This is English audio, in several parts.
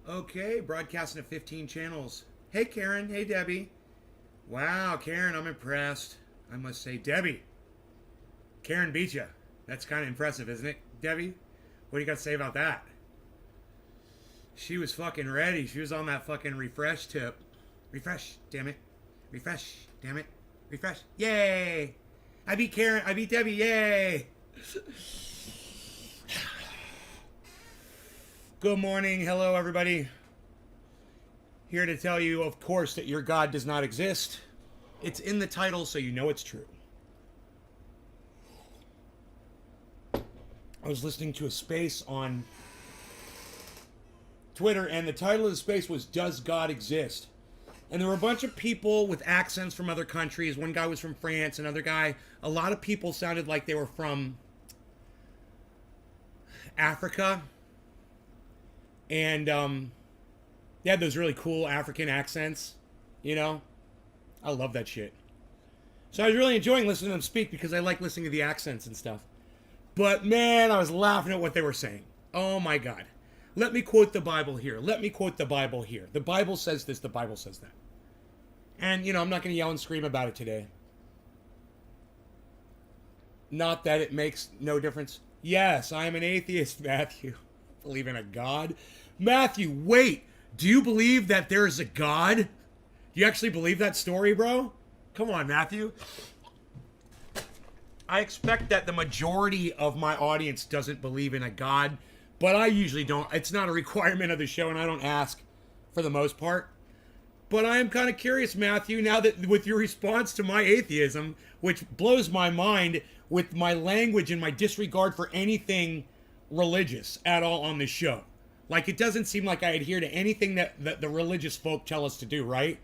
Okay, broadcasting to 15 channels. Hey, Karen. Hey, Debbie. Wow, Karen, I'm impressed. I must say, Debbie. Karen beat you. That's kind of impressive, isn't it, Debbie? What do you got to say about that? She was fucking ready. She was on that fucking refresh tip. Refresh, damn it. Refresh, damn it. Refresh. Yay! I beat Karen. I beat Debbie. Yay! Good morning. Hello, everybody. Here to tell you, of course, that your God does not exist. It's in the title, so you know it's true. I was listening to a space on Twitter, and the title of the space was Does God Exist? And there were a bunch of people with accents from other countries. One guy was from France, another guy. A lot of people sounded like they were from Africa. And they had those really cool African accents, you know? I love that shit. So I was really enjoying listening to them speak because I like listening to the accents and stuff. But man, I was laughing at what they were saying. Oh my God. Let me quote the Bible here. Let me quote the Bible here. The Bible says this, the Bible says that. And, you know, I'm not going to yell and scream about it today. Not that it makes no difference. Yes, I am an atheist, Matthew. Believe in a God. Matthew, wait. Do you believe that there is a God? Do you actually believe that story, bro? Come on, Matthew. I expect that the majority of my audience doesn't believe in a God, but I usually don't. It's not a requirement of the show, and I don't ask for the most part. But I am kind of curious, Matthew, now that with your response to my atheism, which blows my mind with my language and my disregard for anything religious at all on this show. Like, it doesn't seem like I adhere to anything that the religious folk tell us to do, right?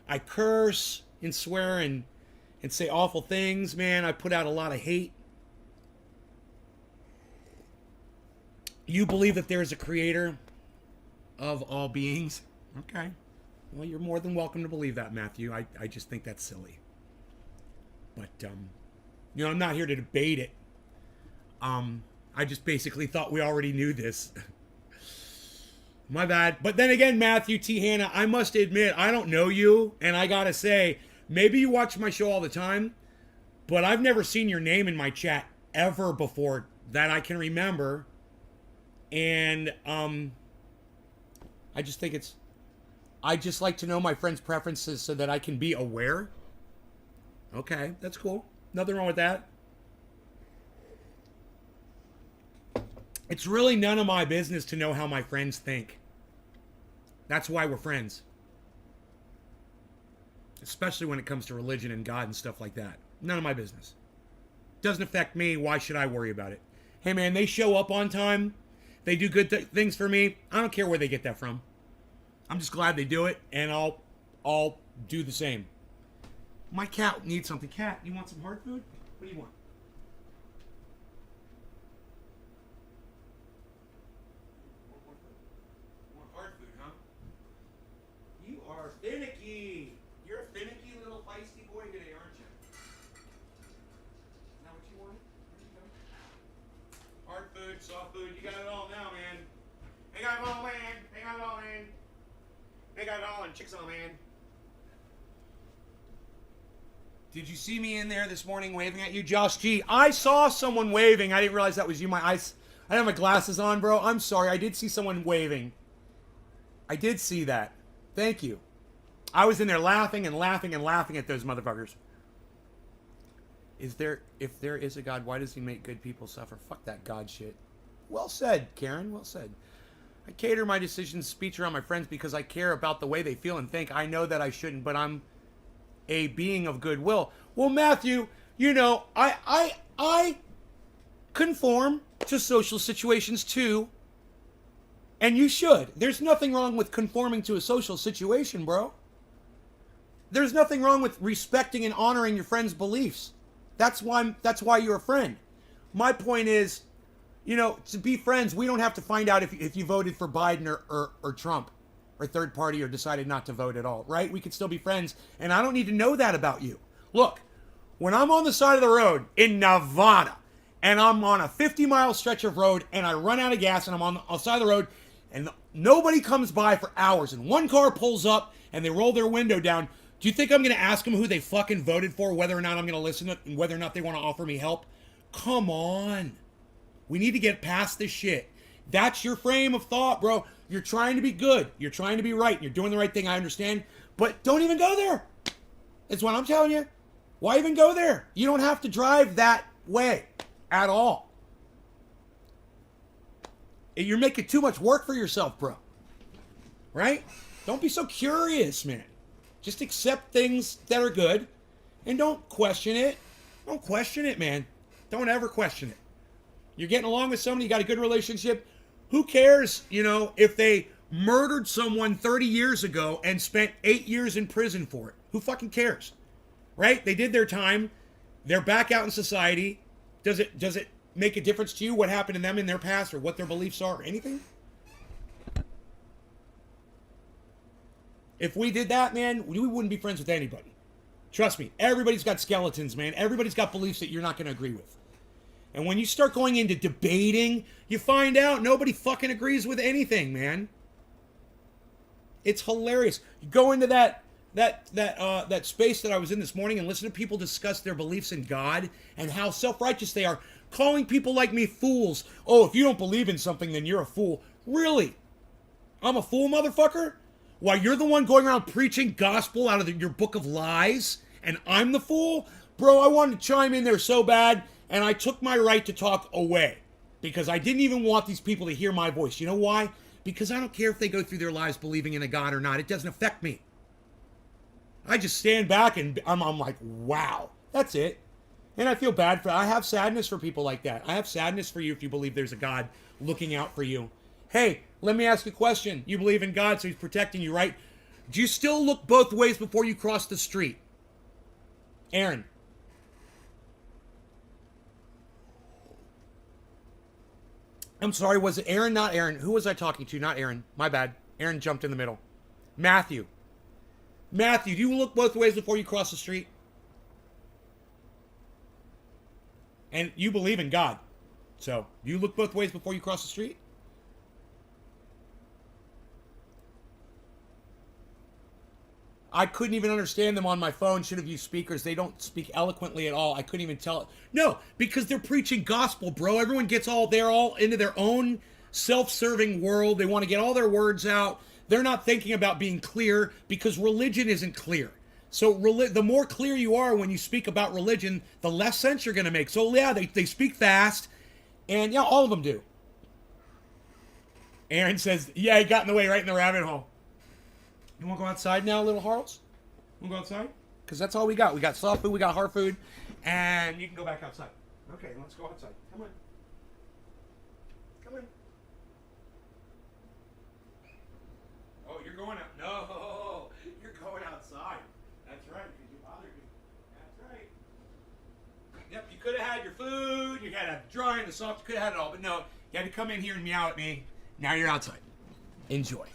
I curse and swear and say awful things, man. I put out a lot of hate. You believe that there is a creator of all beings? Okay. Well, you're more than welcome to believe that, Matthew. I just think that's silly. But, you know, I'm not here to debate it. I just basically thought we already knew this. My bad. But then again, Matthew T. Hanna, I must admit, I don't know you. And I gotta say, maybe you watch my show all the time, but I've never seen your name in my chat ever before that I can remember. And I just think I just like to know my friends' preferences so that I can be aware. Okay, that's cool. Nothing wrong with that. It's really none of my business to know how my friends think. That's why we're friends. Especially when it comes to religion and God and stuff like that. None of my business. Doesn't affect me. Why should I worry about it? Hey man, they show up on time. They do good things for me. I don't care where they get that from. I'm just glad they do it, and I'll do the same. My cat needs something. Cat, you want some hard food? What do you want? Want hard food, huh? You are finicky. You're a finicky little feisty boy today, aren't you? Is that what you wanted? There you go. Hard food, soft food, you got it all now, man. They got it all, man. They got it all, man. They got it all in Chickasaw, man. Did you see me in there this morning waving at you, Josh G? I saw someone waving. I didn't realize that was you. I didn't have my glasses on, bro. I'm sorry. I did see someone waving. I did see that. Thank you. I was in there laughing and laughing and laughing at those motherfuckers. If there is a God, why does he make good people suffer? Fuck that God shit. Well said, Karen. Well said. I cater my decisions, speech around my friends because I care about the way they feel and think. I know that I shouldn't, but I'm a being of goodwill. Well, Matthew, you know, I conform to social situations too. And you should. There's nothing wrong with conforming to a social situation, bro. There's nothing wrong with respecting and honoring your friend's beliefs. That's why you're a friend. My point is, you know, to be friends, we don't have to find out if you voted for Biden or Trump or third party or decided not to vote at all, right? We could still be friends, and I don't need to know that about you. Look, when I'm on the side of the road in Nevada and I'm on a 50-mile stretch of road and I run out of gas and I'm on the side of the road, and nobody comes by for hours, and one car pulls up and they roll their window down, do you think I'm going to ask them who they fucking voted for, whether or not I'm going to listen to, and whether or not they want to offer me help? Come on. We need to get past this shit. That's your frame of thought, bro. You're trying to be good. You're trying to be right. You're doing the right thing. I understand. But don't even go there. That's what I'm telling you. Why even go there? You don't have to drive that way at all. You're making too much work for yourself, bro. Right? Don't be so curious, man. Just accept things that are good and don't question it. Don't question it, man. Don't ever question it. You're getting along with somebody, you got a good relationship. Who cares, if they murdered someone 30 years ago and spent 8 years in prison for it? Who fucking cares? Right? They did their time. They're back out in society. Does it make a difference to you what happened to them in their past or what their beliefs are or anything? If we did that, man, we wouldn't be friends with anybody. Trust me, everybody's got skeletons, man. Everybody's got beliefs that you're not going to agree with. And when you start going into debating, you find out nobody fucking agrees with anything, man. It's hilarious. You go into that space that I was in this morning and listen to people discuss their beliefs in God and how self-righteous they are, calling people like me fools. Oh, if you don't believe in something, then you're a fool. Really? I'm a fool, motherfucker? Why, you're the one going around preaching gospel out of your book of lies, and I'm the fool? Bro, I wanted to chime in there so bad, and I took my right to talk away because I didn't even want these people to hear my voice. You know why? Because I don't care if they go through their lives believing in a God or not. It doesn't affect me. I just stand back and I'm like, wow, that's it. And I feel bad I have sadness for people like that. I have sadness for you if you believe there's a God looking out for you. Hey, let me ask you a question. You believe in God, so he's protecting you, right? Do you still look both ways before you cross the street? Aaron. I'm sorry, was it Aaron? Not Aaron. Who was I talking to? Not Aaron. My bad. Aaron jumped in the middle. Matthew. Matthew, do you look both ways before you cross the street? And you believe in God. So, do you look both ways before you cross the street? I couldn't even understand them on my phone. Should have used speakers. They don't speak eloquently at all. I couldn't even tell. No, because they're preaching gospel, bro. Everyone they're all into their own self-serving world. They want to get all their words out. They're not thinking about being clear because religion isn't clear. So the more clear you are when you speak about religion, the less sense you're going to make. So yeah, they speak fast. And yeah, all of them do. Aaron says, yeah, he got in the way right in the rabbit hole. You want to go outside now, little Harls? You want to go outside? Because that's all we got. We got soft food, we got hard food, and you can go back outside. Okay, let's go outside. Come on. Come on. Oh, you're going out. No, you're going outside. That's right, because you bothered me. That's right. Yep, you could have had your food, you had a dry and the soft, you could have had it all, but no, you had to come in here and meow at me. Now you're outside. Enjoy.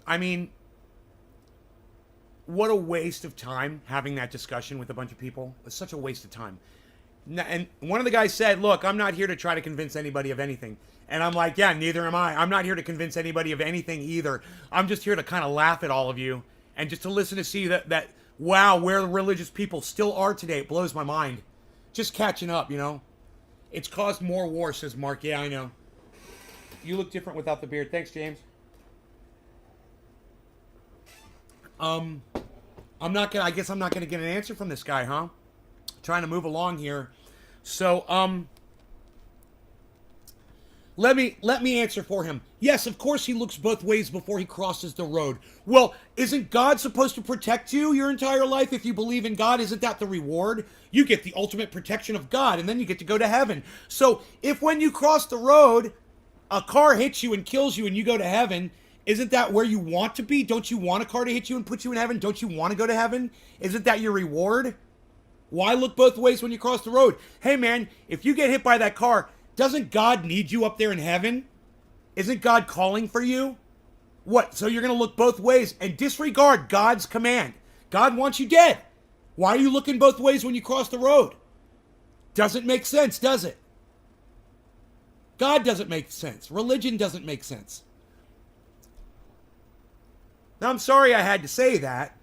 I mean, what a waste of time having that discussion with a bunch of people. It's such a waste of time. And one of the guys said, look, I'm not here to try to convince anybody of anything. And I'm like, yeah, neither am I. I'm not here to convince anybody of anything either. I'm just here to kind of laugh at all of you and just to listen to see that wow, where the religious people still are today. It blows my mind. Just catching up, It's caused more war, says Mark. Yeah, I know. You look different without the beard. Thanks, James. I guess I'm not gonna get an answer from this guy, huh? Trying to move along here. So, let me answer for him. Yes, of course he looks both ways before he crosses the road. Well, isn't God supposed to protect you your entire life? If you believe in God, isn't that the reward? You get the ultimate protection of God, and then you get to go to heaven. So, if when you cross the road, a car hits you and kills you and you go to heaven, isn't that where you want to be? Don't you want a car to hit you and put you in heaven? Don't you want to go to heaven? Isn't that your reward? Why look both ways when you cross the road? Hey man, if you get hit by that car, doesn't God need you up there in heaven? Isn't God calling for you? What, so you're going to look both ways and disregard God's command? God wants you dead. Why are you looking both ways when you cross the road? Doesn't make sense, does it? God doesn't make sense. Religion doesn't make sense. Now, I'm sorry I had to say that.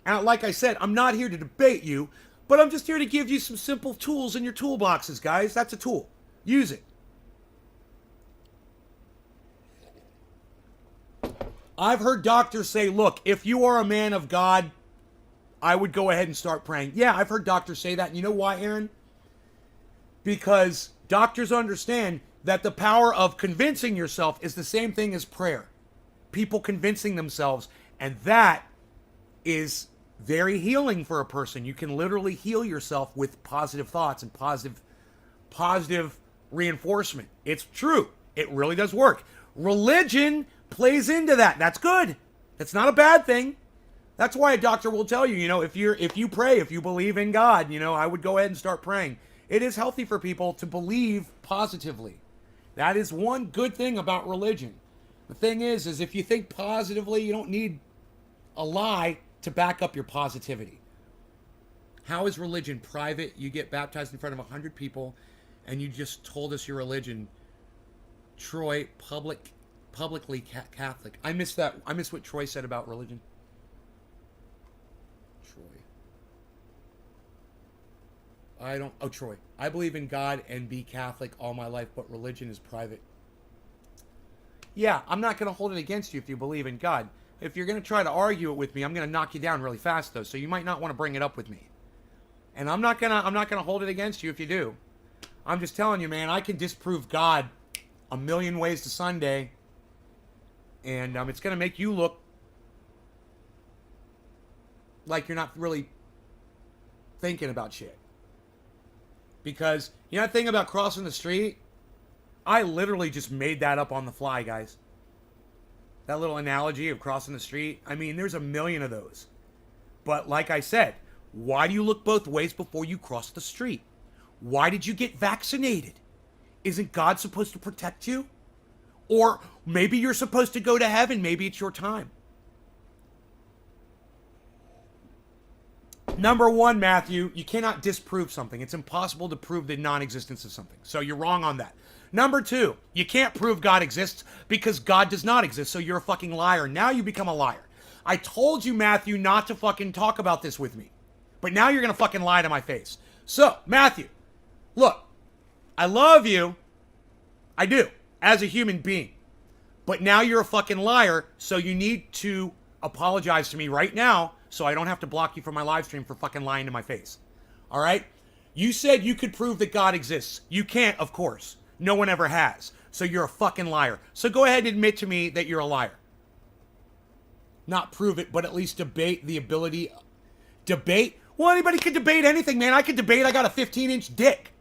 And like I said, I'm not here to debate you, but I'm just here to give you some simple tools in your toolboxes, guys. That's a tool. Use it. I've heard doctors say, look, if you are a man of God, I would go ahead and start praying. Yeah, I've heard doctors say that. And you know why, Aaron? Because doctors understand that the power of convincing yourself is the same thing as prayer. People convincing themselves. And that is very healing for a person. You can literally heal yourself with positive thoughts and positive reinforcement. It's true. It really does work. Religion plays into that. That's good. That's not a bad thing. That's why a doctor will tell you, if you pray, if you believe in God, I would go ahead and start praying. It is healthy for people to believe positively. That is one good thing about religion. The thing is if you think positively, you don't need a lie to back up your positivity. How is religion private? You get baptized in front of 100 people and you just told us your religion. Troy, publicly Catholic. I miss that. I miss what Troy said about religion. Troy. I believe in God and be Catholic all my life, but religion is private. Yeah, I'm not going to hold it against you if you believe in God. If you're going to try to argue it with me, I'm going to knock you down really fast, though, so you might not want to bring it up with me. And I'm not going to hold it against you if you do. I'm just telling you, man, I can disprove God a million ways to Sunday, and it's going to make you look like you're not really thinking about shit. Because, that thing about crossing the street, I literally just made that up on the fly, guys. That little analogy of crossing the street. I mean, there's a million of those. But like I said, why do you look both ways before you cross the street? Why did you get vaccinated? Isn't God supposed to protect you? Or maybe you're supposed to go to heaven. Maybe it's your time. Number one, Matthew, you cannot disprove something. It's impossible to prove the non-existence of something. So you're wrong on that. Number two, you can't prove God exists because God does not exist. So you're a fucking liar. Now you become a liar. I told you, Matthew, not to fucking talk about this with me. But now you're going to fucking lie to my face. So, Matthew, look, I love you. I do, as a human being. But now you're a fucking liar, so you need to apologize to me right now so I don't have to block you from my live stream for fucking lying to my face. All right? You said you could prove that God exists. You can't, of course. No one ever has. So you're a fucking liar. So go ahead and admit to me that you're a liar. Not prove it, but at least debate the ability. Debate? Well, anybody can debate anything, man. I could debate I got a 15-inch dick.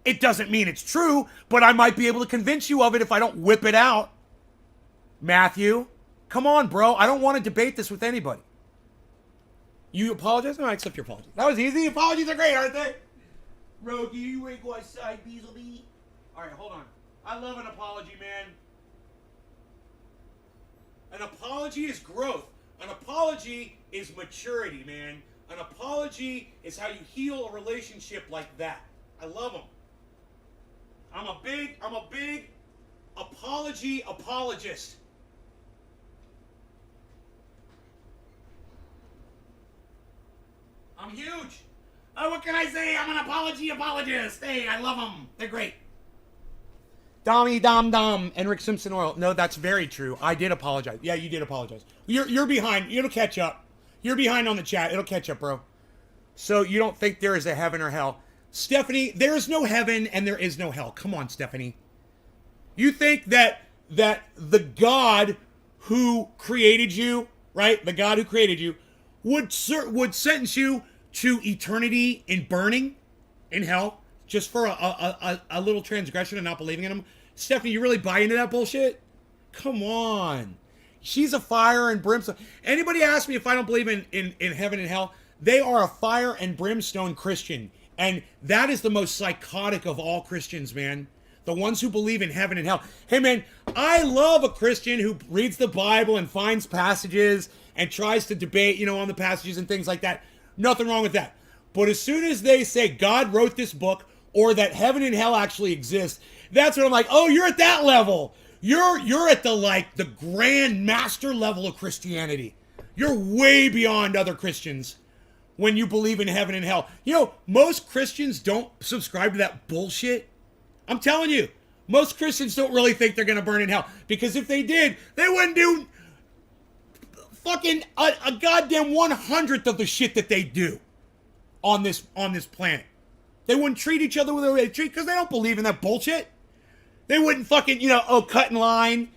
It doesn't mean it's true, but I might be able to convince you of it if I don't whip it out. Matthew, come on, bro. I don't want to debate this with anybody. You apologize? No, I accept your apology. That was easy. Apologies are great, aren't they? Rogie, you ain't going to side Beasleby. All right, hold on. I love an apology, man. An apology is growth. An apology is maturity, man. An apology is how you heal a relationship like that. I love them. I'm a big apology apologist. I'm huge. Oh, what can I say? I'm an apology apologist. Hey, I love them. They're great. Dommy Dom Dom and Rick Simpson Oil. No, that's very true. I did apologize. Yeah, you did apologize. You're behind. It'll catch up. You're behind on the chat. It'll catch up, bro. So you don't think there is a heaven or hell. Stephanie, there is no heaven and there is no hell. Come on, Stephanie. You think that the God who created you, right? The God who created you would sentence you to eternity in burning in hell just for a little transgression and not believing in him? Stephanie, you really buy into that bullshit? Come on. She's a fire and brimstone. Anybody ask me if I don't believe in heaven and hell, they are a fire and brimstone Christian. And that is the most psychotic of all Christians, man. The ones who believe in heaven and hell. Hey, man, I love a Christian who reads the Bible and finds passages and tries to debate, on the passages and things like that. Nothing wrong with that. But as soon as they say God wrote this book, or that heaven and hell actually exist, that's when I'm like, oh, you're at that level. You're at the grand master level of Christianity. You're way beyond other Christians when you believe in heaven and hell. You know, most Christians don't subscribe to that bullshit. I'm telling you, most Christians don't really think they're going to burn in hell, because if they did, they wouldn't do fucking a goddamn 1/100th of the shit that they do on this planet. They wouldn't treat each other the way they treat, because they don't believe in that bullshit. They wouldn't fucking, cut in line,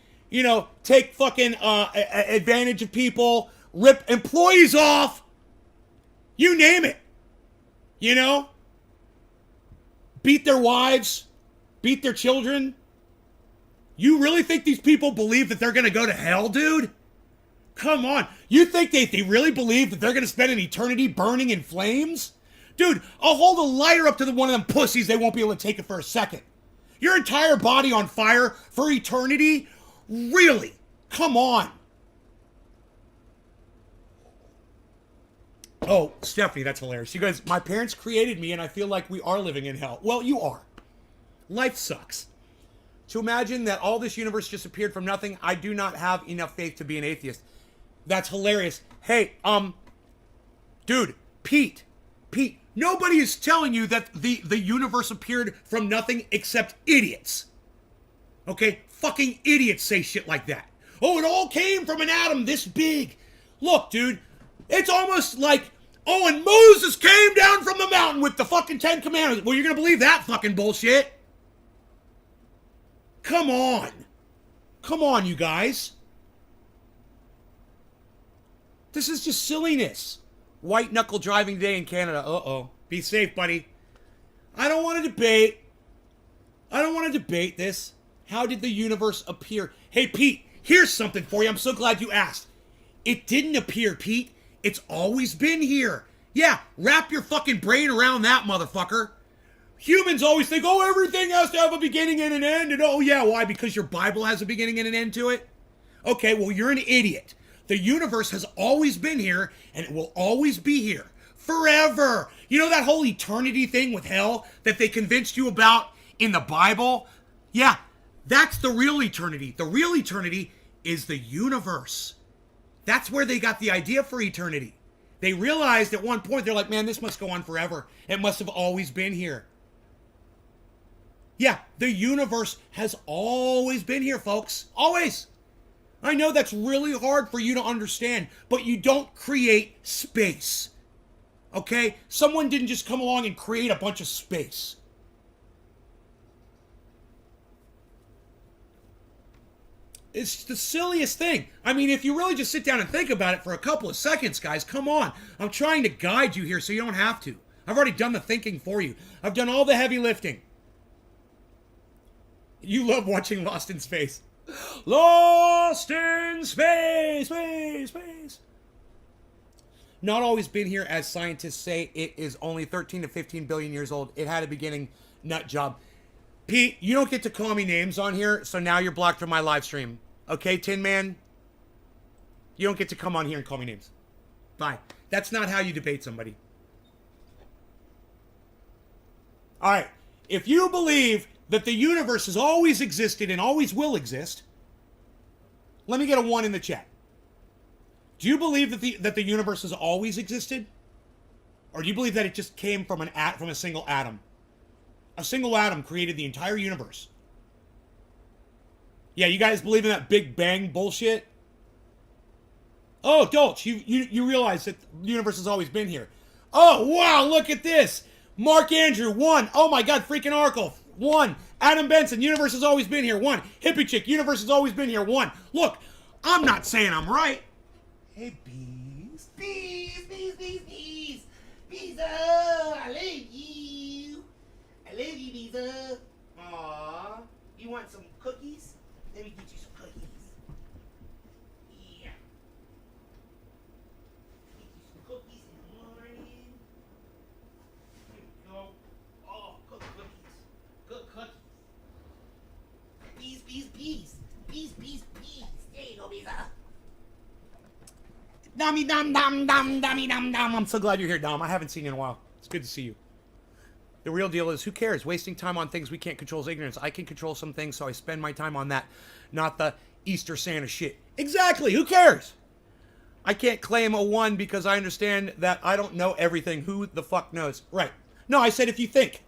take fucking advantage of people, rip employees off, you name it, beat their wives, beat their children. You really think these people believe that they're going to go to hell, dude? Come on. You think they really believe that they're going to spend an eternity burning in flames? Dude, I'll hold a lighter up to one of them pussies. They won't be able to take it for a second. Your entire body on fire for eternity? Really? Come on. Oh, Stephanie, that's hilarious. She goes, my parents created me and I feel like we are living in hell. Well, you are. Life sucks. To imagine that all this universe just appeared from nothing, I do not have enough faith to be an atheist. That's hilarious. Hey, dude, Pete, nobody is telling you that the universe appeared from nothing except idiots. Okay? Fucking idiots say shit like that. Oh, it all came from an atom this big. Look, dude, it's almost like, oh, and Moses came down from the mountain with the fucking 10 Commandments. Well, you're gonna believe that fucking bullshit? Come on. Come on, you guys. This is just silliness. White knuckle driving today in Canada. Uh-oh. Be safe, buddy. I don't want to debate. This. How did the universe appear? Hey, Pete, here's something for you. I'm so glad you asked. It didn't appear, Pete. It's always been here. Yeah, wrap your fucking brain around that, motherfucker. Humans always think, oh, everything has to have a beginning and an end. And oh, yeah, why? Because your Bible has a beginning and an end to it? Okay, well, you're an idiot. The universe has always been here, and it will always be here. Forever. You know that whole eternity thing with hell that they convinced you about in the Bible? Yeah, that's the real eternity. The real eternity is the universe. That's where they got the idea for eternity. They realized at one point, they're like, man, this must go on forever. It must have always been here. Yeah, the universe has always been here, folks. Always. I know that's really hard for you to understand, but you don't create space. Okay? Someone didn't just come along and create a bunch of space. It's the silliest thing. I mean, if you really just sit down and think about it for a couple of seconds, guys, come on. I'm trying to guide you here so you don't have to. I've already done the thinking for you. I've done all the heavy lifting. You love watching Lost in Space. Lost in space, space. Not always been here, as scientists say. It is only 13 to 15 billion years old. It had a beginning, nut job. Pete, you don't get to call me names on here, so now you're blocked from my live stream. Okay, Tin Man? You don't get to come on here and call me names. Bye. That's not how you debate somebody. All right. If you believe that the universe has always existed and always will exist, let me get a 1 in the chat. Do you believe that the universe has always existed? Or do you believe that it just came from a single atom? A single atom created the entire universe. Yeah, you guys believe in that Big Bang bullshit? Oh, Dolch, you realize that the universe has always been here. Oh, wow, look at this. Mark Andrew, 1. Oh my God, freaking Oracle, 1. Adam Benson, universe has always been here, 1. Hippie Chick, universe has always been here, 1. Look, I'm not saying I'm right. Hey, bees. Bees, oh, I love you. I love you, Bees. Aww. You want some cookies? Let me get you some cookies. Yeah. Get you some cookies in the morning. Here we go. Oh, good cookies. Good cookies. Bees. There you go, Bees. Dummy dum. I'm so glad you're here, Dom. I haven't seen you in a while. It's good to see you. The real deal is, who cares? Wasting time on things we can't control is ignorance. I can control some things, so I spend my time on that, not the Easter Santa shit. Exactly. Who cares? I can't claim a 1 because I understand that I don't know everything. Who the fuck knows? Right. No, I said if you think.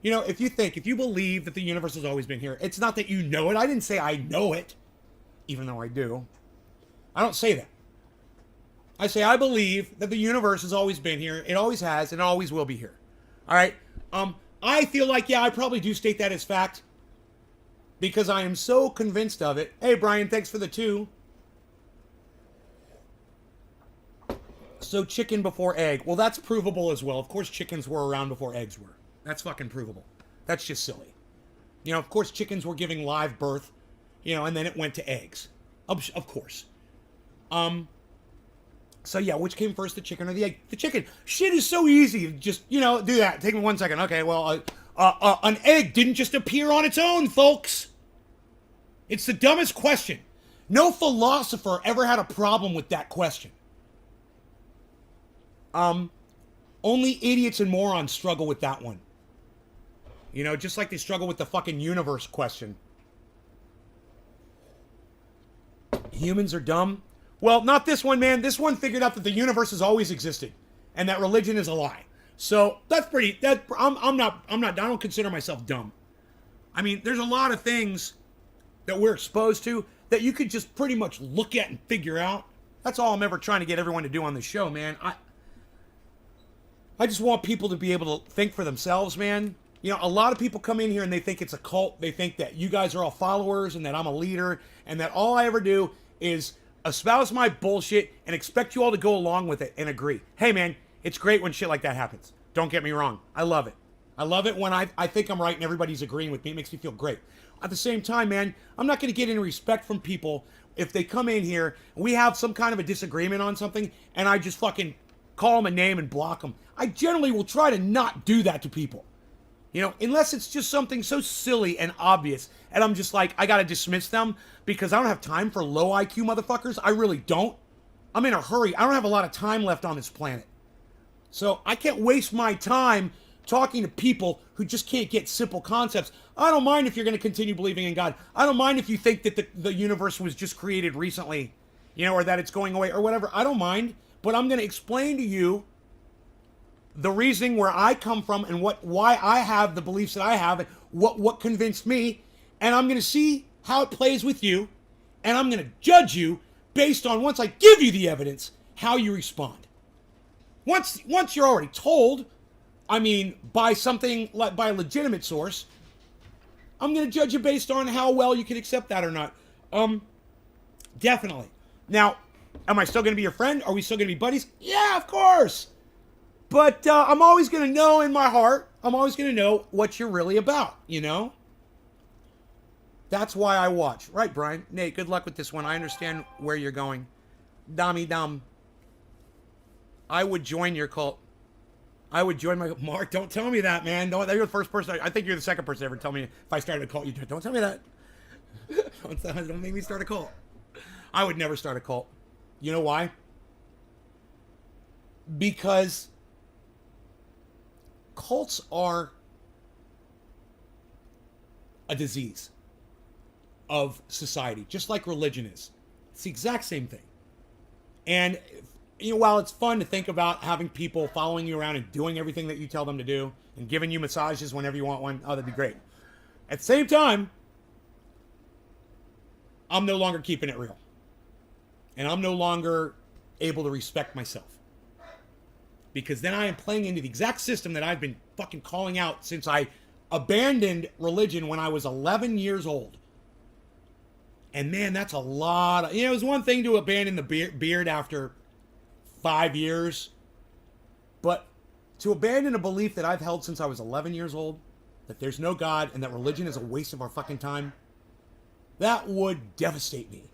You know, if you believe that the universe has always been here, it's not that you know it. I didn't say I know it, even though I do. I don't say that. I say I believe that the universe has always been here. It always has, and it always will be here. All right? I feel like, yeah, I probably do state that as fact because I am so convinced of it. Hey, Brian, thanks for the 2. So chicken before egg. Well, that's provable as well. Of course, chickens were around before eggs were. That's fucking provable. That's just silly. You know, of course, chickens were giving live birth, you know, and then it went to eggs. Of course. So yeah, which came first, the chicken or the egg? The chicken. Shit is so easy. Just, you know, do that. Take me 1 second. Okay, well, an egg didn't just appear on its own, folks. It's the dumbest question. No philosopher ever had a problem with that question. Only idiots and morons struggle with that one. You know, just like they struggle with the fucking universe question. Humans are dumb. Well, not this one, man. This one figured out that the universe has always existed and that religion is a lie. So that's pretty. I don't consider myself dumb. I mean, there's a lot of things that we're exposed to that you could just pretty much look at and figure out. That's all I'm ever trying to get everyone to do on this show, man. I just want people to be able to think for themselves, man. You know, a lot of people come in here and they think it's a cult. They think that you guys are all followers and that I'm a leader and that all I ever do is espouse my bullshit and expect you all to go along with it and agree. Hey, man, it's great when shit like that happens. Don't get me wrong. I love it. I love it when I think I'm right and everybody's agreeing with me. It makes me feel great. At the same time, man, I'm not going to get any respect from people if they come in here and we have some kind of a disagreement on something and I just fucking call them a name and block them. I generally will try to not do that to people. You know, unless it's just something so silly and obvious. And I'm just like, I got to dismiss them because I don't have time for low IQ motherfuckers. I really don't. I'm in a hurry. I don't have a lot of time left on this planet. So I can't waste my time talking to people who just can't get simple concepts. I don't mind if you're going to continue believing in God. I don't mind if you think that the universe was just created recently, you know, or that it's going away or whatever. I don't mind. But I'm going to explain to you the reasoning where I come from and why I have the beliefs that I have and what convinced me, and I'm going to see how it plays with you, and I'm going to judge you based on, once I give you the evidence, how you respond. Once you're already told, I mean, by something like by a legitimate source, I'm going to judge you based on how well you can accept that or not. Definitely. Now, am I still going to be your friend? Are we still going to be buddies? Yeah, of course. But I'm always going to know in my heart, I'm always going to know what you're really about, you know? That's why I watch. Right, Brian? Nate, good luck with this one. I understand where you're going. Dummy dumb. I would join your cult. I would join my... Mark, don't tell me that, man. You're the first person... I think you're the second person to ever tell me if I started a cult. Don't tell me that. Don't make me start a cult. I would never start a cult. You know why? Because cults are a disease of society, just like religion is. It's the exact same thing. And you know, while it's fun to think about having people following you around and doing everything that you tell them to do and giving you massages whenever you want one, oh, that'd be great. At the same time, I'm no longer keeping it real. And I'm no longer able to respect myself. Because then I am playing into the exact system that I've been fucking calling out since I abandoned religion when I was 11 years old. And man, that's a lot of... You know, it was one thing to abandon the beard after 5 years. But to abandon a belief that I've held since I was 11 years old, that there's no God and that religion is a waste of our fucking time, that would devastate me.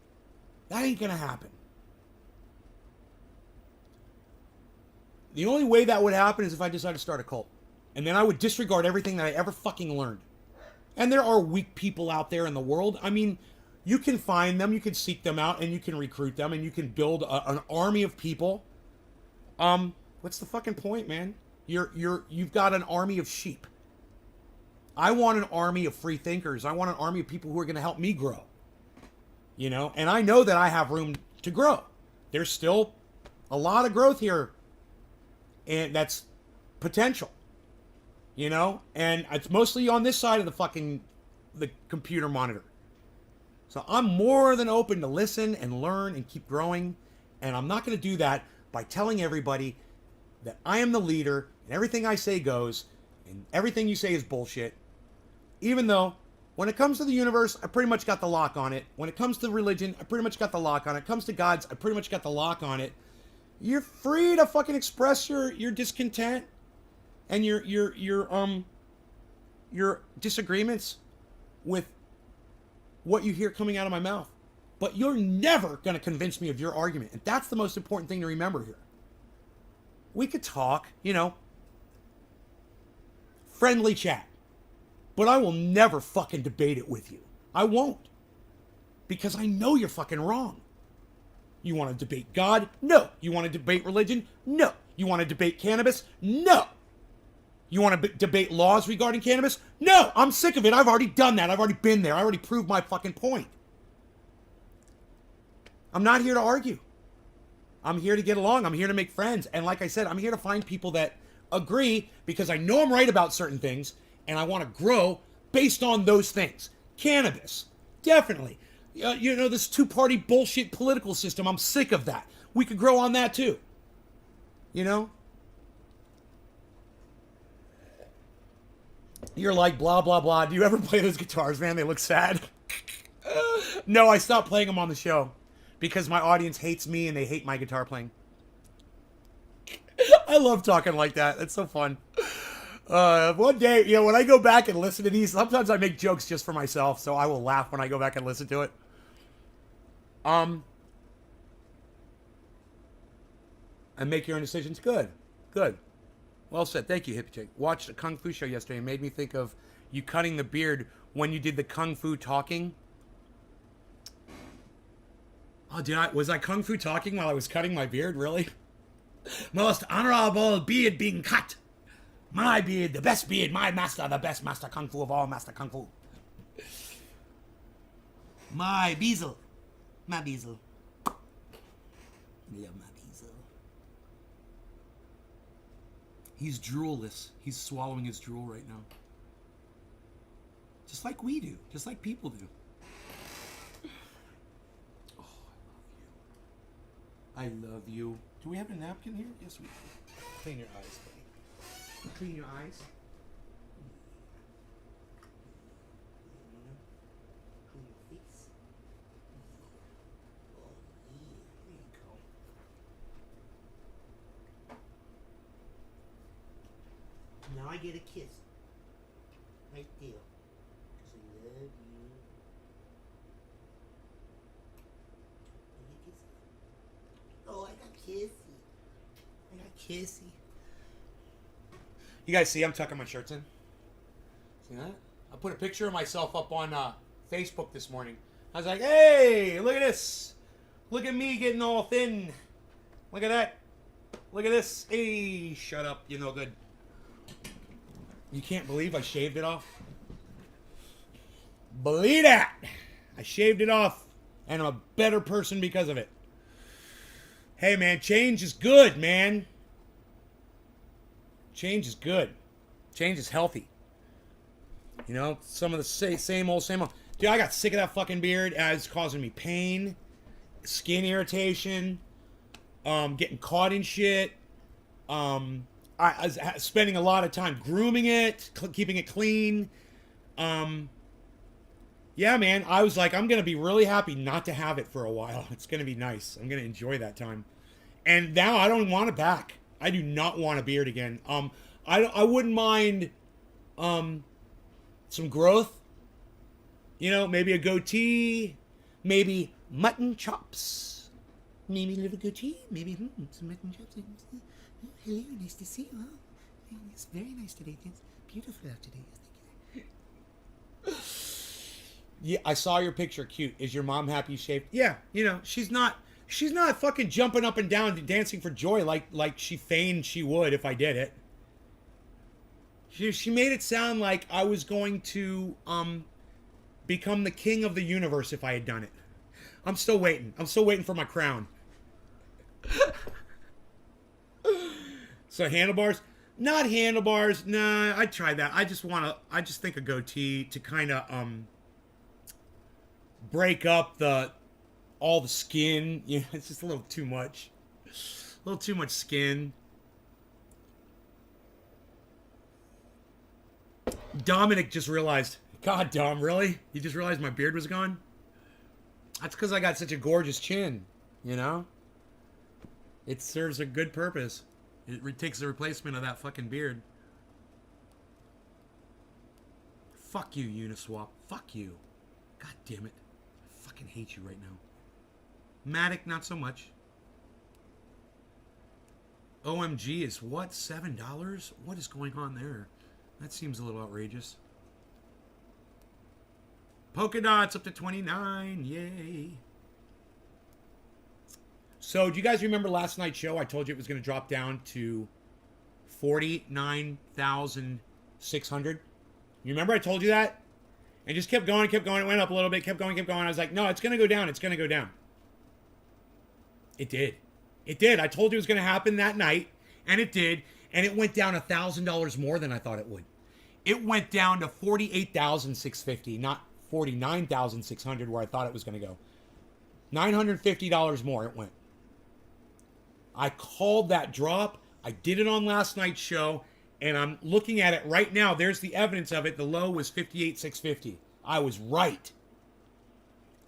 That ain't gonna happen. The only way that would happen is if I decided to start a cult. And then I would disregard everything that I ever fucking learned. And there are weak people out there in the world. I mean, you can find them, you can seek them out, and you can recruit them, and you can build an army of people. What's the fucking point, man? You've got an army of sheep. I want an army of free thinkers. I want an army of people who are going to help me grow. You know, and I know that I have room to grow. There's still a lot of growth here, and that's potential. You know, and it's mostly on this side of the computer monitor. So I'm more than open to listen and learn and keep growing, and I'm not going to do that by telling everybody that I am the leader and everything I say goes and everything you say is bullshit. Even though when it comes to the universe, I pretty much got the lock on it. When it comes to religion, I pretty much got the lock on it. When it comes to gods, I pretty much got the lock on it. You're free to fucking express your discontent and your disagreements with what you hear coming out of my mouth. But you're never going to convince me of your argument. And that's the most important thing to remember here. We could talk, you know, friendly chat. But I will never fucking debate it with you. I won't. Because I know you're fucking wrong. You want to debate God? No. You want to debate religion? No. You want to debate cannabis? No. You want to debate laws regarding cannabis? No. I'm sick of it. I've already done that. I've already been there. I already proved my fucking point. I'm not here to argue. I'm here to get along. I'm here to make friends. And like I said, I'm here to find people that agree because I know I'm right about certain things. And I want to grow based on those things. Cannabis, definitely. You know, this two-party bullshit political system, I'm sick of that. We could grow on that too. You know? You're like, blah, blah, blah. Do you ever play those guitars, man? They look sad. No, I stopped playing them on the show. Because my audience hates me and they hate my guitar playing. I love talking like that. It's so fun. One day, you know, when I go back and listen to these, sometimes I make jokes just for myself, so I will laugh when I go back and listen to it. And make your own decisions. Good. Good. Well said. Thank you, Hippie Chick. Watched a Kung Fu show yesterday and made me think of you cutting the beard when you did the Kung Fu talking. Oh, was I Kung Fu talking while I was cutting my beard? Really? Most honorable beard being cut. My beard, the best beard, my master, the best master Kung Fu of all master Kung Fu. My Beezle. My Beezle. Yeah, my Beezle. He's droolless. He's swallowing his drool right now. Just like we do. Just like people do. Oh, I love you. Do we have a napkin here? Yes, we do. Clean your eyes, buddy. Clean your eyes. Clean your face. Oh, yeah. There you go. Now I get a kiss. Right there. Because I love you. Oh, I got kissy. I got kissy. You guys see I'm tucking my shirts in? See that? I put a picture of myself up on Facebook this morning. I was like, hey, look at this. Look at me getting all thin. Look at that. Look at this. Hey, shut up. You're no good. You can't believe I shaved it off? Believe that. I shaved it off. And I'm a better person because of it. Hey, man, change is good, man. Change is good. Change is healthy. You know, some of the same old. Dude, I got sick of that fucking beard. It's causing me pain, skin irritation, getting caught in shit. I was spending a lot of time grooming it, keeping it clean. Yeah, man, I was like, I'm going to be really happy not to have it for a while. It's going to be nice. I'm going to enjoy that time. And now I don't want it back. I do not want a beard again. I wouldn't mind some growth. You know, maybe a goatee, maybe mutton chops, maybe a little goatee, maybe some mutton chops. Hello, nice to see you. Oh, it's very nice today. It's beautiful out today. Yeah, I saw your picture. Cute. Is your mom happy shaved? Yeah, you know, she's not fucking jumping up and down dancing for joy like she feigned she would if I did it. She made it sound like I was going to become the king of the universe if I had done it. I'm still waiting. I'm still waiting for my crown. So handlebars? Not handlebars. Nah, I tried that. I just think a goatee to kind of break up all the skin. Yeah, it's just a little too much. A little too much skin. Dominic just realized, God, Dom, really? You just realized my beard was gone? That's because I got such a gorgeous chin, you know? It serves a good purpose. It takes the replacement of that fucking beard. Fuck you, Uniswap. Fuck you. God damn it. I fucking hate you right now. Matic, not so much. OMG is what? $7? What is going on there? That seems a little outrageous. Polka dots up to 29. Yay. So, do you guys remember last night's show? I told you it was going to drop down to 49,600. You remember I told you that? And just kept going, kept going. It went up a little bit, kept going, kept going. I was like, no, it's going to go down. It's going to go down. It did. It did. I told you it was going to happen that night, and it did. And it went down $1,000 more than I thought it would. It went down to 48,650, not 49,600 where I thought it was going to go. $950 more it went. I called that drop. I did it on last night's show, and I'm looking at it right now. There's the evidence of it. The low was 58,650. I was right.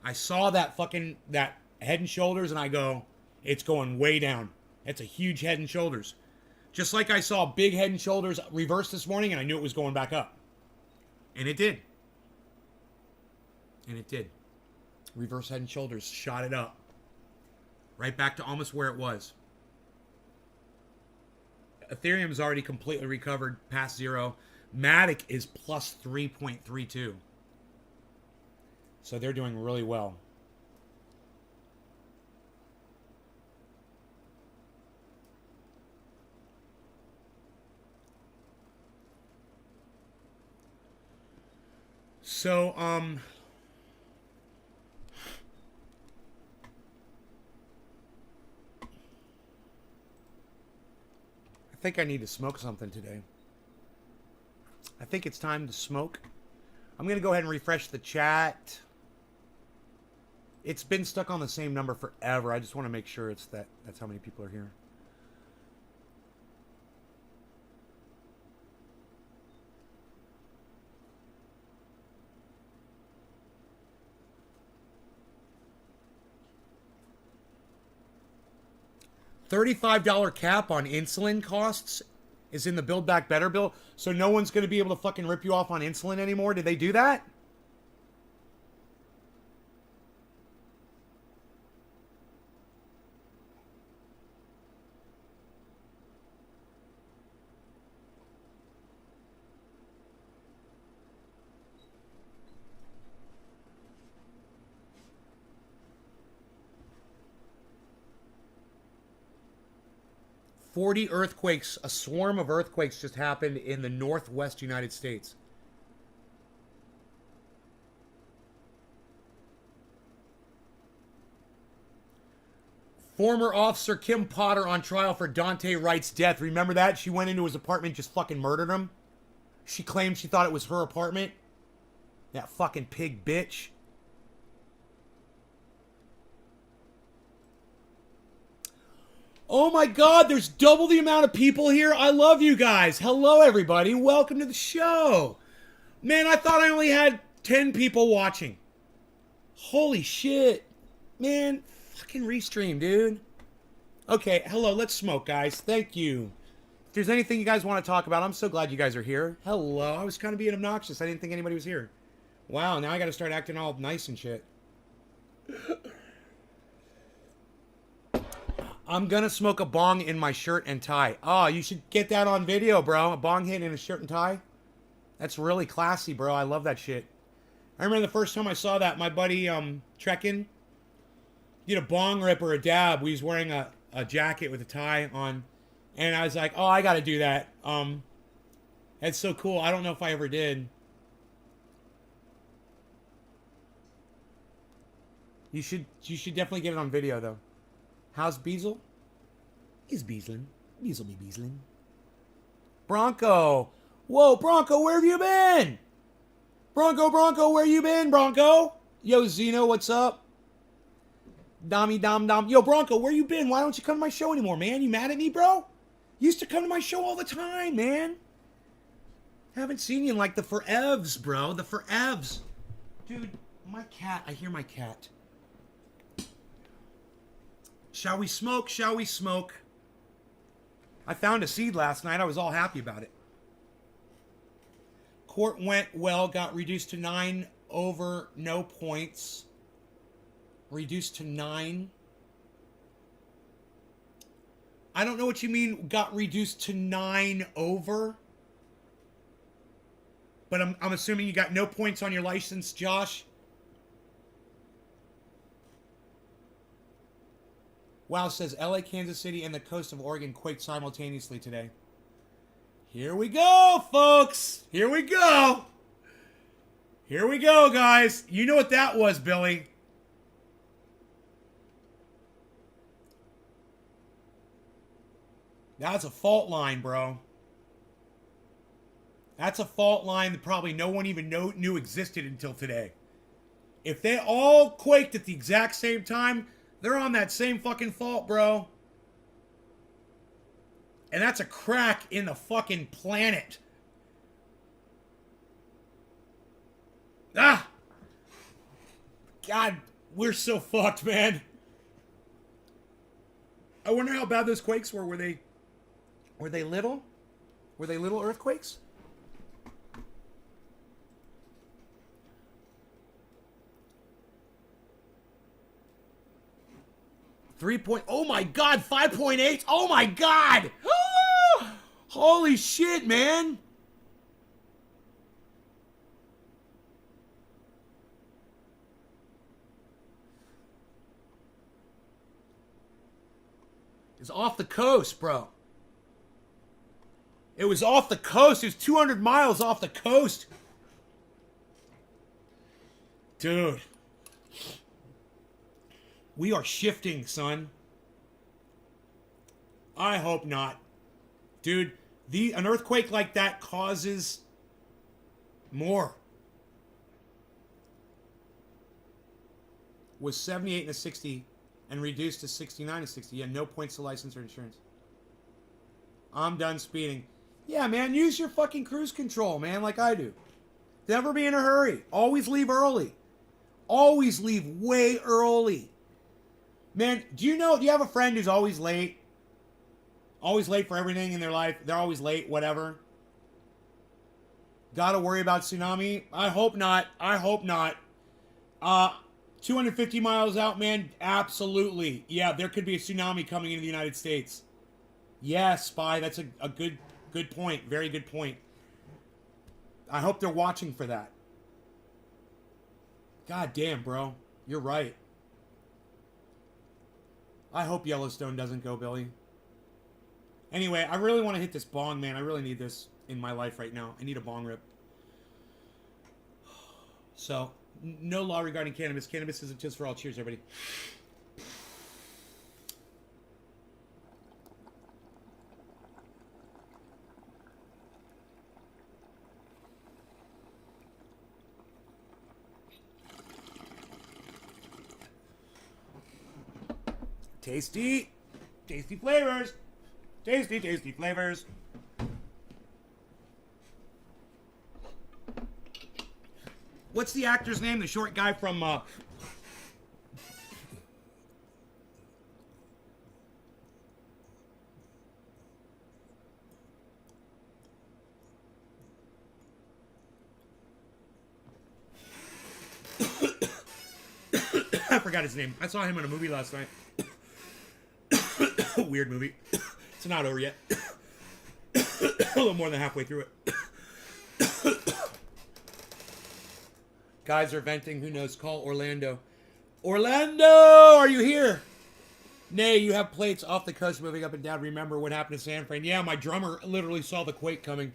I saw that head and shoulders, and I go, it's going way down. It's a huge head and shoulders. Just like I saw big head and shoulders reverse this morning, and I knew it was going back up. And it did. And it did. Reverse head and shoulders shot it up. Right back to almost where it was. Ethereum's already completely recovered past zero. Matic is plus 3.32. So they're doing really well. So, I think I need to smoke something today. I think it's time to smoke. I'm going to go ahead and refresh the chat. It's been stuck on the same number forever. I just want to make sure that's how many people are here. $35 cap on insulin costs is in the Build Back Better bill. So no one's going to be able to fucking rip you off on insulin anymore. Did they do that? $40 earthquakes, a swarm of earthquakes just happened in the northwest United States. Former officer Kim Potter on trial for Dante Wright's death. Remember that? She went into his apartment, just fucking murdered him. She claimed she thought it was her apartment. That fucking pig bitch. Oh my God, there's double the amount of people here. I love you guys. Hello, everybody. Welcome to the show. Man, I thought I only had 10 people watching. Holy shit. Man, fucking restream, dude. Okay, hello, let's smoke, guys. Thank you. If there's anything you guys want to talk about, I'm so glad you guys are here. Hello, I was kind of being obnoxious. I didn't think anybody was here. Wow, now I got to start acting all nice and shit. I'm gonna smoke a bong in my shirt and tie. Oh, you should get that on video, bro. A bong hit in a shirt and tie. That's really classy, bro. I love that shit. I remember the first time I saw that, my buddy Trekkin did a bong rip or a dab. He was wearing a jacket with a tie on, and I was like, oh, I gotta do that. And That's so cool. I don't know if I ever did. You should definitely get it on video though. How's Beazle? He's Beazlin. Beazle be Beazlin. Bronco. Whoa, Bronco, where have you been? Bronco, where you been, Bronco? Yo, Zeno, what's up? Dommy Dom Dom. Yo, Bronco, where you been? Why don't you come to my show anymore, man? You mad at me, bro? You used to come to my show all the time, man. Haven't seen you in like the forevs, bro. The forevs. Dude, my cat. I hear my cat. Shall we smoke? Shall we smoke? I found a seed last night. I was all happy about it. Court went well. Got reduced to 9 over. No points. Reduced to 9. I don't know what you mean got reduced to 9 over. But I'm assuming you got no points on your license, Josh. Wow says LA, Kansas City, and the coast of Oregon quaked simultaneously today. Here we go, folks. Here we go. Here we go, guys. You know what that was, Billy. That's a fault line, bro. That's a fault line that probably no one even knew existed until today. If they all quaked at the exact same time, they're on that same fucking fault, bro. And that's a crack in the fucking planet. Ah! God, we're so fucked, man. I wonder how bad those quakes were. Were they little? Were they little earthquakes? Oh my God, 5.8. Oh my God. Ah! Holy shit, man. It's off the coast, bro. It was off the coast. It was 200 miles off the coast. Dude. We are shifting, son. I hope not. Dude, an earthquake like that causes more. Was 78 and a 60 and reduced to 69 and 60. Yeah, no points to license or insurance. I'm done speeding. Yeah, man, use your fucking cruise control, man, like I do. Never be in a hurry. Always leave early. Always leave way early. Man, do you have a friend who's always late? Always late for everything in their life. They're always late, whatever. Gotta worry about tsunami? I hope not. I hope not. 250 miles out, man, absolutely. Yeah, there could be a tsunami coming into the United States. Yeah, Spy, that's a good point. Very good point. I hope they're watching for that. God damn, bro. You're right. I hope Yellowstone doesn't go, Billy. Anyway, I really want to hit this bong, man. I really need this in my life right now. I need a bong rip. So, no law regarding cannabis. Cannabis isn't just for all. Cheers, everybody. Tasty. Tasty flavors. Tasty, tasty flavors. What's the actor's name? The short guy from... I forgot his name. I saw him in a movie last night. Weird movie. It's not over yet. A little more than halfway through it. Guys are venting. Who knows? Call Orlando. Orlando, are you here? Nay, you have plates off the coast moving up and down. Remember what happened to San Fran? Yeah, my drummer literally saw the quake coming.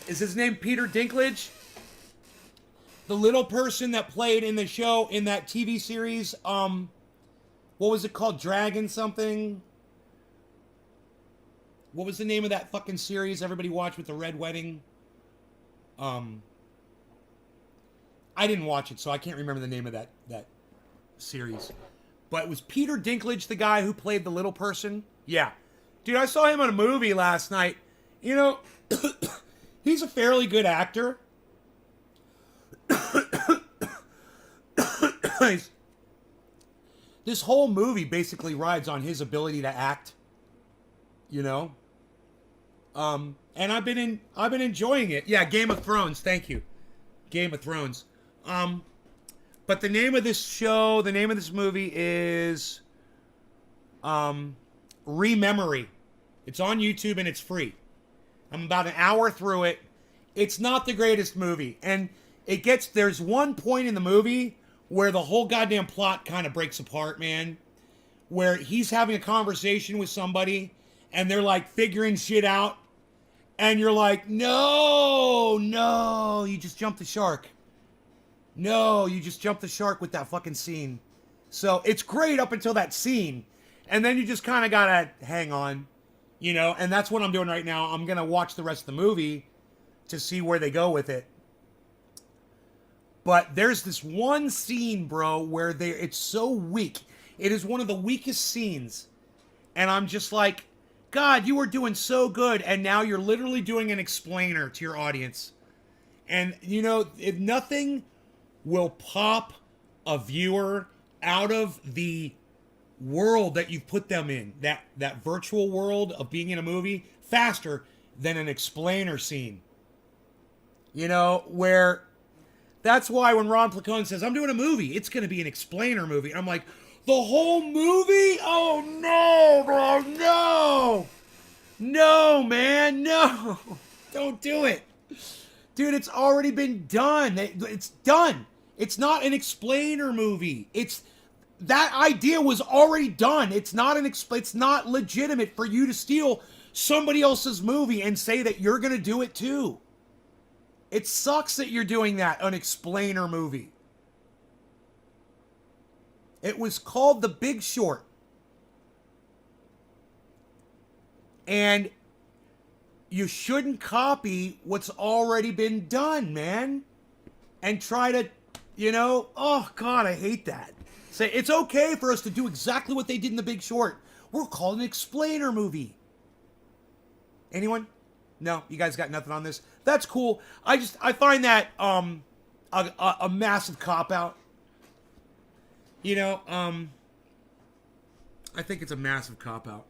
Is his name Peter Dinklage? The little person that played in the show, in that TV series, what was it called? Dragon something? What was the name of that fucking series everybody watched with the red wedding? I didn't watch it, so I can't remember the name of that series. But it was Peter Dinklage, the guy who played the little person. Yeah. Dude, I saw him in a movie last night. You know, he's a fairly good actor. This whole movie basically rides on his ability to act. You know? And I've been enjoying it. Yeah, Game of Thrones, thank you. Game of Thrones. But the name of this show, the name of this movie is Rememory. It's on YouTube and it's free. I'm about an hour through it. It's not the greatest movie. And there's one point in the movie where the whole goddamn plot kind of breaks apart, man. Where he's having a conversation with somebody and they're like figuring shit out. And you're like, no, you just jumped the shark. No, you just jumped the shark with that fucking scene. So it's great up until that scene. And then you just kind of gotta hang on. You know, and that's what I'm doing right now. I'm gonna watch the rest of the movie to see where they go with it. But there's this one scene, bro, where it's so weak. It is one of the weakest scenes. And I'm just like, God, you were doing so good, and now you're literally doing an explainer to your audience. And, you know, if nothing will pop a viewer out of the world that you've put them in, that virtual world of being in a movie, faster than an explainer scene. You know, where that's why when Ron Placone says, I'm doing a movie, it's going to be an explainer movie. I'm like, the whole movie? Oh, no, bro, no. No, man, no. Don't do it. Dude, it's already been done. It's done. It's not an explainer movie. That idea was already done. It's not legitimate for you to steal somebody else's movie and say that you're going to do it too. It sucks that you're doing that, an explainer movie. It was called The Big Short. And you shouldn't copy what's already been done, man. And try to, you know, oh God, I hate that. Say, it's okay for us to do exactly what they did in The Big Short. We're called an explainer movie. Anyone? No, you guys got nothing on this? That's cool. I find that a massive cop-out. You know, I think it's a massive cop-out.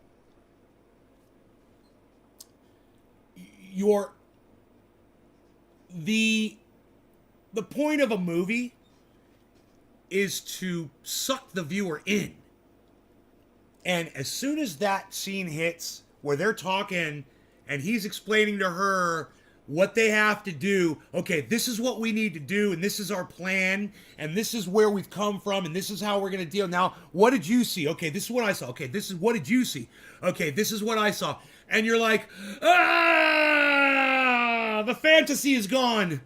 The point of a movie is to suck the viewer in. And as soon as that scene hits where they're talking and he's explaining to her what they have to do, okay, this is what we need to do, and this is our plan, and this is where we've come from, and this is how we're going to deal. Now, what did you see? Okay, this is what I saw. Okay, this is what did you see? Okay, this is what I saw. And you're like, the fantasy is gone.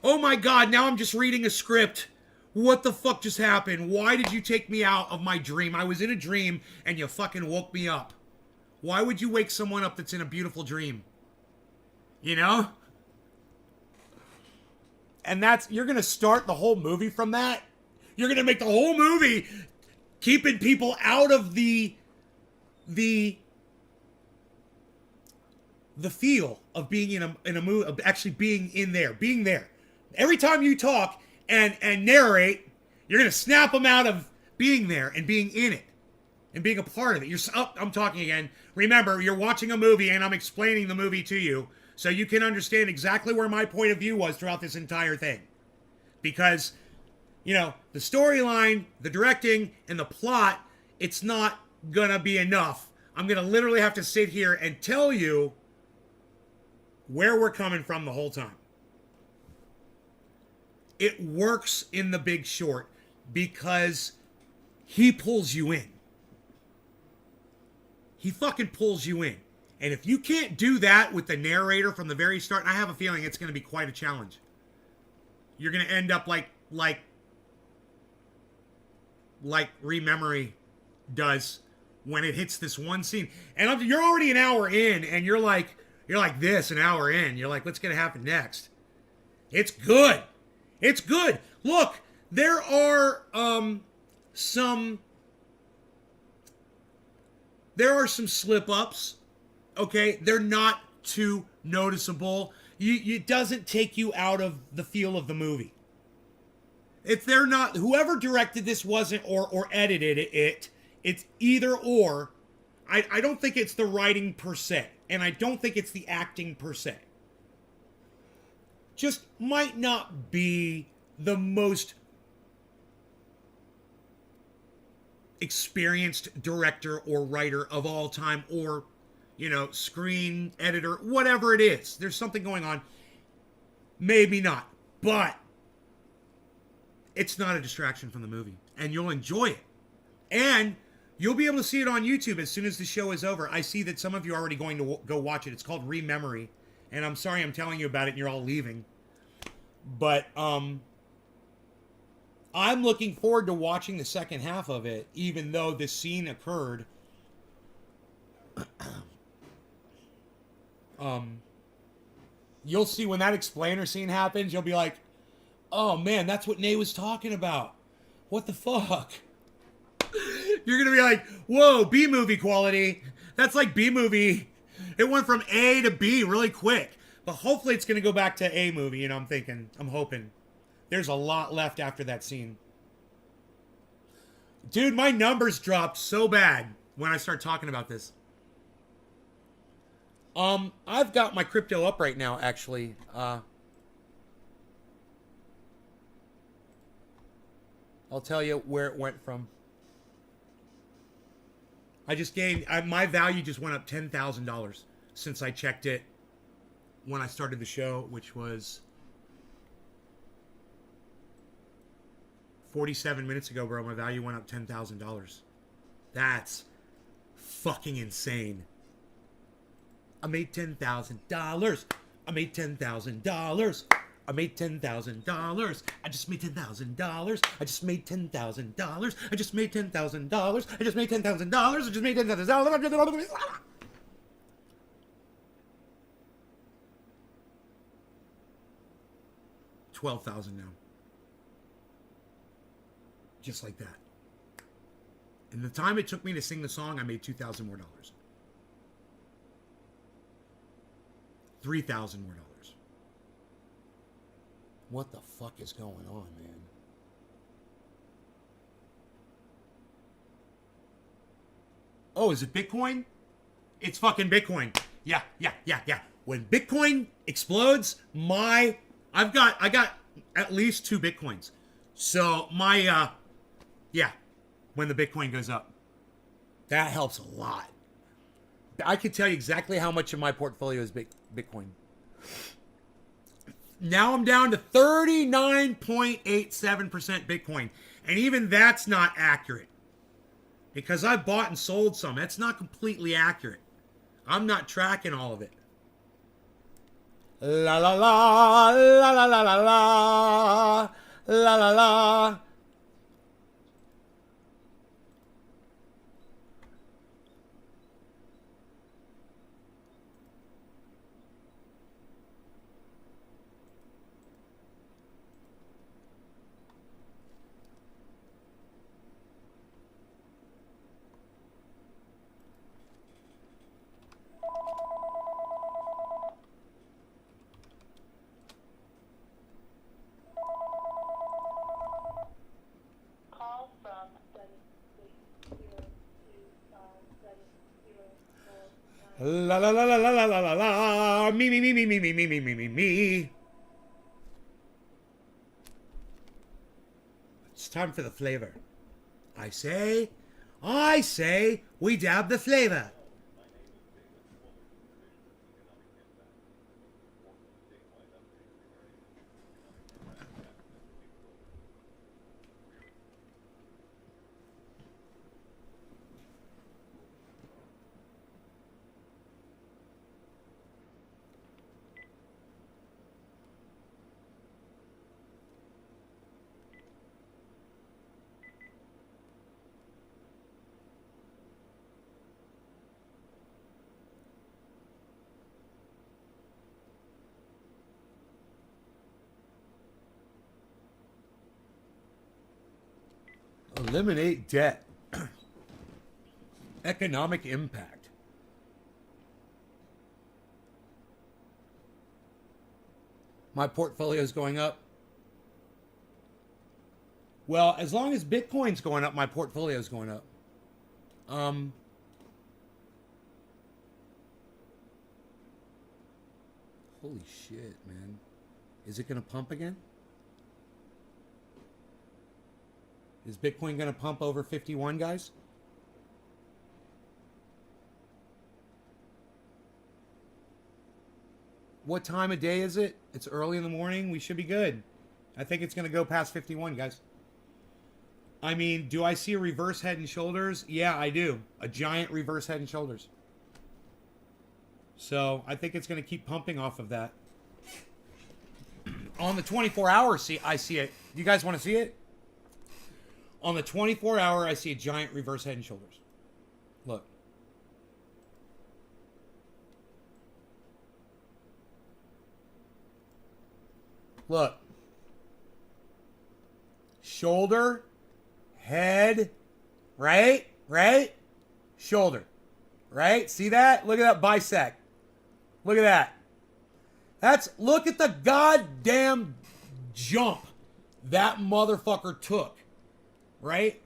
Oh my God, now I'm just reading a script. What the fuck just happened? Why did you take me out of my dream? I was in a dream and you fucking woke me up. Why would you wake someone up that's in a beautiful dream? You know? And you're going to start the whole movie from that? You're going to make the whole movie keeping people out of the feel of being in a movie, of actually being there. Every time you talk and narrate, you're going to snap them out of being there and being in it and being a part of it. I'm talking again. Remember, you're watching a movie and I'm explaining the movie to you so you can understand exactly where my point of view was throughout this entire thing. Because, you know, the storyline, the directing, and the plot, it's not going to be enough. I'm going to literally have to sit here and tell you where we're coming from the whole time. It works in The Big Short. because he pulls you in. He fucking pulls you in. And if you can't do that with the narrator from the very start, I have a feeling it's going to be quite a challenge. You're going to end up like Rememory does when it hits this one scene. And you're already an hour in, and you're like this an hour in. You're like, what's going to happen next? It's good. It's good. Look, there are some slip-ups. Okay, they're not too noticeable. It doesn't take you out of the feel of the movie. If they're not, whoever directed this wasn't or edited it, it's either or. I don't think it's the writing per se, and I don't think it's the acting per se. Just might not be the most experienced director or writer of all time, or screen editor, whatever it is. There's something going on. Maybe not, but it's not a distraction from the movie, and you'll enjoy it. And you'll be able to see it on YouTube as soon as the show is over. I see that some of you are already going to go watch it. It's called Rememory, and I'm sorry I'm telling you about it and you're all leaving. But I'm looking forward to watching the second half of it, even though this scene occurred. You'll see when that explainer scene happens, you'll be like, oh man, that's what Nate was talking about. What the fuck? You're going to be like, whoa, B-movie quality. That's like B-movie. It went from A to B really quick. But hopefully it's going to go back to A movie, I'm hoping. There's a lot left after that scene. Dude, my numbers dropped so bad when I start talking about this. I've got my crypto up right now, actually. I'll tell you where it went from. I just gained, my value just went up $10,000 since I checked it when I started the show, which was 47 minutes ago, bro. My value went up $10,000. That's fucking insane. I made $10,000. I made $10,000. I made $10,000. I just made $10,000. I just made $10,000. I just made $10,000. I just made $10,000. I just made $10,000. $12,000 now. Just like that. In the time it took me to sing the song, I made $2,000 more. $3,000 more. What the fuck is going on, man? Oh, is it Bitcoin? It's fucking Bitcoin. Yeah. When Bitcoin explodes, I got at least 2 Bitcoins. So when the Bitcoin goes up, that helps a lot. I can tell you exactly how much of my portfolio is Bitcoin. Now I'm down to 39.87% Bitcoin. And even that's not accurate. Because I bought and sold some. That's not completely accurate. I'm not tracking all of it. La la la, la la la la la, la la la. La la la la la la la la la. Me. It's time for the flavor. I say, we dab the flavor. Eliminate debt. Economic impact. My portfolio is going up. Well, as long as Bitcoin's going up, my portfolio is going up. Holy shit, man. Is it going to pump again? Is Bitcoin going to pump over 51, guys? What time of day is it? It's early in the morning. We should be good. I think it's going to go past 51, guys. I mean, do I see a reverse head and shoulders? Yeah, I do. A giant reverse head and shoulders. So I think it's going to keep pumping off of that. On the 24-hour, I see it. You guys want to see it? On the 24-hour, I see a giant reverse head and shoulders. Look. Look. Shoulder, head, right? Right? Shoulder. Right? See that? Look at that bisect. Look at that. Look at the goddamn jump that motherfucker took. Right?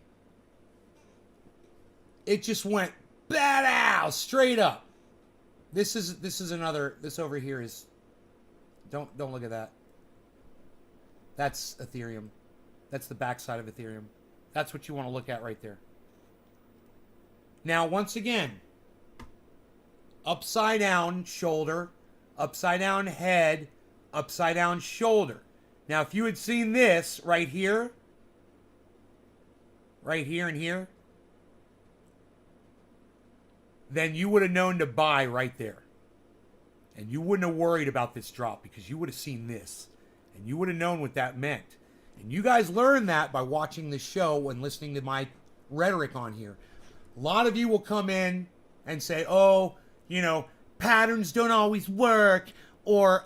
It just went badass straight up. This over here is, don't look at that. That's Ethereum. That's the backside of Ethereum. That's what you want to look at right there. Now, once again, upside down shoulder, upside down head, upside down shoulder. Now, if you had seen this right here and here, then you would have known to buy right there. And you wouldn't have worried about this drop because you would have seen this. And you would have known what that meant. And you guys learned that by watching this show and listening to my rhetoric on here. A lot of you will come in and say, oh, patterns don't always work. Or,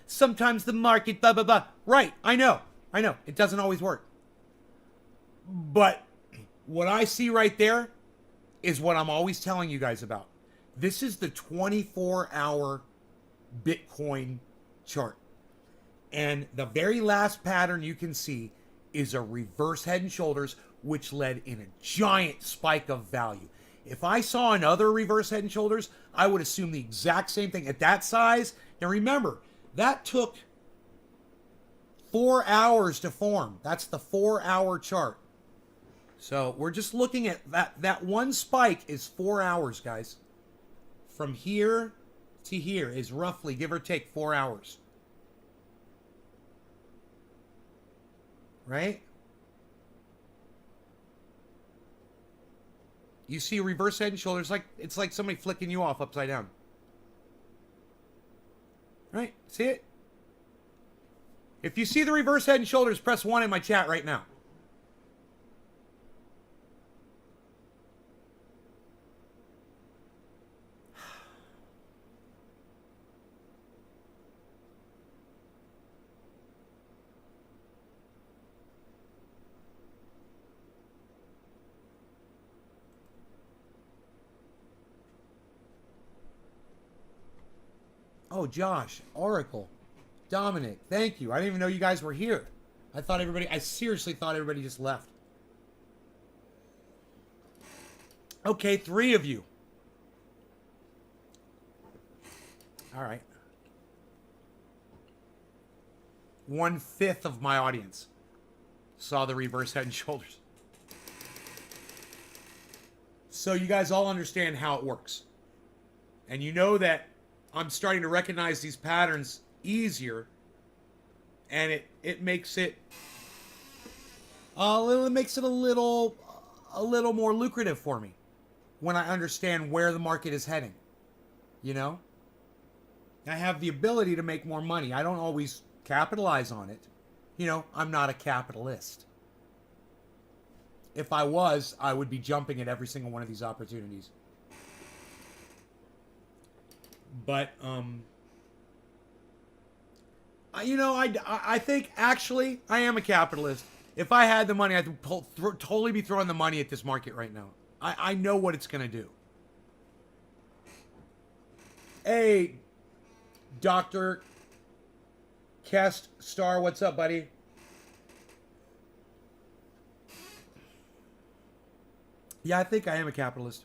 sometimes the market, blah, blah, blah. Right, I know. It doesn't always work. But what I see right there is what I'm always telling you guys about. This is the 24-hour Bitcoin chart. And the very last pattern you can see is a reverse head and shoulders, which led in a giant spike of value. If I saw another reverse head and shoulders, I would assume the exact same thing at that size. Now remember, that took 4 hours to form. That's the 4-hour chart. So we're just looking at that one spike is 4 hours, guys. From here to here is roughly, give or take, 4 hours. Right? You see reverse head and shoulders, it's like somebody flicking you off upside down. Right? See it? If you see the reverse head and shoulders, press 1 in my chat right now. Oh, Josh, Oracle, Dominic, thank you. I didn't even know you guys were here. I seriously thought everybody just left. Okay, 3 of you. All right. 1/5 of my audience saw the reverse head and shoulders. So you guys all understand how it works. And you know that I'm starting to recognize these patterns easier, and it makes it a little more lucrative for me when I understand where the market is heading. I have the ability to make more money. I don't always capitalize on it. I'm not a capitalist. If I was, I would be jumping at every single one of these opportunities. But, I think actually I am a capitalist. If I had the money, I'd totally be throwing the money at this market right now. I know what it's going to do. Hey, Dr. Kest Star, what's up, buddy? Yeah, I think I am a capitalist.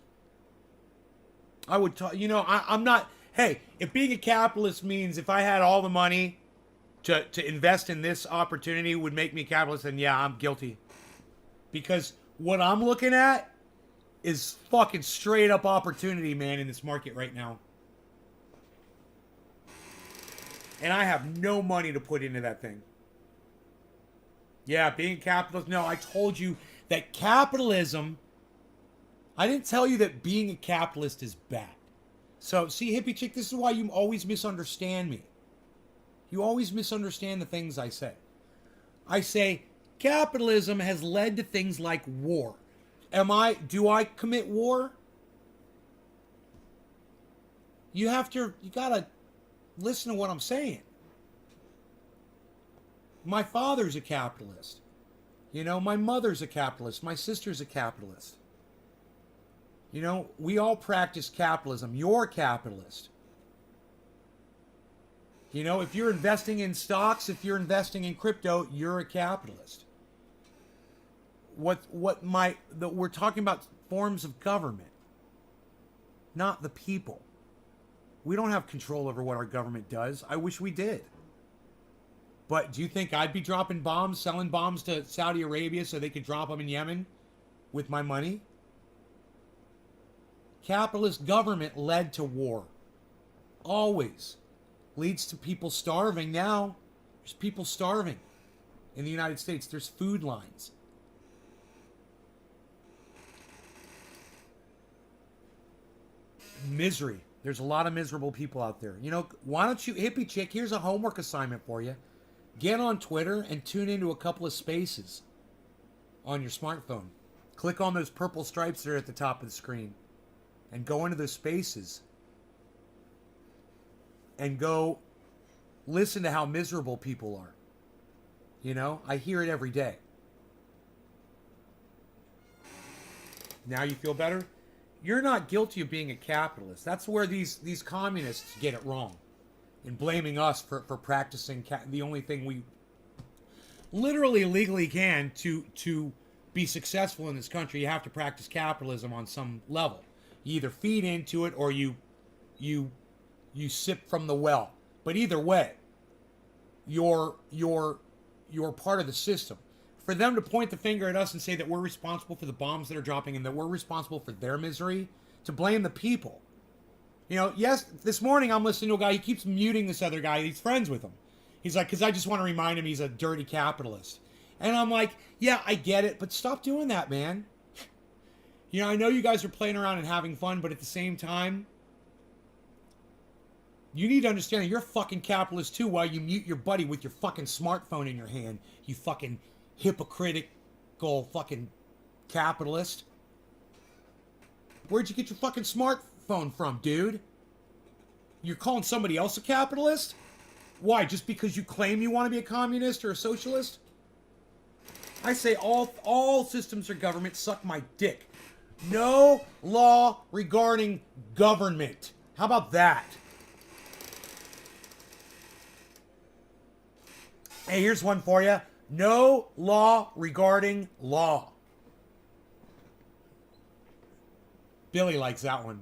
I would talk, I'm not, hey, if being a capitalist means if I had all the money to invest in this opportunity would make me a capitalist, then yeah, I'm guilty. Because what I'm looking at is fucking straight up opportunity, man, in this market right now. And I have no money to put into that thing. Yeah, being a capitalist, no, I told you that capitalism, I didn't tell you that being a capitalist is bad. So, see, hippie chick, this is why you always misunderstand me. You always misunderstand the things I say. I say capitalism has led to things like war. Do I commit war? You gotta listen to what I'm saying. My father's a capitalist. My mother's a capitalist. My sister's a capitalist. We all practice capitalism. You're a capitalist. If you're investing in stocks, if you're investing in crypto, you're a capitalist. We're talking about forms of government, not the people. We don't have control over what our government does. I wish we did. But do you think I'd be dropping bombs, selling bombs to Saudi Arabia so they could drop them in Yemen with my money? Capitalist government led to war. Always. Leads to people starving now. There's people starving in the United States. There's food lines. Misery. There's a lot of miserable people out there. Why don't you, hippie chick, here's a homework assignment for you. Get on Twitter and tune into a couple of spaces on your smartphone. Click on those purple stripes that are at the top of the screen and go into those spaces and go listen to how miserable people are. I hear it every day. Now you feel better? You're not guilty of being a capitalist. That's where these communists get it wrong in blaming us for practicing the only thing we literally legally can to be successful in this country. You have to practice capitalism on some level. You either feed into it or you sip from the well. But either way, you're part of the system. For them to point the finger at us and say that we're responsible for the bombs that are dropping and that we're responsible for their misery, to blame the people. Yes, this morning I'm listening to a guy, he keeps muting this other guy, he's friends with him. He's like, because I just want to remind him he's a dirty capitalist. And I'm like, yeah, I get it, but stop doing that, man. I know you guys are playing around and having fun, but at the same time, you need to understand that you're a fucking capitalist too while you mute your buddy with your fucking smartphone in your hand. You fucking hypocritical fucking capitalist. Where'd you get your fucking smartphone from, dude? You're calling somebody else a capitalist? Why? Just because you claim you want to be a communist or a socialist? I say all systems of government suck my dick. No law regarding government. How about that? Hey, here's one for you. No law regarding law. Billy likes that one.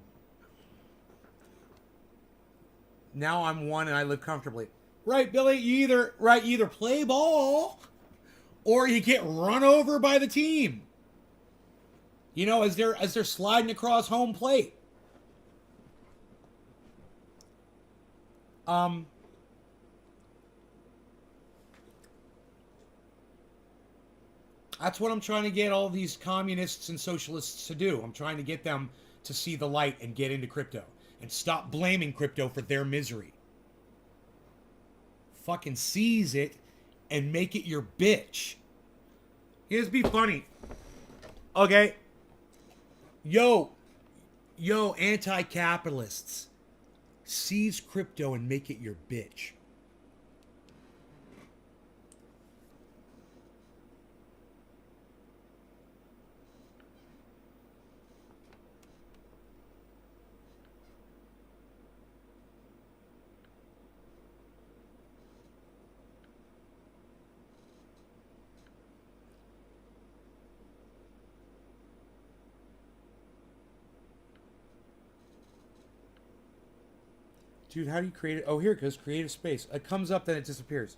Now I'm one and I live comfortably. Right, Billy? You either play ball or you get run over by the team. As they're sliding across home plate. That's what I'm trying to get all these communists and socialists to do. I'm trying to get them to see the light and get into crypto. And stop blaming crypto for their misery. Fucking seize it and make it your bitch. Here's be funny. Okay. Yo, anti-capitalists. Seize crypto and make it your bitch. Dude, how do you create it? Oh, here it goes. Create a space. It comes up, then it disappears.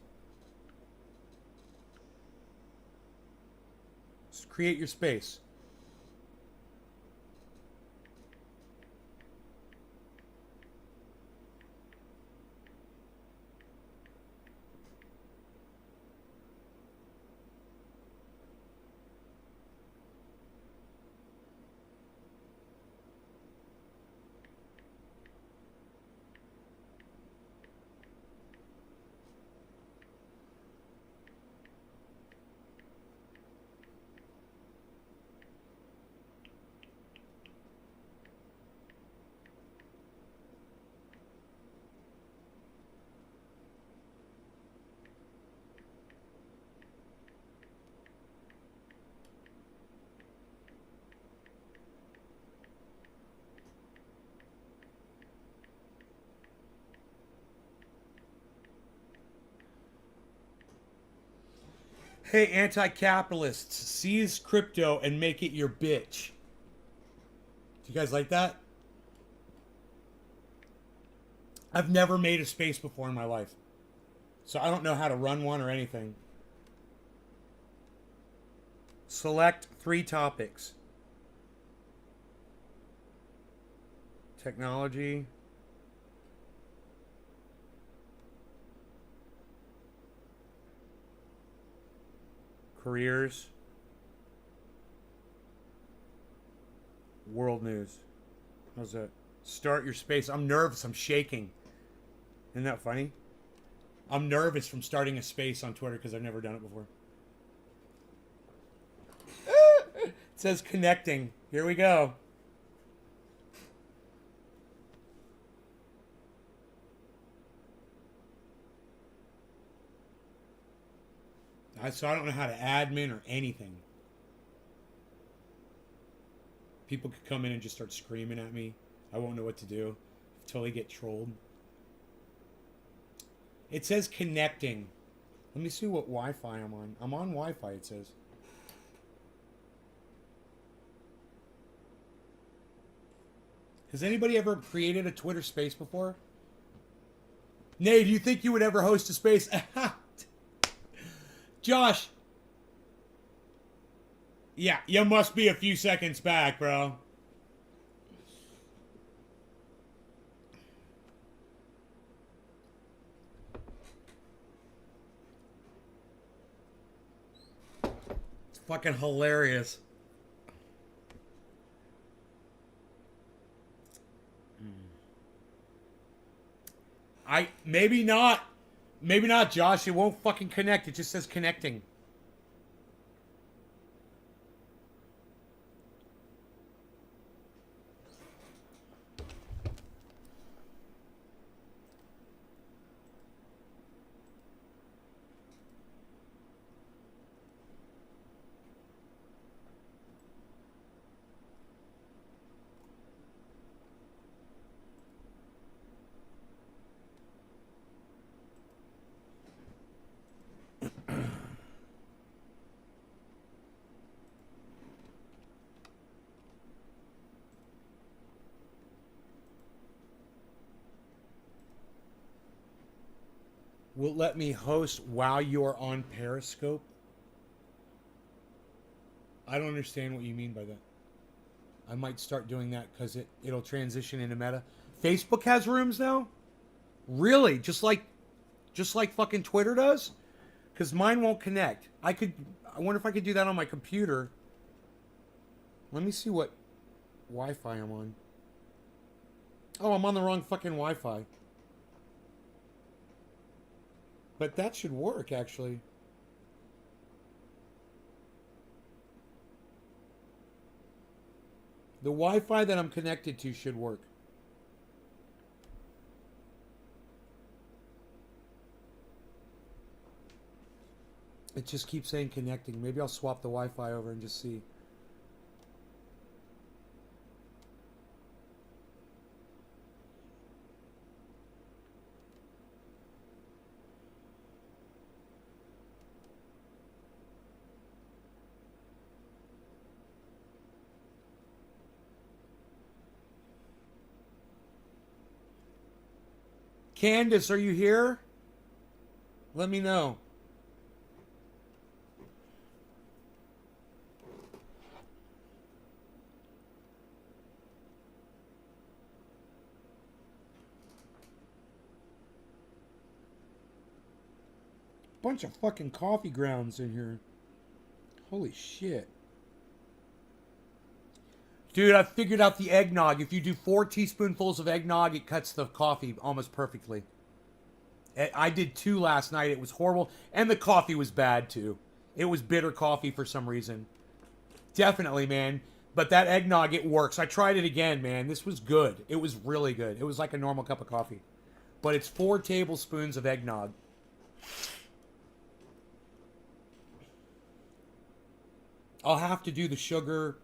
Just create your space. Hey, anti-capitalists, seize crypto and make it your bitch. Do you guys like that? I've never made a space before in my life, so I don't know how to run one or anything. Select 3 topics. Technology. Careers. World news. How's that? Start your space. I'm nervous. I'm shaking. Isn't that funny? I'm nervous from starting a space on Twitter because I've never done it before. It says connecting. Here we go. So I don't know how to admin or anything. People could come in and just start screaming at me. I won't know what to do. Totally get trolled. It says connecting. Let me see what Wi-Fi I'm on. I'm on Wi-Fi, it says. Has anybody ever created a Twitter space before? Nay, do you think you would ever host a space? Josh. Yeah, you must be a few seconds back, bro. It's fucking hilarious. Maybe not. Maybe not, Josh. It won't fucking connect. It just says connecting. Will let me host while you're on Periscope? I don't understand what you mean by that. I might start doing that because it'll transition into Meta. Facebook has rooms now? Really? Just like fucking Twitter does? Because mine won't connect. I wonder if I could do that on my computer. Let me see what Wi-Fi I'm on. Oh, I'm on the wrong fucking Wi-Fi. But that should work, actually. The Wi-Fi that I'm connected to should work. It just keeps saying connecting. Maybe I'll swap the Wi-Fi over and just see. Candace, are you here? Let me know. Bunch of fucking coffee grounds in here. Holy shit. Dude, I figured out the eggnog. If you do 4 teaspoonfuls of eggnog, it cuts the coffee almost perfectly. I did 2 last night. It was horrible. And the coffee was bad, too. It was bitter coffee for some reason. Definitely, man. But that eggnog, it works. I tried it again, man. This was good. It was really good. It was like a normal cup of coffee. But it's 4 tablespoons of eggnog. I'll have to do the sugar.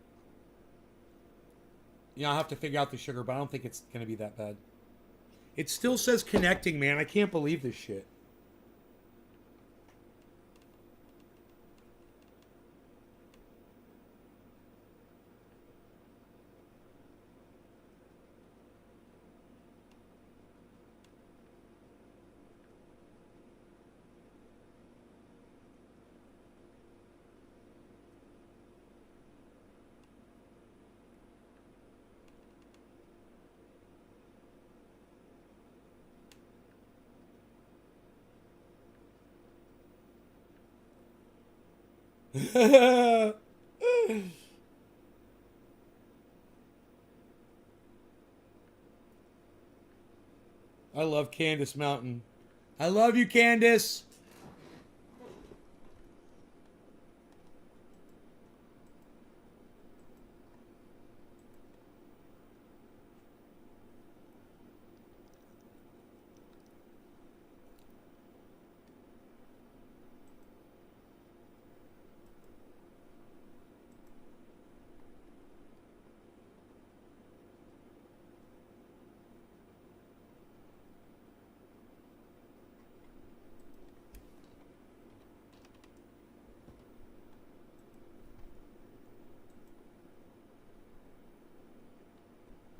I'll have to figure out the sugar, but I don't think it's going to be that bad. It still says connecting, man. I can't believe this shit. I love Candace Mountain. I love you, Candace.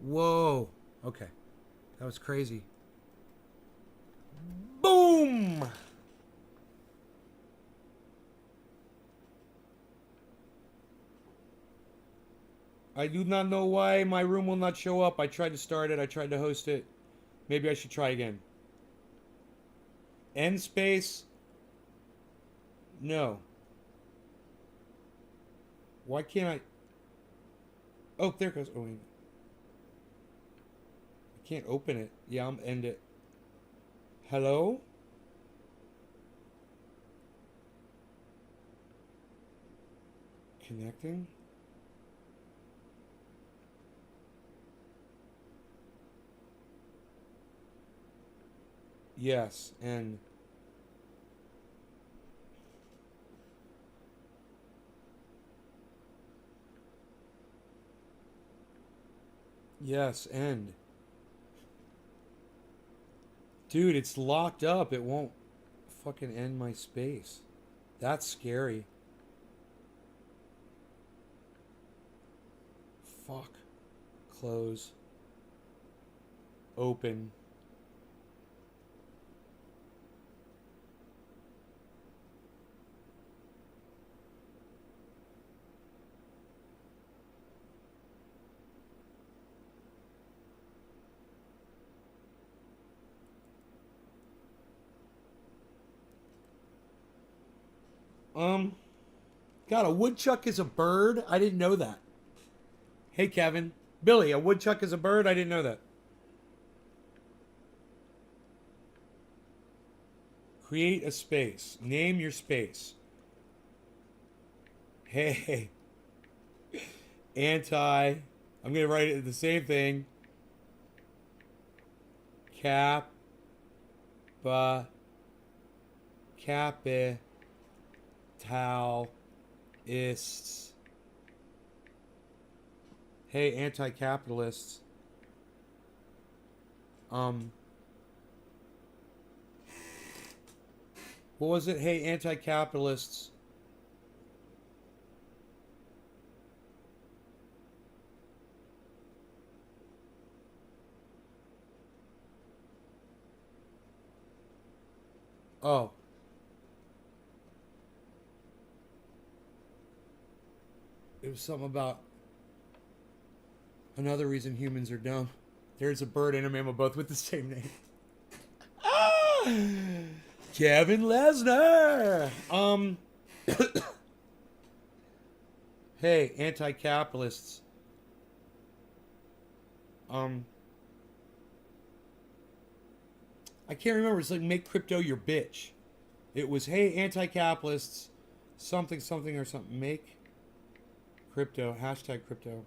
Whoa. Okay. That was crazy. Boom! I do not know why my room will not show up. I tried to start it. I tried to host it. Maybe I should try again. End space? No. Why can't I... Oh, there it goes. Oh, wait. I can't open it. Yeah, I'm end it. Hello? Connecting? Yes, and... Yes, end. Dude, it's locked up. It won't fucking end my space. That's scary. Fuck. Close. Open. God, a woodchuck is a bird? I didn't know that. Hey, Kevin. Billy, a woodchuck is a bird? I didn't know that. Create a space. Name your space. Hey. Anti. I'm going to write it the same thing. Cap. Ba. Capitalists. Hey, anti-capitalists. What was it? Hey, anti-capitalists. Oh. It was something about another reason humans are dumb. There's a bird and a mammal both with the same name. Kevin Lesnar. Hey, anti-capitalists. I can't remember. It's like make crypto your bitch. It was hey anti-capitalists, something something or something. Make crypto hashtag crypto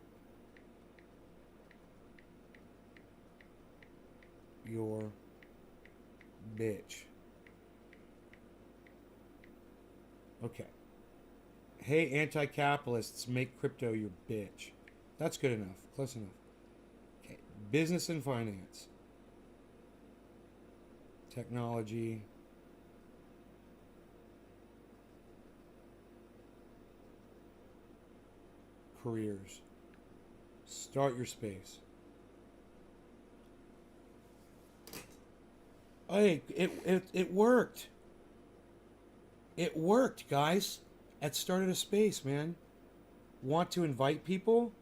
your bitch. Okay. Hey anti-capitalists, make crypto your bitch. That's good enough. Close enough. Okay. Business and finance. Technology. Careers. Start your space. Hey, it worked. It worked, guys. At started a space, man. Want to invite people?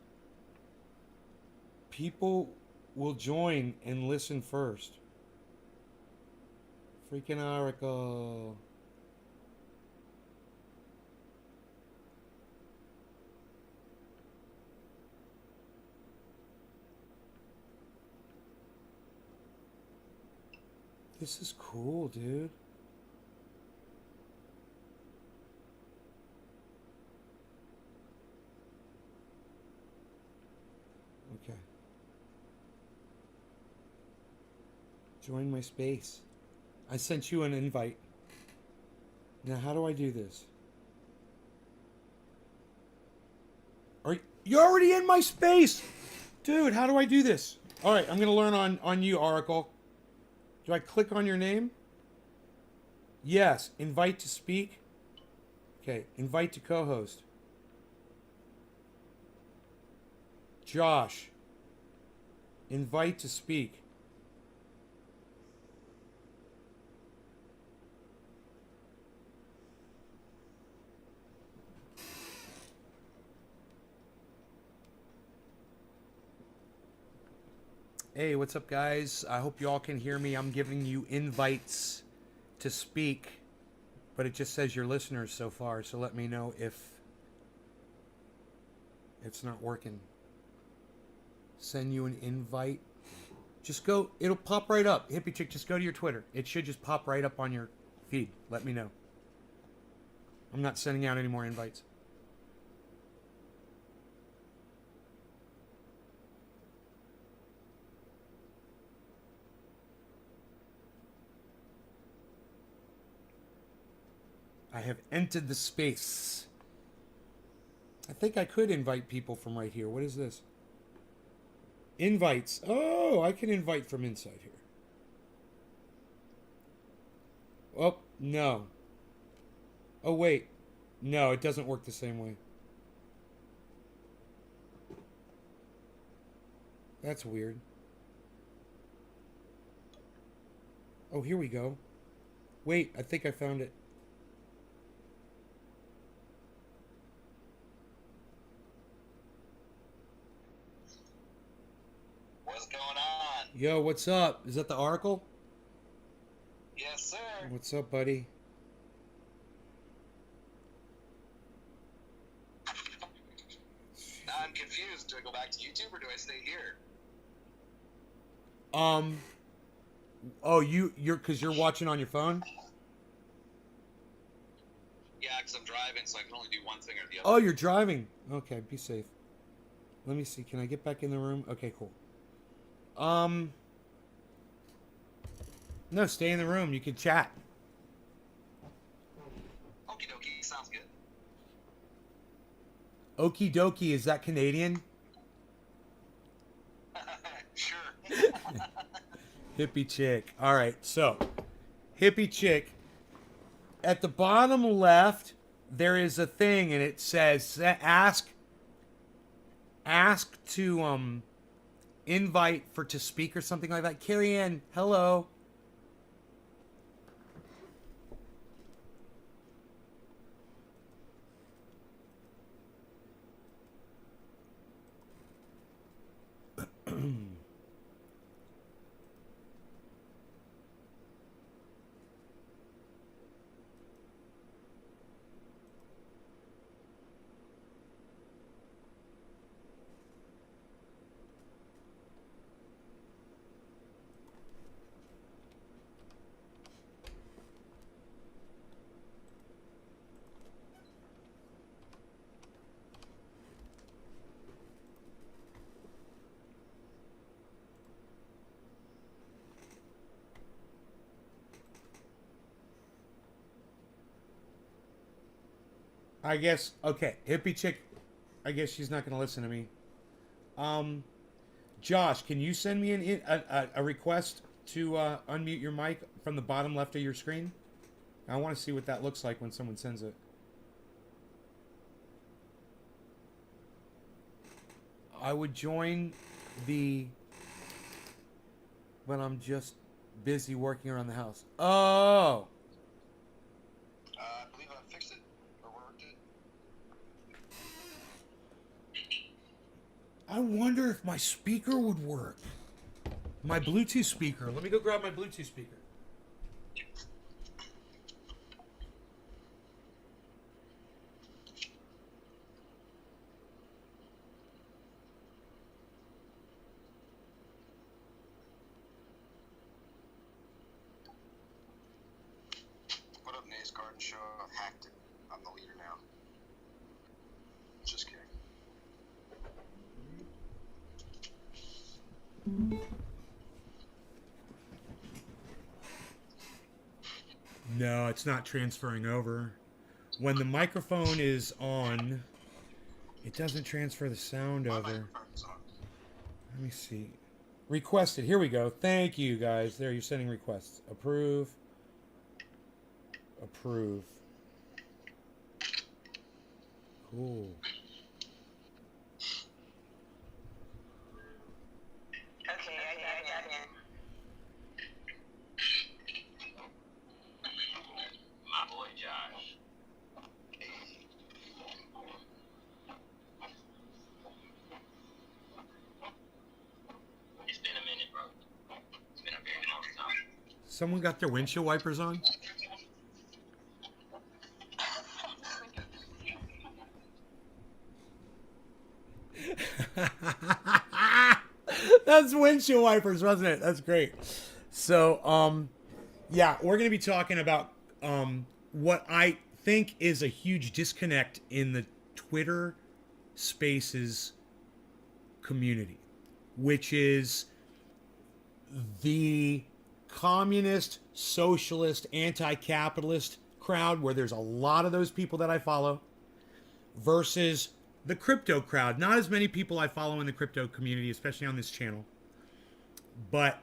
People will join and listen first. Freaking Oracle. This is cool, dude. Okay. Join my space. I sent you an invite. Now, how do I do this? You're already in my space! Dude, how do I do this? All right, I'm going to learn on you, Oracle. Do I click on your name? Yes. Invite to speak. Okay. Invite to co-host. Josh. Invite to speak. Hey, what's up, guys? I hope you all can hear me. I'm giving you invites to speak, but it just says you're listeners so far, so let me know if it's not working. Send you an invite. Just go, it'll pop right up. Hippie Chick, just go to your Twitter. It should just pop right up on your feed. Let me know. I'm not sending out any more invites. I have entered the space. I think I could invite people from right here. What is this? Invites. Oh, I can invite from inside here. Oh, no. Oh, wait. No, it doesn't work the same way. That's weird. Oh, here we go. Wait, I think I found it. What's going on? Yo, what's up? Is that the Oracle? Yes, sir. What's up, buddy? Now I'm confused. Do I go back to YouTube or do I stay here? Oh, you're because you're watching on your phone? Yeah, because I'm driving, so I can only do one thing or the Oh, other. you're driving. Okay, be safe. Let me see. Can I get back in the room? Okay, cool. No, stay in the room. You can chat. Okie dokie, sounds good. Okie dokie, is that Canadian? Sure. Hippie chick. All right, so hippie chick. At the bottom left, there is a thing, and it says ask to invite for to speak or something like that. Carrie Ann, hello. I guess, okay, hippie chick, I guess she's not going to listen to me. Josh, can you send me a request to unmute your mic from the bottom left of your screen? I want to see what that looks like when someone sends it. I would join but I'm just busy working around the house. Oh! I believe I fixed it or worked it. I wonder if my speaker would work. My Bluetooth speaker. Let me go grab my Bluetooth speaker. Put up Nate's garden show. I've hacked it. I'm the leader now. Just kidding. No, it's not transferring over. When the microphone is on, it doesn't transfer the sound My over. microphone's on. Let me see. Requested. Here we go. Thank you, guys. There, you're sending requests. Approve. Approve. Cool. Okay, I got it. My boy Josh. It's been a minute, bro. It's been a very long time. Someone got their windshield wipers on? That's windshield wipers, wasn't it? That's great. So, yeah, we're going to be talking about what I think is a huge disconnect in the Twitter Spaces community, which is the communist, socialist, anti-capitalist crowd, where there's a lot of those people that I follow, versus the crypto crowd. Not as many people I follow in the crypto community, especially on this channel, but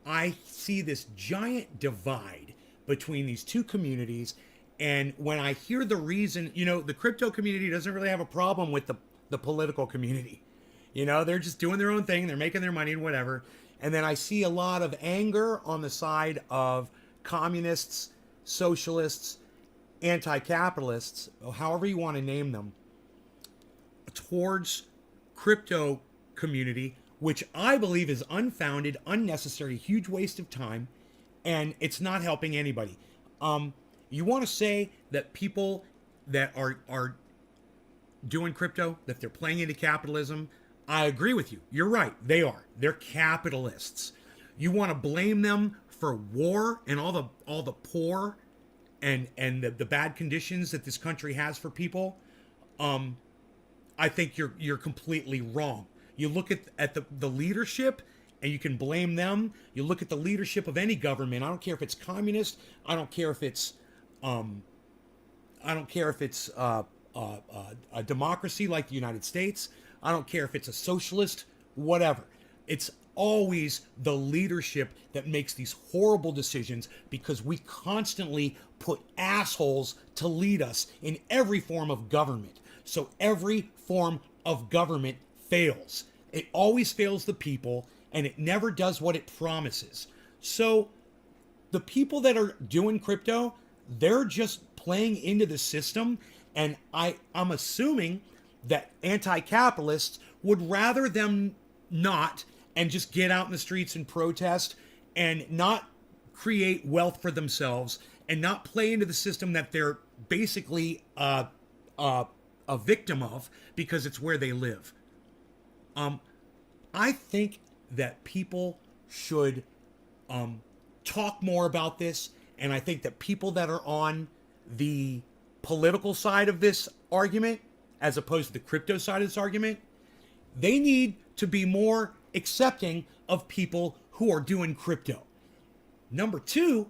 I see this giant divide between these two communities. And when I hear the reason, the crypto community doesn't really have a problem with the political community. They're just doing their own thing. They're making their money and whatever. And then I see a lot of anger on the side of communists, socialists, anti-capitalists, however you want to name them, towards crypto community, which I believe is unfounded, unnecessary, huge waste of time, and it's not helping anybody. You want to say that people that are doing crypto, that they're playing into capitalism, I agree with you. You're right. They are. They're capitalists. You want to blame them for war and all the poor and the bad conditions that this country has for people. I think you're completely wrong. You look at the leadership and you can blame them. You look at the leadership of any government. I don't care if it's communist. I don't care if it's a democracy like the United States. I don't care if it's a socialist, whatever. It's always the leadership that makes these horrible decisions, because we constantly put assholes to lead us in every form of government. So every form of government fails. It always fails the people, and it never does what it promises. So the people that are doing crypto, they're just playing into the system, and I'm assuming that anti-capitalists would rather them not, and just get out in the streets and protest and not create wealth for themselves and not play into the system that they're basically a victim of, because it's where they live. I think that people should talk more about this, and I think that people that are on the political side of this argument, as opposed to the crypto side of this argument, they need to be more accepting of people who are doing crypto. Number two,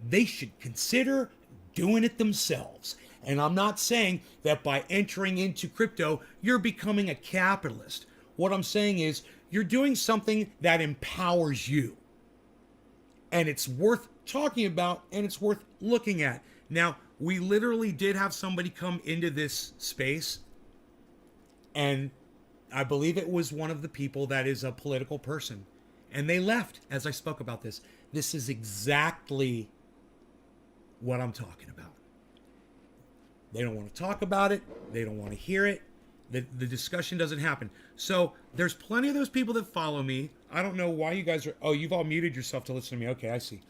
they should consider doing it themselves. And I'm not saying that by entering into crypto, you're becoming a capitalist. What I'm saying is you're doing something that empowers you. And it's worth talking about and it's worth looking at. Now, we literally did have somebody come into this space, and I believe it was one of the people that is a political person. And they left as I spoke about this. This is exactly what I'm talking about. They don't want to talk about it. They don't want to hear it. The discussion doesn't happen. So there's plenty of those people that follow me. I don't know why you guys are. Oh, you've all muted yourself to listen to me. Okay, I see.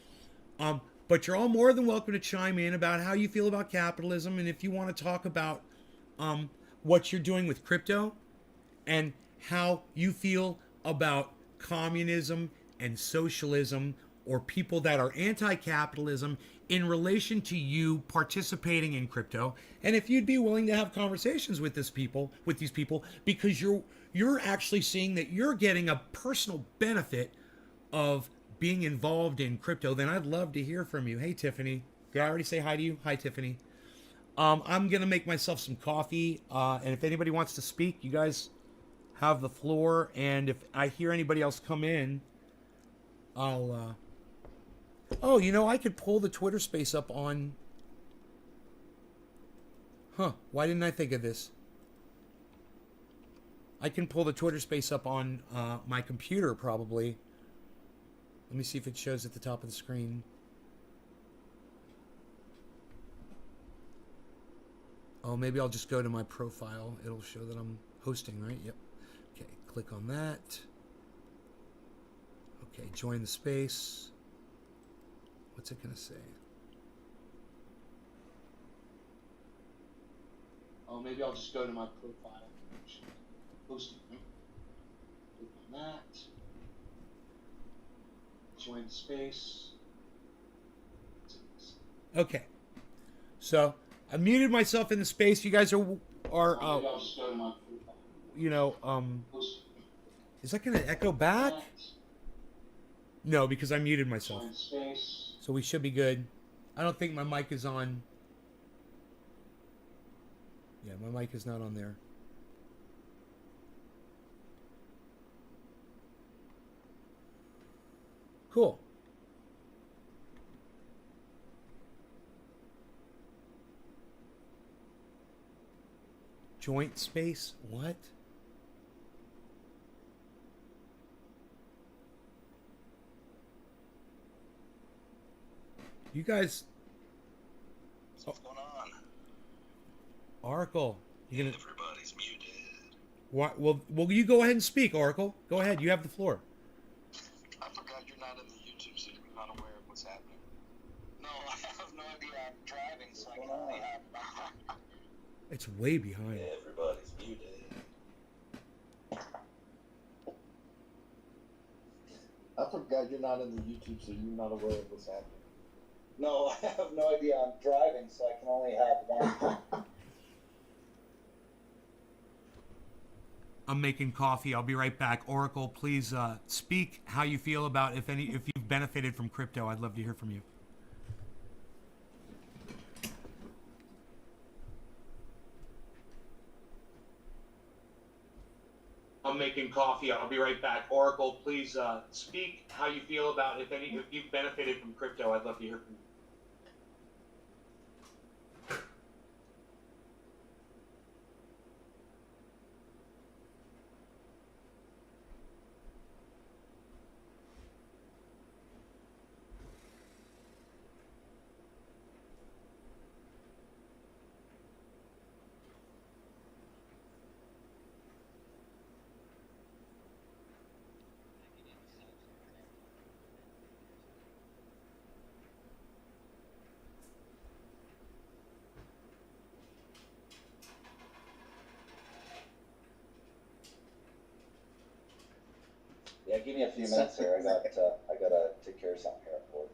But you're all more than welcome to chime in about how you feel about capitalism, and if you want to talk about what you're doing with crypto and how you feel about communism and socialism, or people that are anti-capitalism in relation to you participating in crypto, and if you'd be willing to have conversations with these people, because you're actually seeing that you're getting a personal benefit of being involved in crypto, then I'd love to hear from you. Hey, Tiffany. Did I already say hi to you? Hi, Tiffany. I'm going to make myself some coffee, and if anybody wants to speak, you guys have the floor, and if I hear anybody else come in, I'll... Oh, you know, I could pull the Twitter space up on... Huh, why didn't I think of this? I can pull the Twitter space up on my computer, probably. Let me see if it shows at the top of the screen. Oh, maybe I'll just go to my profile. It'll show that I'm hosting, right? Yep. Okay, click on that. Okay, join the space. What's it going to say? Oh, maybe I'll just go to my profile. Hosting, right? Click on that. Join the space. Okay. So I muted myself in the space. You guys are you know, is that going to echo back? No, because I muted myself. So we should be good. I don't think my mic is on. Yeah, my mic is not on there. Cool. Joint space? What? You guys... What's going on? Oracle. You gonna... Everybody's muted. What? Well, you go ahead and speak, Oracle. Go ahead. You have the floor. I forgot you're not in the YouTube, so you're not aware of what's happening. No, I have no idea. I'm driving, so I can only have... It's way behind. Everybody's muted. I forgot you're not in the YouTube, so you're not aware of what's happening. No, I have no idea. I'm driving, so I can only have one. I'm making coffee. I'll be right back. Oracle, please speak how you feel about if you've benefited from crypto. I'd love to hear from you. I'm making coffee. I'll be right back. Oracle, please speak how you feel about if you've benefited from crypto. I'd love to hear from you. Yeah, give me a few minutes here. I gotta take care of something here at work.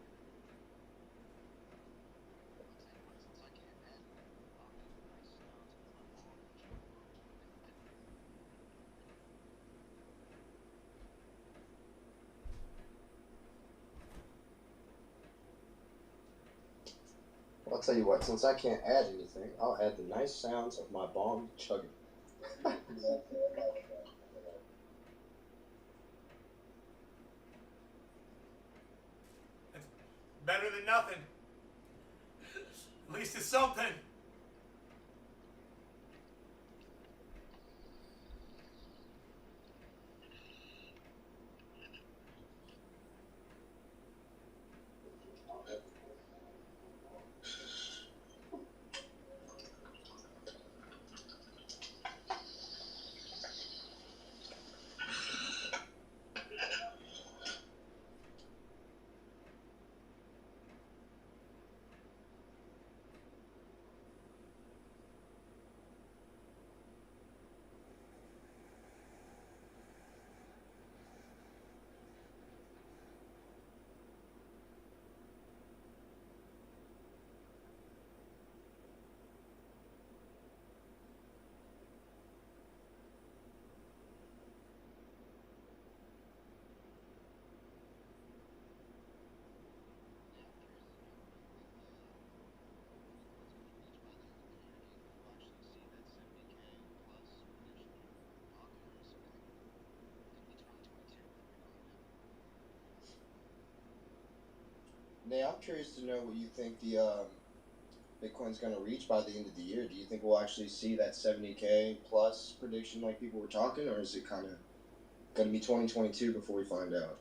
What's tell you what, since I can't add anything, I'll add the nice sounds of my bong chugging. Better than nothing. At least it's something. Now, I'm curious to know what you think the Bitcoin's going to reach by the end of the year. Do you think we'll actually see that 70K plus prediction like people were talking, or is it kind of going to be 2022 before we find out?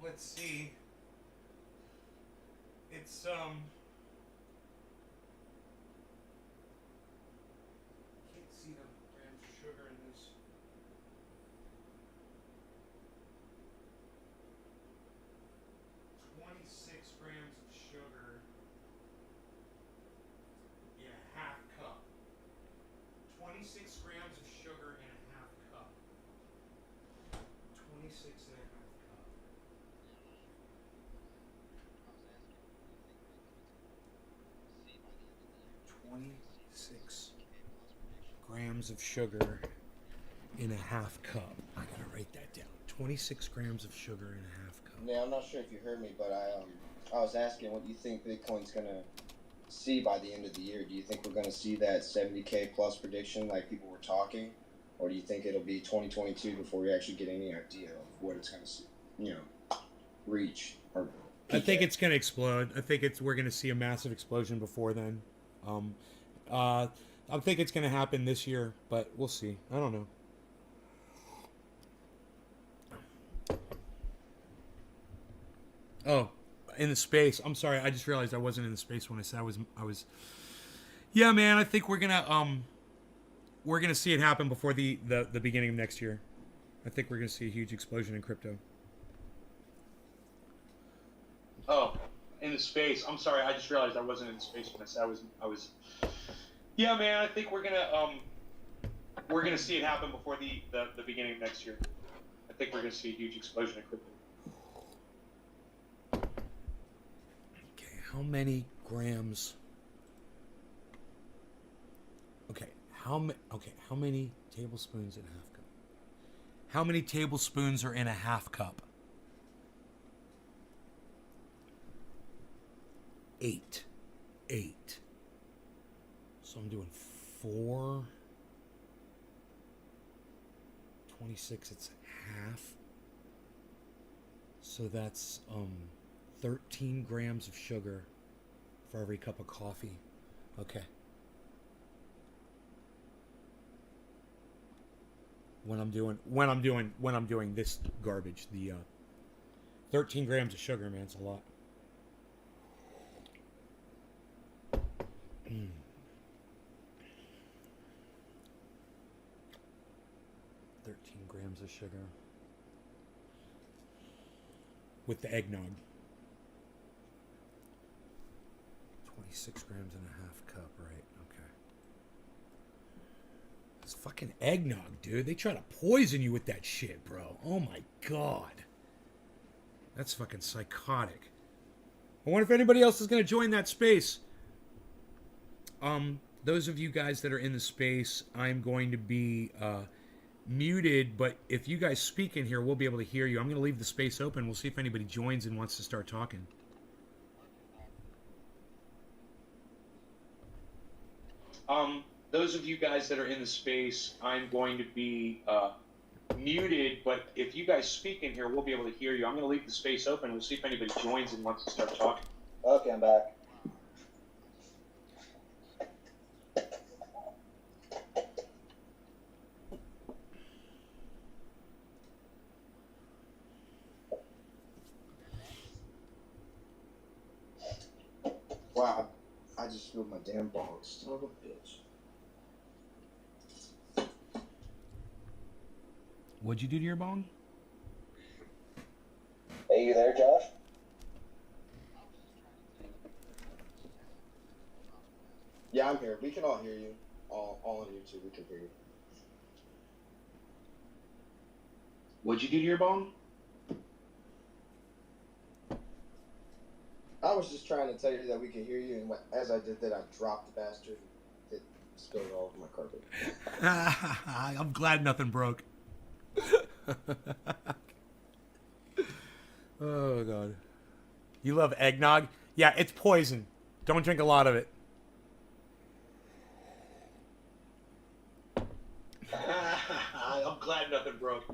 Let's see. It's can't see the grams of sugar in this. 26 grams of sugar in a half cup. 26 grams of sugar in a half cup. 26 and a half cup. 26 grams of sugar in a half cup. I gotta write that down. 26 grams of sugar in a half cup. Yeah, I'm not sure if you heard me, but I was asking what you think Bitcoin's going to see by the end of the year. Do you think we're going to see that 70K plus prediction like people were talking, or do you think it'll be 2022 before we actually get any idea of what it's going to, reach? Or I think it's going to explode. I think we're going to see a massive explosion before then. I think it's going to happen this year, but we'll see. I don't know. Oh, in the space. I'm sorry. I just realized I wasn't in the space when I said I was. Yeah, man. I think we're gonna see it happen before the beginning of next year. I think we're gonna see a huge explosion in crypto. Oh, in the space. I'm sorry. I just realized I wasn't in space when I said I was. Yeah, man. I think we're gonna see it happen before the beginning of next year. I think we're gonna see a huge explosion in crypto. Okay, how many grams? Okay, how many tablespoons in a half cup? How many tablespoons are in a half cup? 8. So I'm doing 4. 26, it's half. So that's 13 grams of sugar for every cup of coffee. Okay. When I'm doing this garbage, the 13 grams of sugar, man, it's a lot. 13 grams of sugar. with the eggnog. 26 grams and a half cup, right? Okay. It's fucking eggnog, dude. They try to poison you with that shit, bro. Oh my god. That's fucking psychotic. I wonder if anybody else is going to join that space. Those of you guys that are in the space, I'm going to be muted, but if you guys speak in here, we'll be able to hear you. I'm going to leave the space open. We'll see if anybody joins and wants to start talking. Those of you guys that are in the space, I'm going to be muted, but if you guys speak in here, we'll be able to hear you. I'm going to leave the space open. We'll see if anybody joins and wants to start talking. Okay, I'm back. Wow, I just spilled my damn balls. Son of a bitch. What'd you do to your bong? Hey, you there, Josh? Yeah, I'm here. We can all hear you. All on YouTube, we can hear you. What'd you do to your bong? I was just trying to tell you that we can hear you, and as I did that, I dropped the bastard. It spilled all over my carpet. I'm glad nothing broke. Oh god. You love eggnog? Yeah, it's poison. Don't drink a lot of it. I'm glad nothing broke.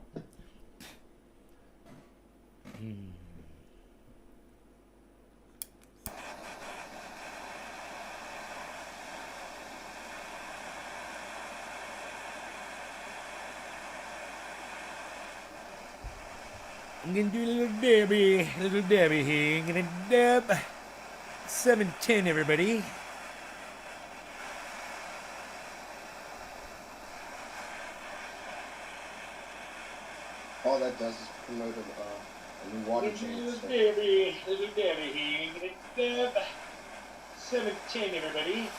I'm gonna do a little Debbie here. I'm gonna dab 710, everybody. All that does is promote a new water change. Little Debbie here. I'm gonna dab 710, everybody.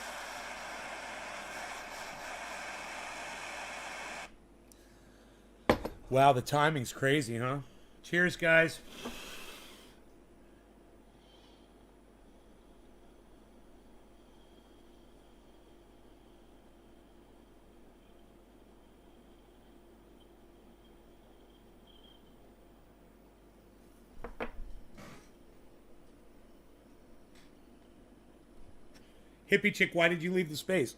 Wow, the timing's crazy, huh? Cheers, guys. Hippie chick, why did you leave the space?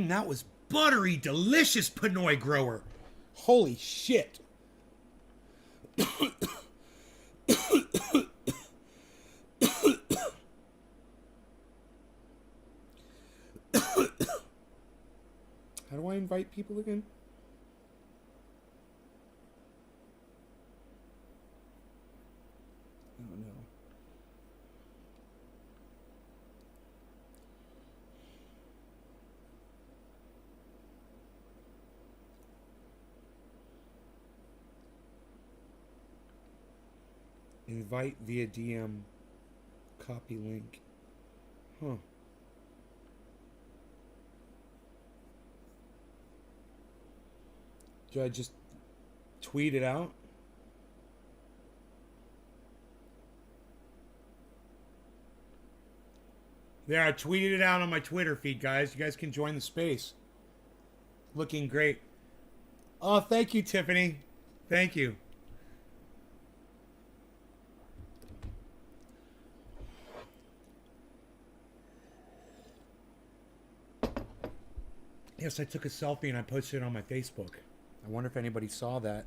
That was buttery, delicious Pinoy grower. Holy shit. How do I invite people again? Oh no. Invite via DM. Copy link. Huh. Do I just tweet it out? There, I tweeted it out on my Twitter feed, guys. You guys can join the space. Looking great. Oh, thank you, Tiffany. Thank you. Yes, I took a selfie and I posted it on my Facebook. I wonder if anybody saw that.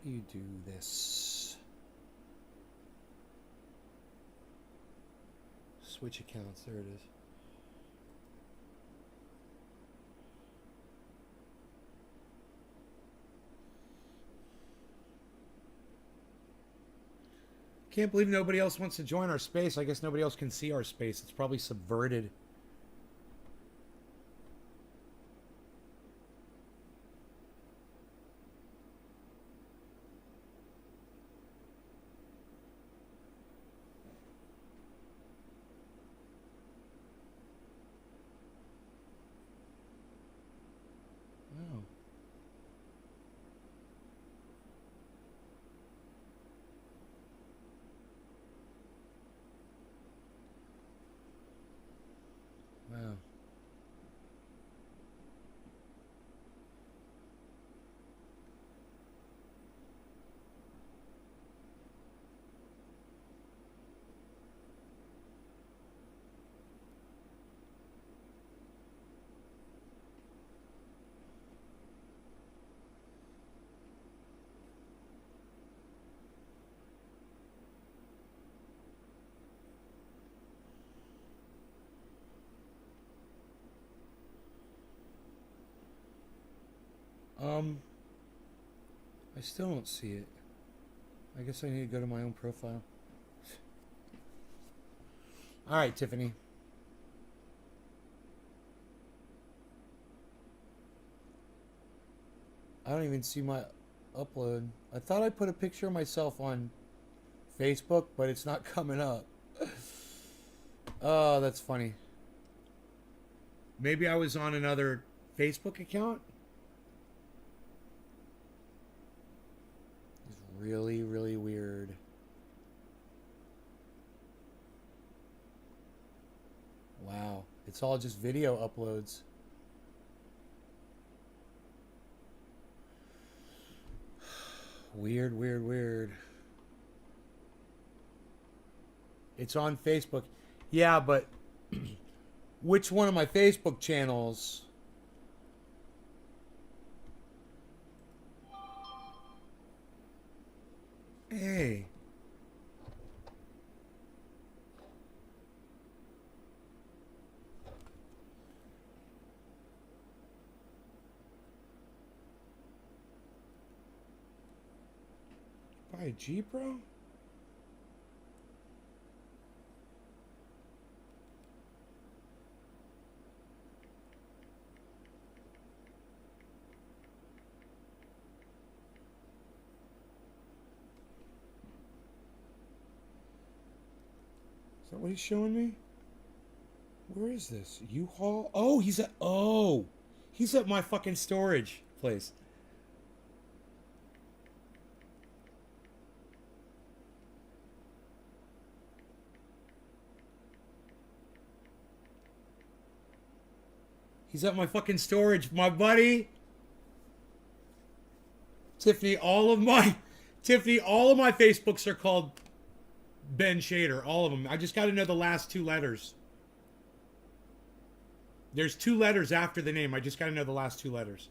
you do this? Switch accounts. There it is. Can't believe nobody else wants to join our space. I guess nobody else can see our space. It's probably subverted. Oh. Wow. I still don't see it. I guess I need to go to my own profile. All right, Tiffany. I don't even see my upload. I thought I put a picture of myself on Facebook, but it's not coming up. Oh, that's funny. Maybe I was on another Facebook account? It's really, really weird. Wow. It's all just video uploads. Weird, weird, weird. It's on Facebook. Yeah, but which one of my Facebook channels? Hey. Buy a Jeep, bro? Is that what he's showing me? Where is this? U-Haul? Oh, he's at my fucking storage place. He's at my fucking storage, my buddy. Tiffany, all of my Facebooks are called Ben Shader, all of them. I just got to know the last two letters. There's two letters after the name. I just got to know the last two letters.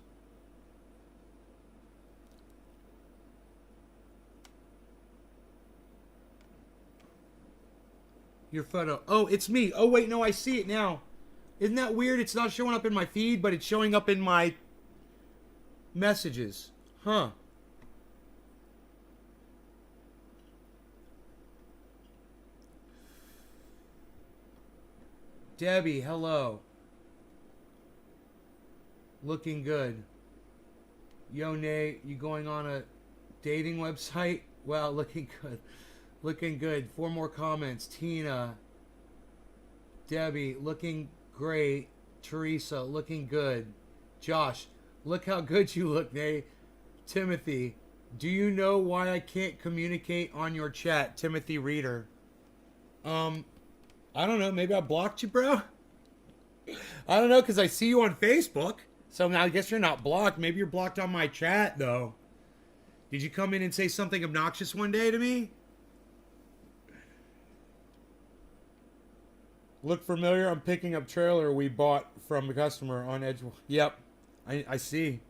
Your photo. Oh, it's me. Oh, wait, no, I see it now. Isn't that weird? It's not showing up in my feed, but it's showing up in my messages. Huh. Debbie, hello. Looking good. Yo, Nate, you going on a dating website? Wow, looking good. Looking good. 4 more comments. Tina. Debbie, looking great. Teresa, looking good. Josh, look how good you look, Nate. Timothy, do you know why I can't communicate on your chat? Timothy Reader. I don't know. Maybe I blocked you, bro. I don't know, because I see you on Facebook. So now I guess you're not blocked. Maybe you're blocked on my chat, though. Did you come in and say something obnoxious one day to me? Look familiar? I'm picking up trailer we bought from a customer on Edge. Yep. I see.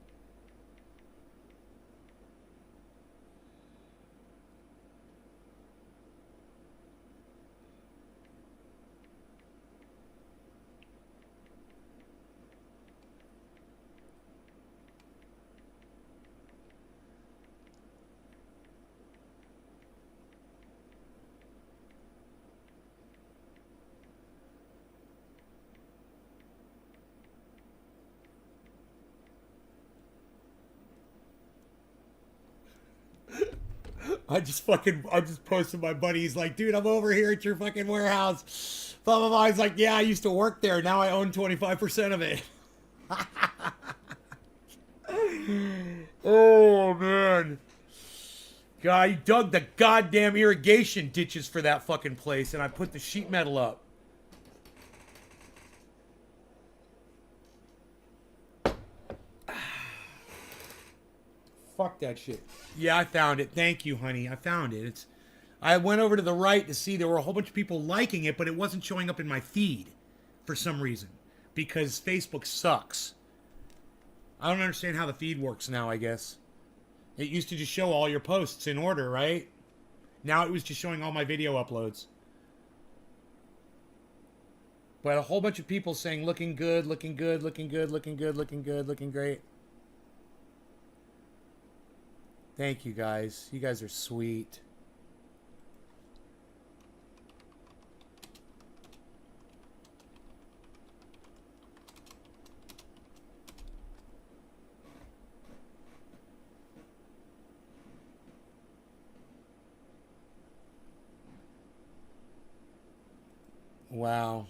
I just posted my buddy. He's like, dude, I'm over here at your fucking warehouse. Blah, blah, blah. He's like, yeah, I used to work there. Now I own 25% of it. Oh, man. Guy dug the goddamn irrigation ditches for that fucking place, and I put the sheet metal up. Fuck that shit. Yeah, I found it. Thank you, honey. I found it. I went over to the right to see there were a whole bunch of people liking it, but it wasn't showing up in my feed for some reason because Facebook sucks. I don't understand how the feed works now, I guess. It used to just show all your posts in order, right? Now it was just showing all my video uploads. But a whole bunch of people saying looking good, looking good, looking good, looking good, looking good, looking great. Thank you guys. You guys are sweet. Wow.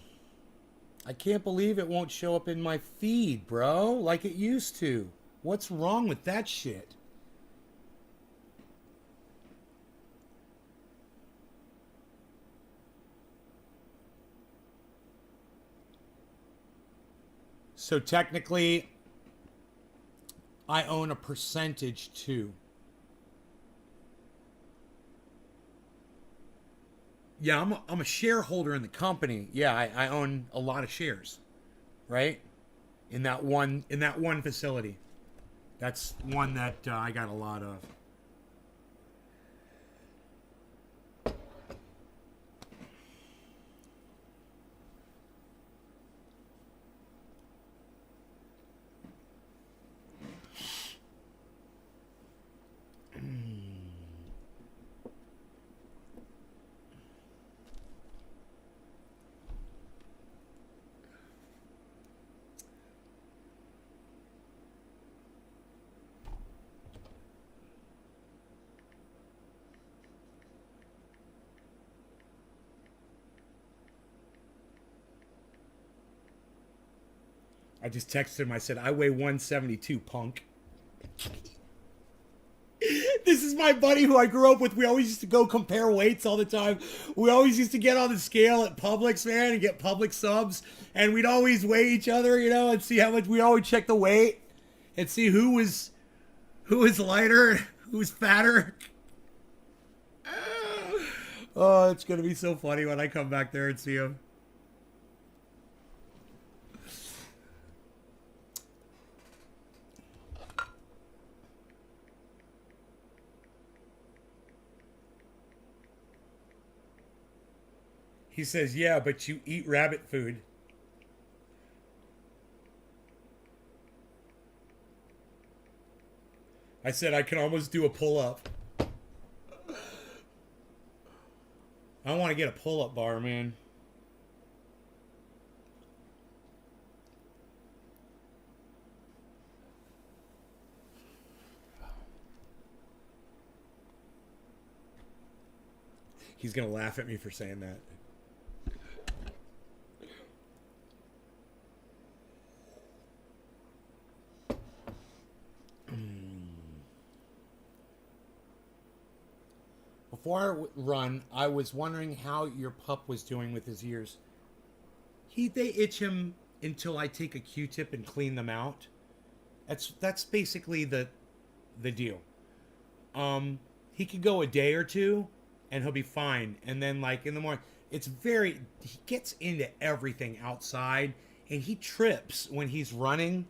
I can't believe it won't show up in my feed, bro, like it used to. What's wrong with that shit? So technically, I own a percentage too. Yeah, I'm a shareholder in the company. Yeah, I own a lot of shares, right? In that one facility. That's one that I got a lot of. I just texted him. I said, I weigh 172, punk. This is my buddy who I grew up with. We always used to go compare weights all the time. We always used to get on the scale at Publix, man, and get Publix subs. And we'd always weigh each other, you know, and see how much. We always check the weight and see who was lighter, who was fatter. Oh, it's going to be so funny when I come back there and see him. He says, yeah, but you eat rabbit food. I said I can almost do a pull-up. I want to get a pull-up bar, man. He's going to laugh at me for saying that. Before I run, I was wondering how your pup was doing with his ears. They itch him until I take a Q-tip and clean them out. That's basically the deal. He could go a day or two and he'll be fine. And then like in the morning, he gets into everything outside and he trips when he's running.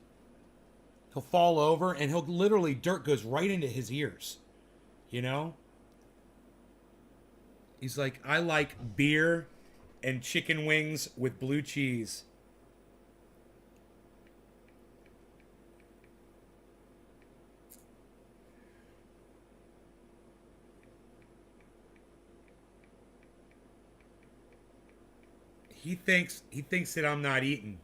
He'll fall over and dirt goes right into his ears. You know? He's like, I like beer and chicken wings with blue cheese. He thinks that I'm not eating.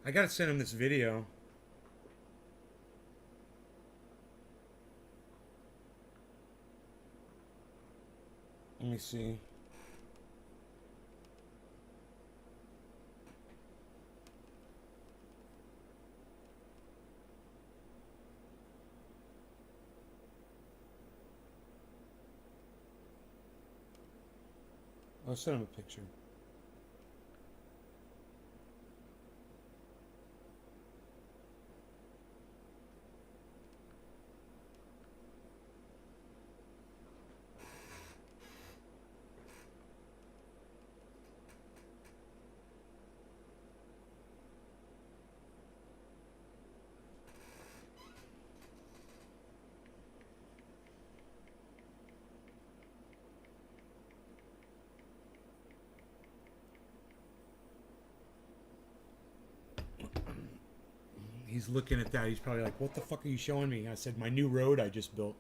I gotta send him this video. Let me see. I'll send him a picture. He's looking at that. He's probably like, what the fuck are you showing me? I said, my new road I just built.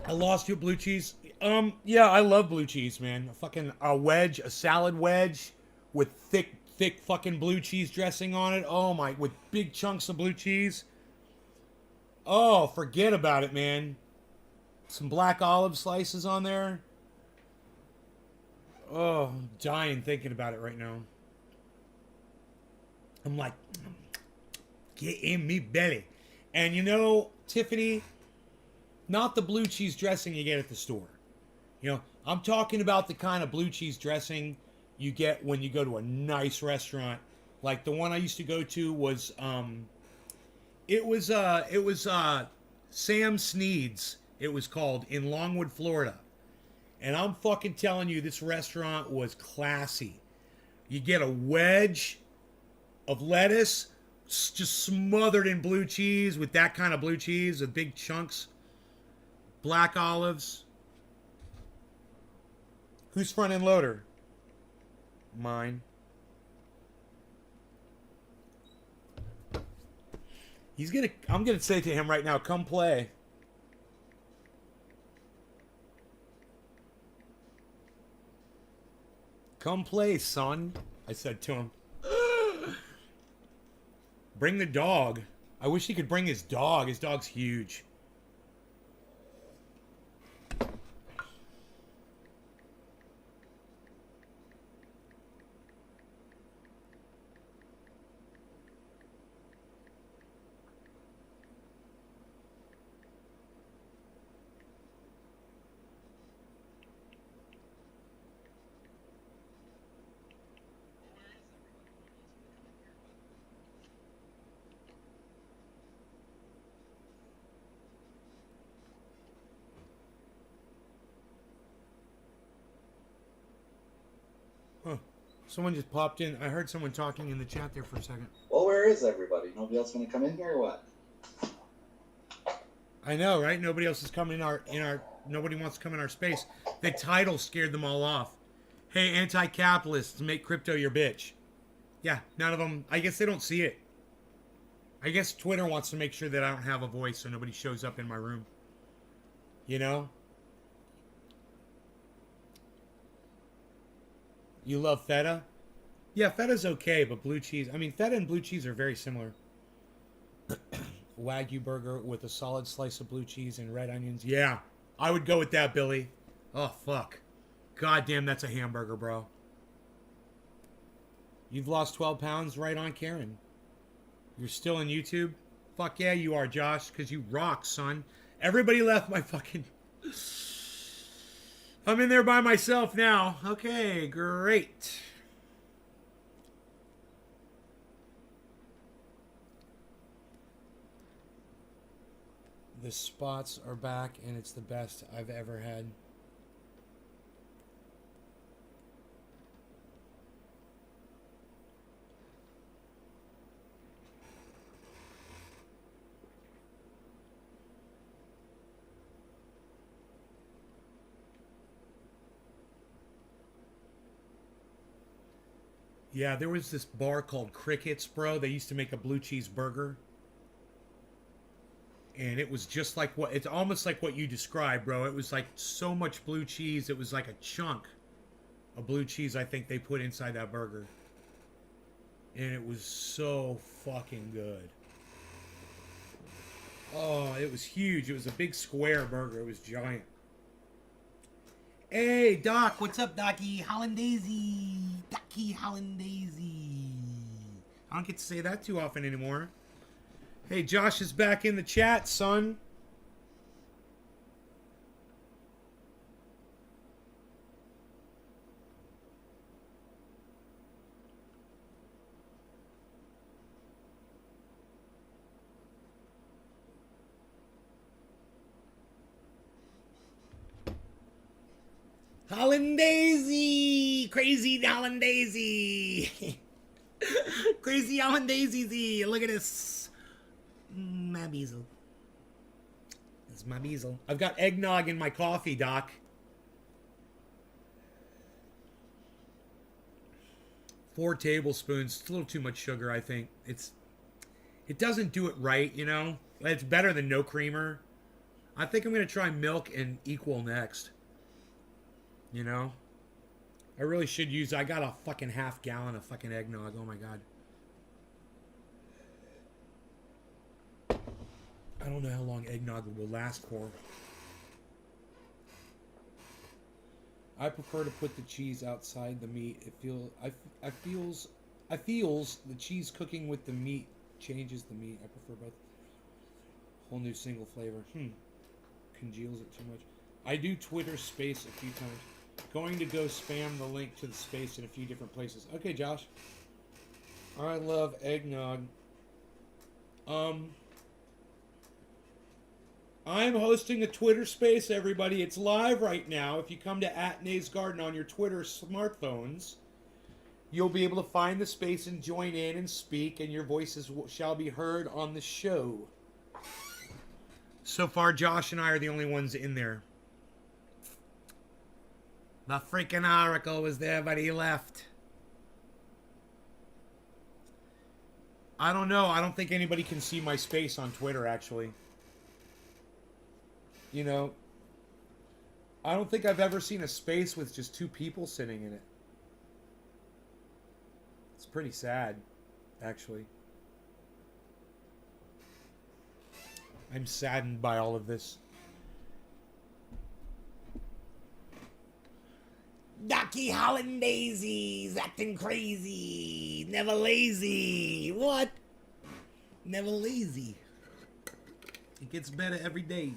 I lost you blue cheese. Yeah, I love blue cheese, man. A wedge, a salad wedge with thick fucking blue cheese dressing on it. Oh my, with big chunks of blue cheese. Oh, forget about it, man. Some black olive slices on there. Oh, I'm dying thinking about it right now. I'm like, get in me belly. And you know, Tiffany, not the blue cheese dressing you get at the store. You know, I'm talking about the kind of blue cheese dressing you get when you go to a nice restaurant. Like the one I used to go to was it was Sam Sneed's, it was called, in Longwood, Florida. And I'm fucking telling you, this restaurant was classy. You get a wedge of lettuce just smothered in blue cheese, with that kind of blue cheese with big chunks. Black olives. Who's front end loader? Mine. I'm gonna say to him right now, come play. Come play, son. I said to him. Bring the dog. I wish he could bring his dog. His dog's huge. Someone just popped in. I heard someone talking in the chat there for a second. Well, where is everybody? Nobody else want to come in here or what? I know, right? Nobody else is coming in our nobody wants to come in our space. The title scared them all off. Hey, anti-capitalists, make crypto your bitch. Yeah, none of them. I guess they don't see it. I guess Twitter wants to make sure that I don't have a voice so nobody shows up in my room. You know? You love feta? Yeah, feta's okay, but blue cheese... I mean, feta and blue cheese are very similar. Wagyu burger with a solid slice of blue cheese and red onions. Yeah, I would go with that, Billy. Oh, fuck. God damn, that's a hamburger, bro. You've lost 12 pounds? Right on, Karen. You're still on YouTube? Fuck yeah, you are, Josh, because you rock, son. Everybody left my fucking... I'm in there by myself now. Okay, great. The spots are back, and it's the best I've ever had. Yeah, there was this bar called Crickets, bro. They used to make a blue cheese burger. And it was just like it's almost like what you described, bro. It was like so much blue cheese, it was like a chunk a blue cheese I think they put inside that burger. And it was so fucking good. Oh, it was huge. It was a big square burger. It was giant. Hey, Doc. What's up, Docky? Hollandaise. Docky Hollandaise. I don't get to say that too often anymore. Hey, Josh is back in the chat, son. Hollandaise! Crazy Hollandaise! Crazy Hollandaise! Look at this. My bezel. This is my bezel. I've got eggnog in my coffee, Doc. 4 tablespoons. It's a little too much sugar, I think. It doesn't do it right, you know? It's better than no creamer. I think I'm going to try milk and equal next. You know? I really should use... I got a fucking half gallon of fucking eggnog. Oh, my God. I don't know how long eggnog will last for. I prefer to put the cheese outside the meat. I feels the cheese cooking with the meat changes the meat. I prefer both. Whole new single flavor. Congeals it too much. I do Twitter Space a few times. Going to go spam the link to the space in a few different places. Okay, Josh. I love eggnog. I'm hosting a Twitter Space, everybody. It's live right now. If you come to @Nays Garden on your Twitter smartphones, you'll be able to find the space and join in and speak, and your voices shall be heard on the show. So far, Josh and I are the only ones in there. The freaking Oracle was there, but he left. I don't know. I don't think anybody can see my space on Twitter, actually. You know, I don't think I've ever seen a space with just 2 people sitting in it. It's pretty sad, actually. I'm saddened by all of this. Docky Hollandaise, acting crazy, never lazy. What? Never lazy. It gets better every day.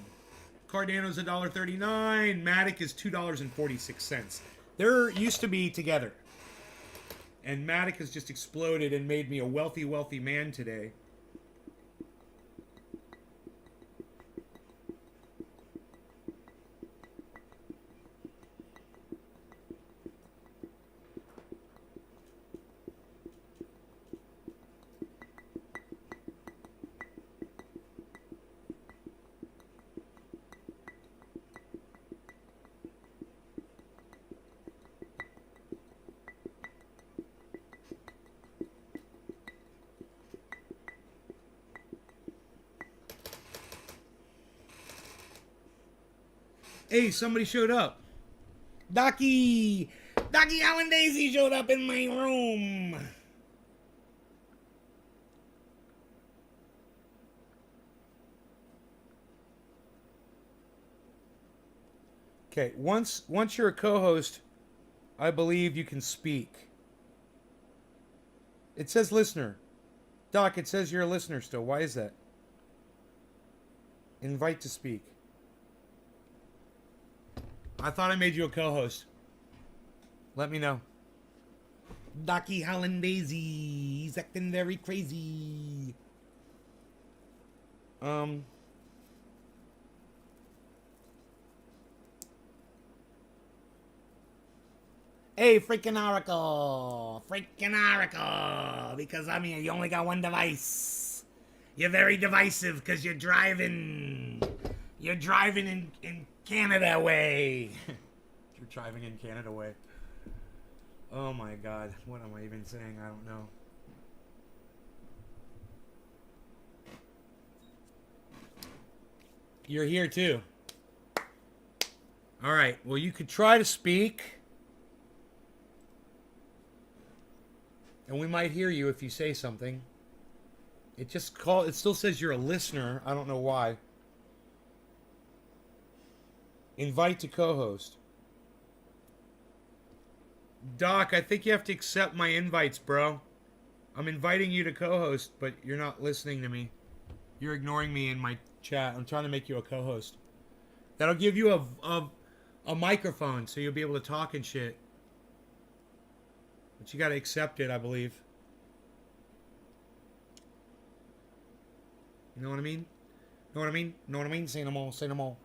Cardano's $1.39. Matic is $2.46. They're used to be together. And Matic has just exploded and made me a wealthy, wealthy man today. Hey, somebody showed up. Docky Hollandaise showed up in my room. Okay, once you're a co-host, I believe you can speak. It says listener. Doc, it says you're a listener still. Why is that? Invite to speak. I thought I made you a co-host. Let me know. Docky Hollandaise. He's acting very crazy. Hey, freaking Oracle. Freaking Oracle. Because, I mean, you only got one device. You're very divisive because you're driving. You're driving in Canada way. You're driving in Canada way. Oh my God. What am I even saying? I don't know. You're here too. All right. Well, you could try to speak. And we might hear you if you say something. It still says you're a listener. I don't know why. Invite to co-host. Doc, I think you have to accept my invites, bro. I'm inviting you to co-host, but you're not listening to me. You're ignoring me in my chat. I'm trying to make you a co-host. That'll give you a microphone, so you'll be able to talk and shit. But you gotta accept it, I believe. You know what I mean? Know what I mean? Know what I mean? Say no more. Say no more.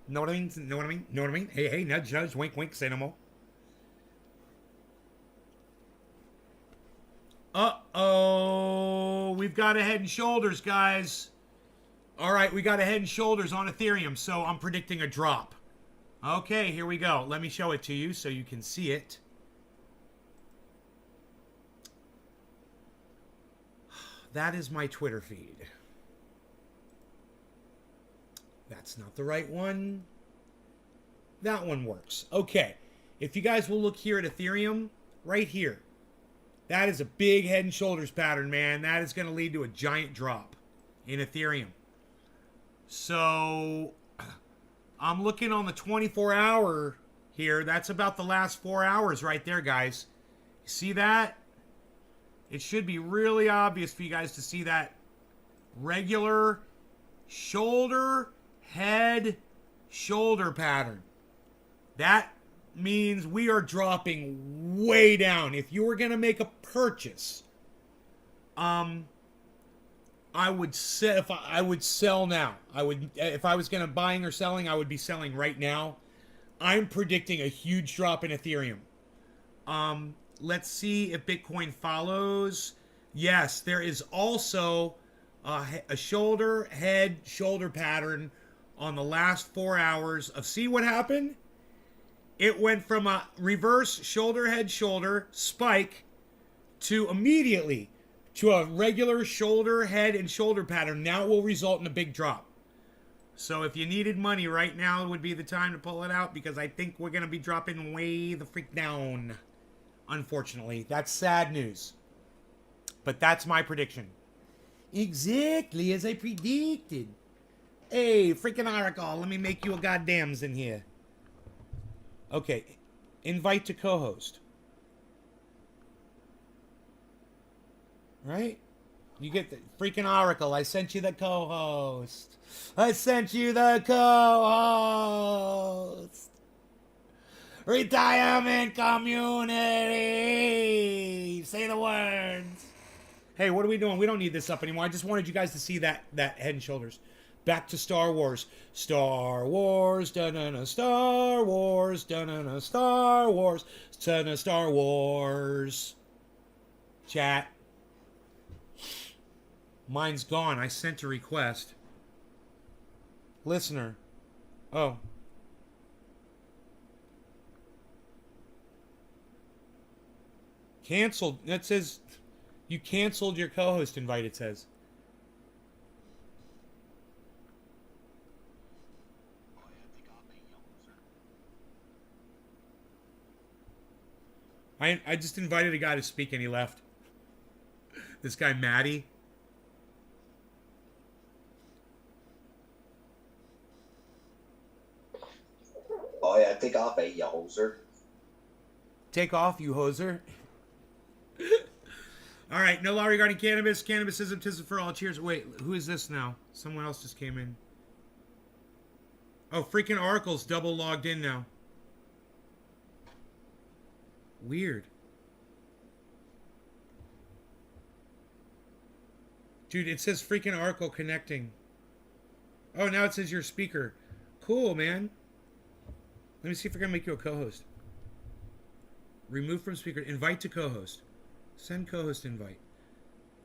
Know what I mean? Know what I mean? Know what I mean? Hey, hey, nudge, nudge, wink, wink, say no more. Uh-oh. We've got a Head and Shoulders, guys. All right, we got a Head and Shoulders on Ethereum, so I'm predicting a drop. Okay, here we go. Let me show it to you so you can see it. That is my Twitter feed. That's not the right one. That one works. Okay. If you guys will look here at Ethereum, right here. That is a big Head and Shoulders pattern, man. That is going to lead to a giant drop in Ethereum. So, I'm looking on the 24-hour here. That's about the last 4 hours right there, guys. You see that? It should be really obvious for you guys to see that regular shoulder, head, shoulder pattern. That means we are dropping way down. If you were going to make a purchase, I would sell now. If I was going to buying or selling, I would be selling right now. I'm predicting a huge drop in Ethereum. Let's see if Bitcoin follows. Yes, there is also a shoulder, head, shoulder pattern on the last 4 hours of, see what happened? It went from a reverse shoulder, head, shoulder spike to immediately to a regular shoulder, head, and shoulder pattern. Now it will result in a big drop. So if you needed money right now, it would be the time to pull it out, because I think we're going to be dropping way the freak down. Unfortunately, that's sad news. But that's my prediction. Exactly as I predicted. Hey, freaking Oracle, let me make you a goddams in here. Okay, invite to co-host. Right? You get the freaking Oracle. I sent you the co-host. I sent you the co-host. Retirement community. Say the words. Hey, what are we doing? We don't need this up anymore. I just wanted you guys to see that Head and Shoulders. Back to Star Wars. Star Wars, da-na-na, Star Wars, da-na-na, Star Wars, da-na, Star Wars. Chat. Mine's gone. I sent a request. Listener. Oh. Canceled. That says you canceled your co-host invite, it says. I just invited a guy to speak and he left. This guy, Maddie. Oh yeah, take off, you hoser. Take off, you hoser. All right, no law regarding cannabis. Cannabisism for all. Cheers. Wait, who is this now? Someone else just came in. Oh, freaking Oracle's double logged in now. Weird. Dude, it says freaking Oracle connecting. Oh, now it says your speaker. Cool, man. Let me see if I can make you a co-host. Remove from speaker. Invite to co-host. Send co-host invite.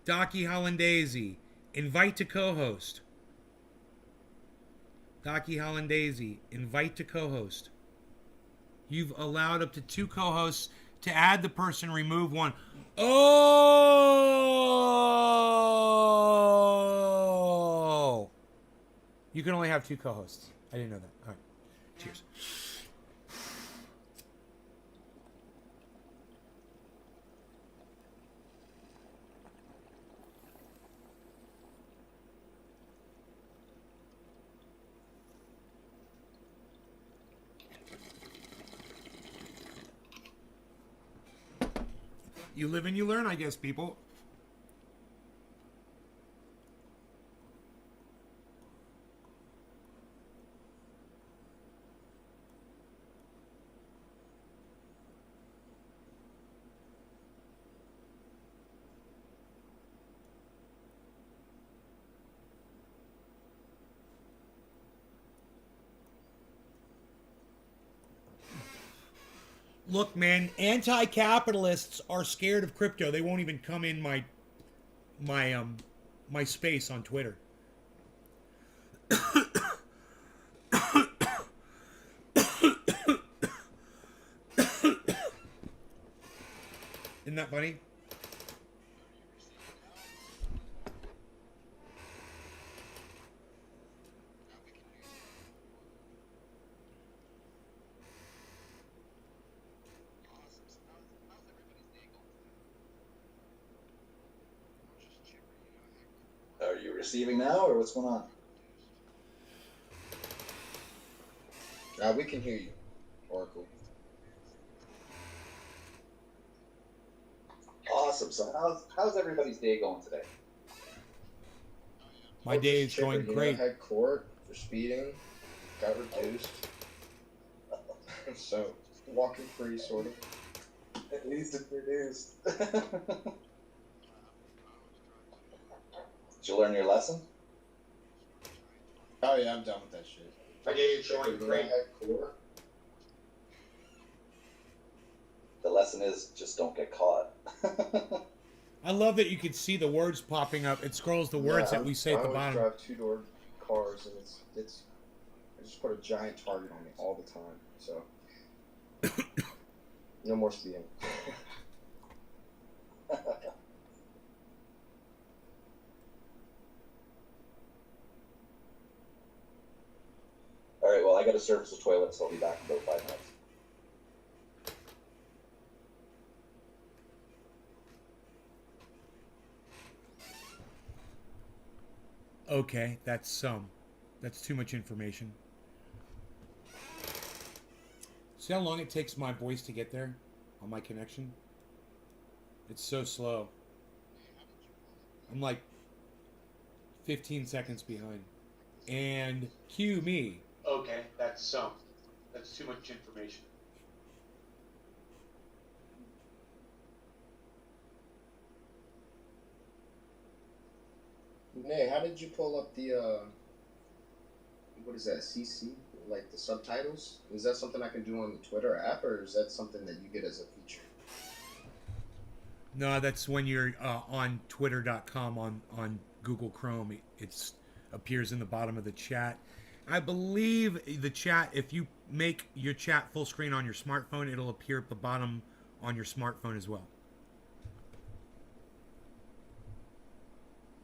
Docky Hollandaise. Invite to co-host. Docky Hollandaise. Invite to co-host. You've allowed up to 2 co-hosts. To add the person, remove one. Oh! You can only have 2 co-hosts. I didn't know that. All right. Cheers. You live and you learn, I guess, people. Look, man, anti-capitalists are scared of crypto. They won't even come in my space on Twitter. Isn't that funny? Are you receiving now, or what's going on? We can hear you, Oracle. Awesome. So how's everybody's day going today? My day is Just chipper, going great. Had court for speeding, got reduced. So, walking free, sort of. At least it's reduced. Did you learn your lesson? Oh yeah, I'm done with that shit. My day is going great. Had court. The lesson is just don't get caught. I love that you can see the words popping up. It scrolls the words that we say at the I bottom. always drive two-door cars, and it's. I just put a giant target on me all the time. So, no more speeding. All right. Well, I got to service the toilet, so I'll be back in about 5 minutes. Okay, that's too much information. See how long it takes my voice to get there on my connection? It's so slow. I'm like 15 seconds behind. And cue me. Okay, that's too much information. Nay, how did you pull up the what is that, CC? Like the subtitles? Is that something I can do on the Twitter app, or is that something that you get as a feature? No, that's when you're on twitter.com on Google Chrome. It appears in the bottom of the chat. I believe the chat, if you make your chat full screen on your smartphone, it'll appear at the bottom on your smartphone as well.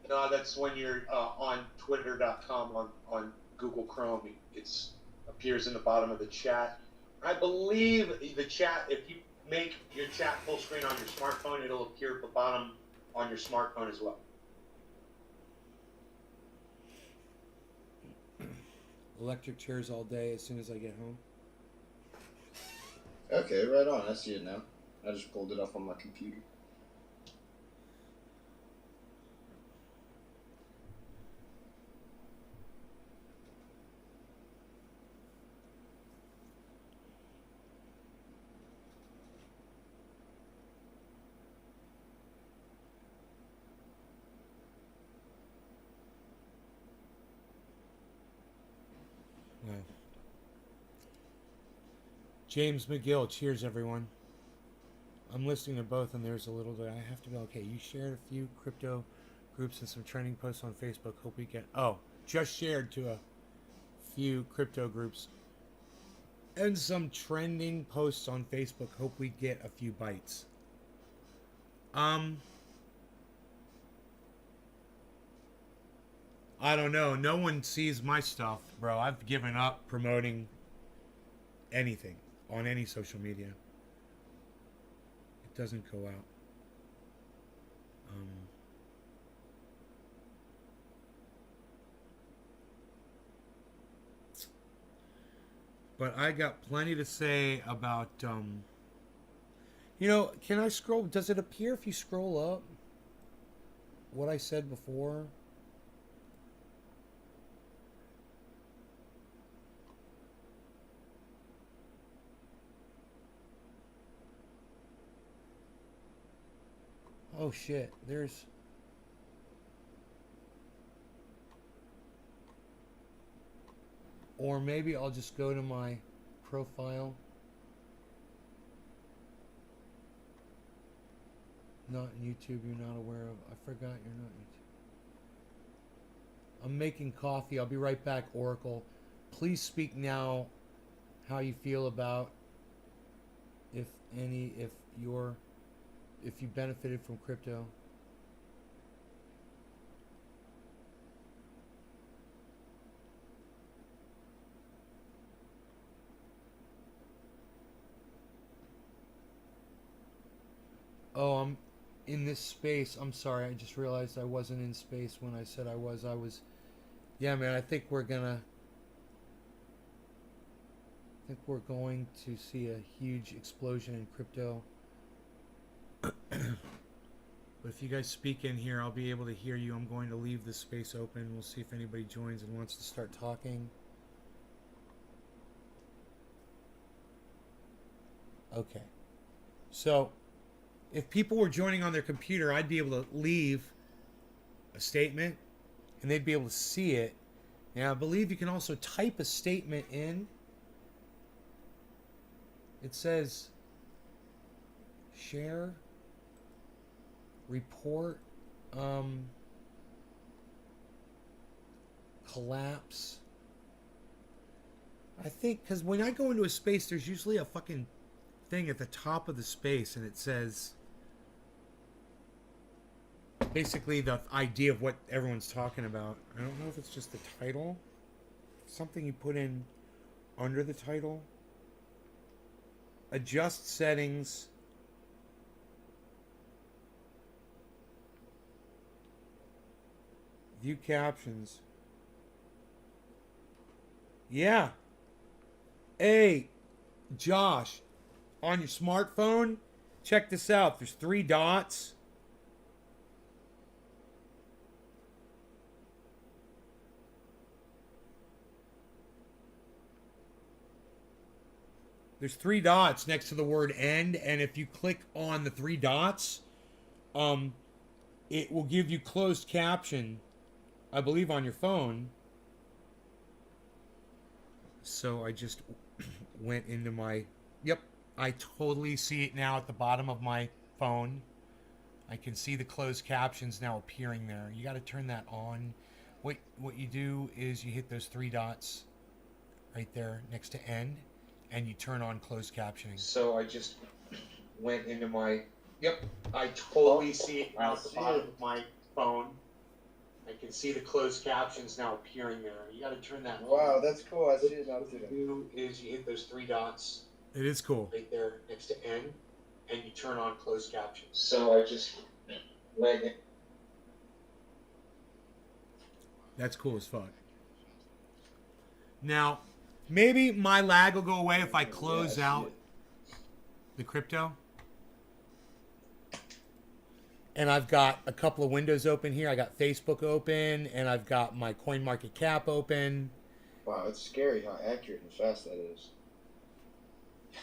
No, that's when you're on twitter.com on Google Chrome. It appears in the bottom of the chat. I believe the chat, if you make your chat full screen on your smartphone, it'll appear at the bottom on your smartphone as well. Electric chairs all day as soon as I get home. Okay, right on. I see it now. I just pulled it up on my computer. Wow. James McGill, cheers everyone. I'm listening to both, and there's a little bit. I have to go. Okay, you shared a few crypto groups and some trending posts on Facebook. Hope we get. Oh, just shared to a few crypto groups and some trending posts on Facebook. Hope we get a few bites. I don't know. No one sees my stuff, bro. I've given up promoting anything on any social media. It doesn't go out. But I got plenty to say about You know, can I scroll? Does it appear if you scroll up what I said before? Oh shit, there's... Or maybe I'll just go to my profile. Not YouTube, you're not aware of. I forgot you're not YouTube. I'm making coffee. I'll be right back, Oracle. Please speak now how you feel about, if any, if you benefited from crypto. Oh, I'm in this space. I'm sorry. I just realized I wasn't in space when I said I was. Yeah, man, I think we're going to see a huge explosion in crypto. But if you guys speak in here, I'll be able to hear you. I'm going to leave this space open. We'll see if anybody joins and wants to start talking. Okay. So, if people were joining on their computer, I'd be able to leave a statement and they'd be able to see it. Now, I believe you can also type a statement in. It says share, report, collapse. I think, because when I go into a space, there's usually a fucking thing at the top of the space and it says basically the idea of what everyone's talking about. I don't know if it's just the title, something you put in under the title. Adjust settings. View captions. Yeah. Hey, Josh, on your smartphone, check this out. There's 3 dots. There's 3 dots next to the word end, and if you click on the 3 dots, it will give you closed caption, I believe, on your phone. So I just went into my... Yep, I totally see it now at the bottom of my phone. I can see the closed captions now appearing there. You got to turn that on. What you do is you hit those 3 dots right there next to end, and you turn on closed captioning. So I just went into my... Yep, I totally see it now at the bottom of my phone. I can see the closed captions now appearing there. You got to turn that on. Wow, that's cool. I see it now too. What you do is you hit those 3 dots. It is cool. Right there next to end, and you turn on closed captions. So I just went in. That's cool as fuck. Now, maybe my lag will go away if I close out the crypto. And I've got a couple of windows open here. I got Facebook open, and I've got my CoinMarketCap open. Wow, it's scary how accurate and fast that is.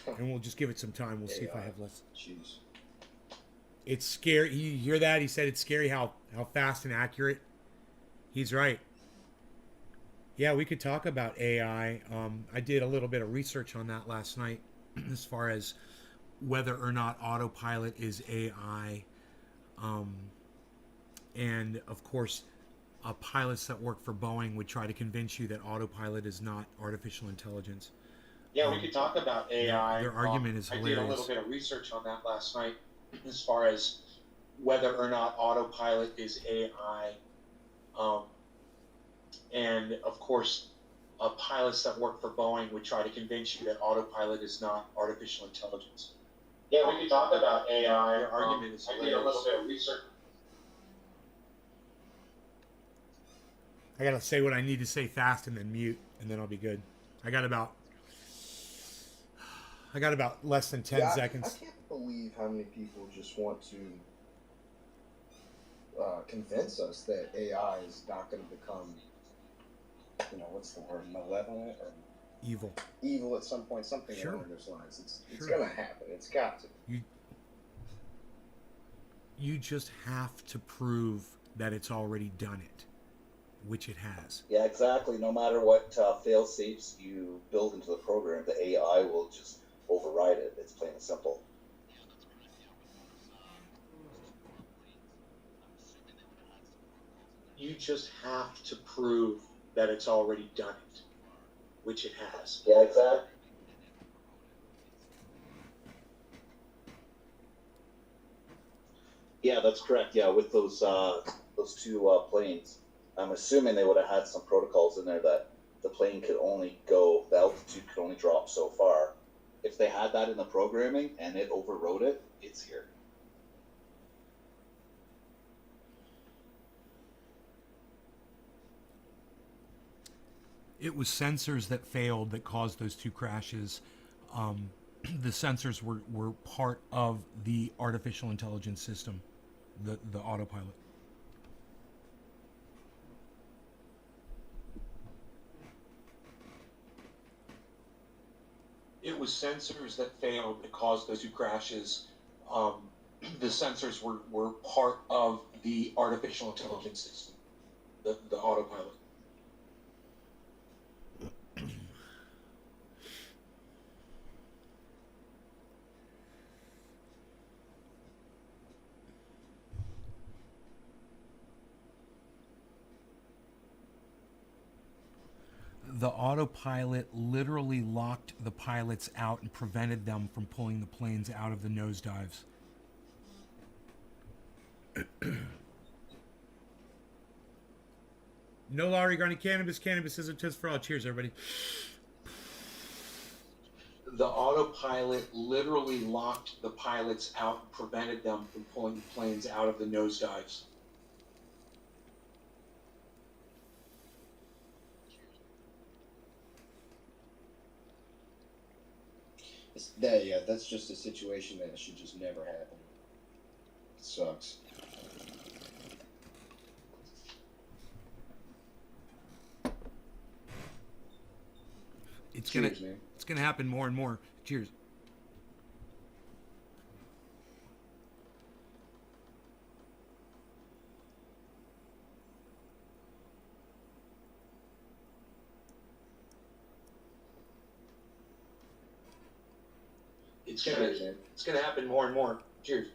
And we'll just give it some time. We'll see if I have less. Jeez. It's scary. You hear that? He said it's scary how fast and accurate. He's right. Yeah, we could talk about AI. I did a little bit of research on that last night as far as whether or not autopilot is AI. And, of course, pilots that work for Boeing would try to convince you that autopilot is not artificial intelligence. Yeah, we could talk about AI. Their argument is hilarious. I did a little bit of research on that last night as far as whether or not autopilot is AI. And, of course, pilots that work for Boeing would try to convince you that autopilot is not artificial intelligence. Yeah, we could talk about AI. Their argument is hilarious. I did a little bit of research. I gotta say what I need to say fast and then mute, and then I'll be good. I got about less than 10 seconds. believe how many people just want to convince us that AI is not going to become, what's the word, malevolent or Evil. evil at some point, something Sure. along those lines. It's Sure. going to happen. It's got to. You just have to prove that it's already done it, which it has. Yeah, exactly. No matter what fail safes you build into the program, the AI will just override it. It's plain and simple. You just have to prove that it's already done it, which it has. Yeah, exactly. Yeah, that's correct. Yeah, with those two planes, I'm assuming they would have had some protocols in there that the plane could only go, the altitude could only drop so far. If they had that in the programming and it overrode it, it's here. It was sensors that failed that caused those two crashes. The sensors were part of the artificial intelligence system, the autopilot. It was sensors that failed that caused those two crashes. The sensors were part of the artificial intelligence system, the autopilot. The autopilot literally locked the pilots out and prevented them from pulling the planes out of the nosedives. No law regarding cannabis. Cannabis isn't just for all. Cheers, everybody. The autopilot literally locked the pilots out and prevented them from pulling the planes out of the nosedives. That's just a situation that should just never happen. It sucks. It's Cheers, man. It's gonna happen more and more. Cheers. Cheers, man. It's gonna happen more and more. Cheers.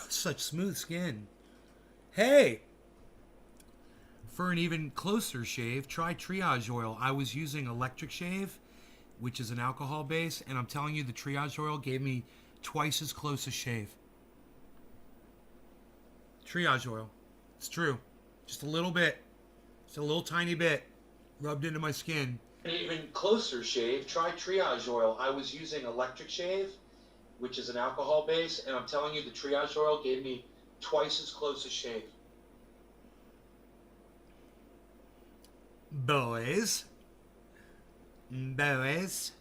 Such smooth skin. Hey! For an even closer shave, try Triage Oil. I was using electric shave, which is an alcohol base, and I'm telling you, the Triage Oil gave me twice as close a shave. Triage Oil. It's true. Just a little bit. Just a little tiny bit. Rubbed into my skin. An even closer shave, try Triage Oil. I was using electric shave, which is an alcohol base, and I'm telling you, the Triage Oil gave me twice as close a shave. Boys. Boys.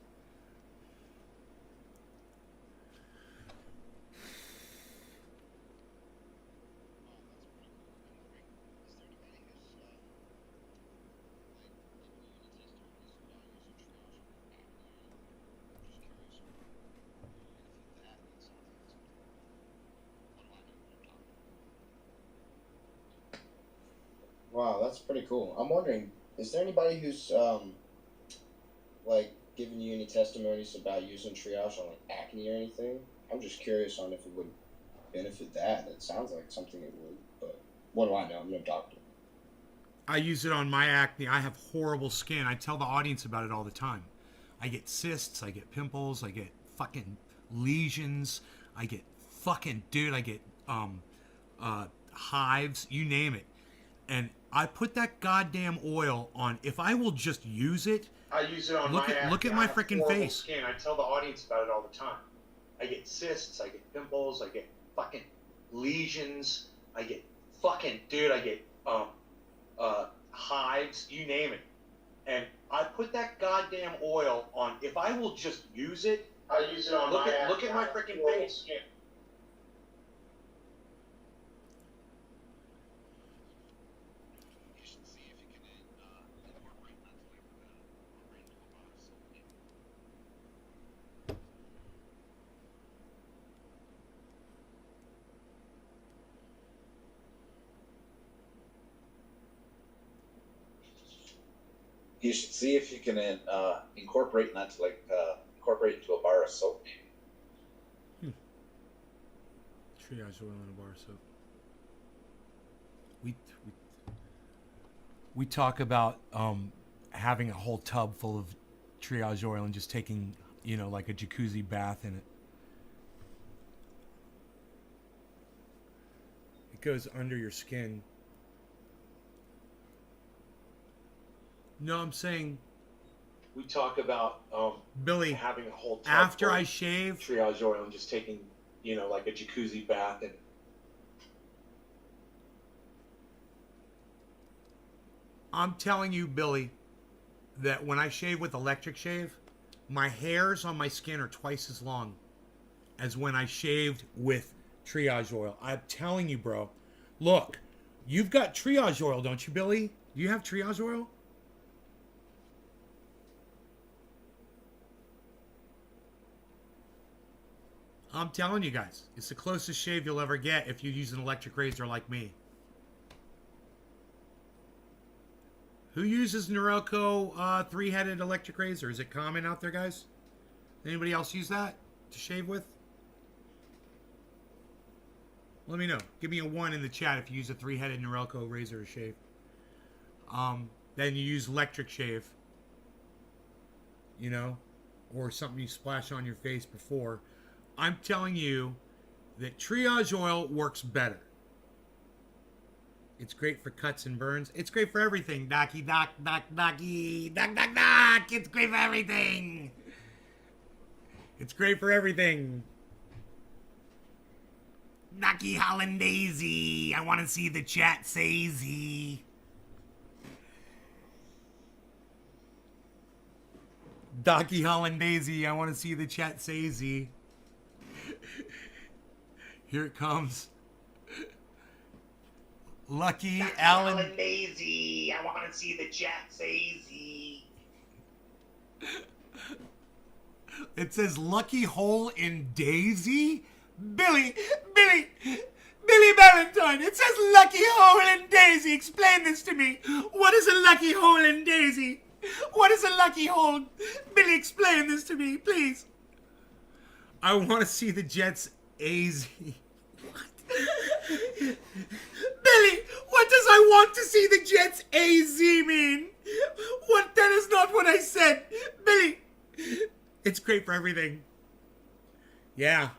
Wow, that's pretty cool. I'm wondering, is there anybody who's like giving you any testimonies about using triage on like acne or anything? I'm just curious on if it would benefit that. It sounds like something it would, but what do I know? I'm no doctor. I use it on my acne. I have horrible skin. I tell the audience about it all the time. I get cysts, I get pimples, I get fucking lesions, I get fucking, dude, I get hives, you name it. And I put that goddamn oil on. If I will just use it, I use it on look at my freaking face. Skin. I tell the audience about it all the time. I get cysts, I get pimples, I get fucking lesions, I get fucking, dude, I get hives, you name it. And I put that goddamn oil on. If I will just use it, I use it on look my at look at my freaking face. skin. You should see if you can incorporate that to like incorporate into a bar of soap. You should see if you can incorporate that to incorporate into a bar of soap, maybe. Triage oil in a bar of soap. We talk about having a whole tub full of triage oil and just taking, like a jacuzzi bath in it. It goes under your skin. No, I'm saying, We talk about Billy, having a whole tub after full I of shave, triage oil and just taking, like a jacuzzi bath and I'm telling you, Billy, that when I shave with electric shave, my hairs on my skin are twice as long as when I shaved with triage oil. I'm telling you, bro. Look, you've got triage oil, don't you, Billy? Do you have triage oil? I'm telling you guys, it's the closest shave you'll ever get if you use an electric razor like me. Who uses Norelco three-headed electric razor? Is it common out there, guys? Anybody else use that to shave with? Let me know. Give me a 1 in the chat if you use a three-headed Norelco razor to shave. Then you use electric shave, or something you splash on your face before. I'm telling you that triage oil works better. It's great for cuts and burns. It's great for everything. Docky, doc, docky, doc, doc. It's great for everything. It's great for everything. Docky Hollandaise. I want to see the chat say Z. Docky Hollandaise. I want to see the chat say Z. Here it comes. Lucky Alan. Hollandaise. I want to see the chat say Z. It says Lucky Hole in Daisy. Billy Valentine. It says Lucky Hole in Daisy. Explain this to me. What is a lucky hole in Daisy? What is a lucky hole? Billy, explain this to me, please. I want to see the Jets AZ. What? Billy, what does I want to see the Jets AZ mean? What? That is not what I said. Billy, it's great for everything. Yeah.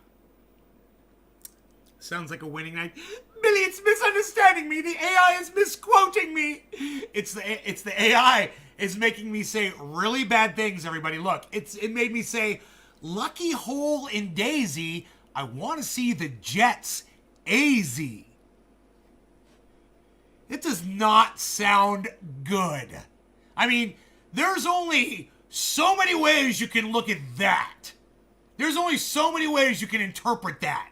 Sounds like a winning night. Billy, it's misunderstanding me. The AI is misquoting me. It's the AI is making me say really bad things, everybody. Look, it made me say, Lucky Hole in Daisy, I want to see the Jets AZ. It does not sound good. I mean, there's only so many ways you can look at that. There's only so many ways you can interpret that.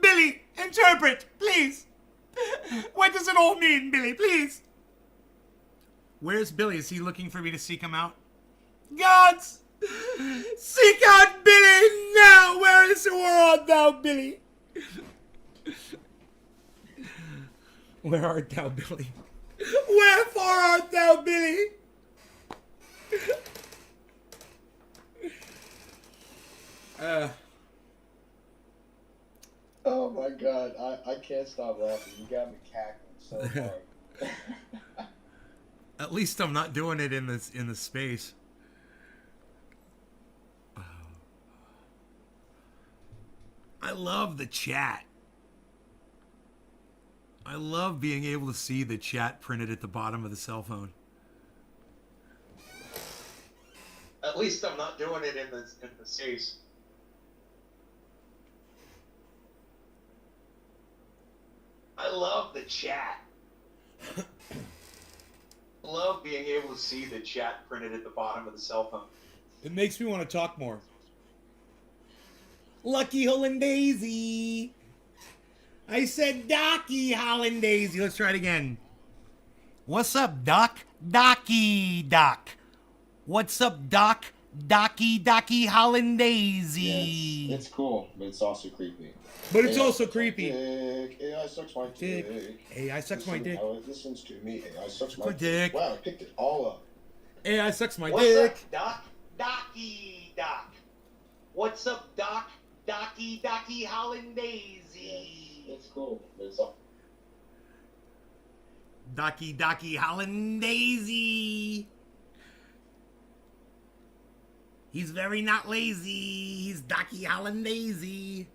Billy, interpret, please. What does it all mean, Billy, please? Where's Billy? Is he looking for me to seek him out? Gods! Seek out Billy now! Where art thou, Billy? Where art thou, Billy? Wherefore art thou, Billy? Oh my god, I can't stop laughing. You got me cackling so hard. At least I'm not doing it in the space. I love the chat. I love being able to see the chat printed at the bottom of the cell phone. At least I'm not doing it in the States. I love the chat. I love being able to see the chat printed at the bottom of the cell phone. It makes me want to talk more. Lucky Hollandaise. I said Docky Hollandaise. Let's try it again. What's up, Doc? Docky Doc. What's up, Doc? Docky Hollandaise. Yeah, it's cool, but it's also creepy. But it's AI also sucks my creepy. dick. AI sucks my dick. AI sucks my Listen dick. how it listens to me. AI sucks my My dick. dick. Wow, I picked it all up. AI sucks my What's dick. up, Doc? Docky Doc. What's up, Doc? Docky Hollandaise. It's cool, but it's all. Docky Hollandaise. He's very not lazy. He's Docky Hollandaise.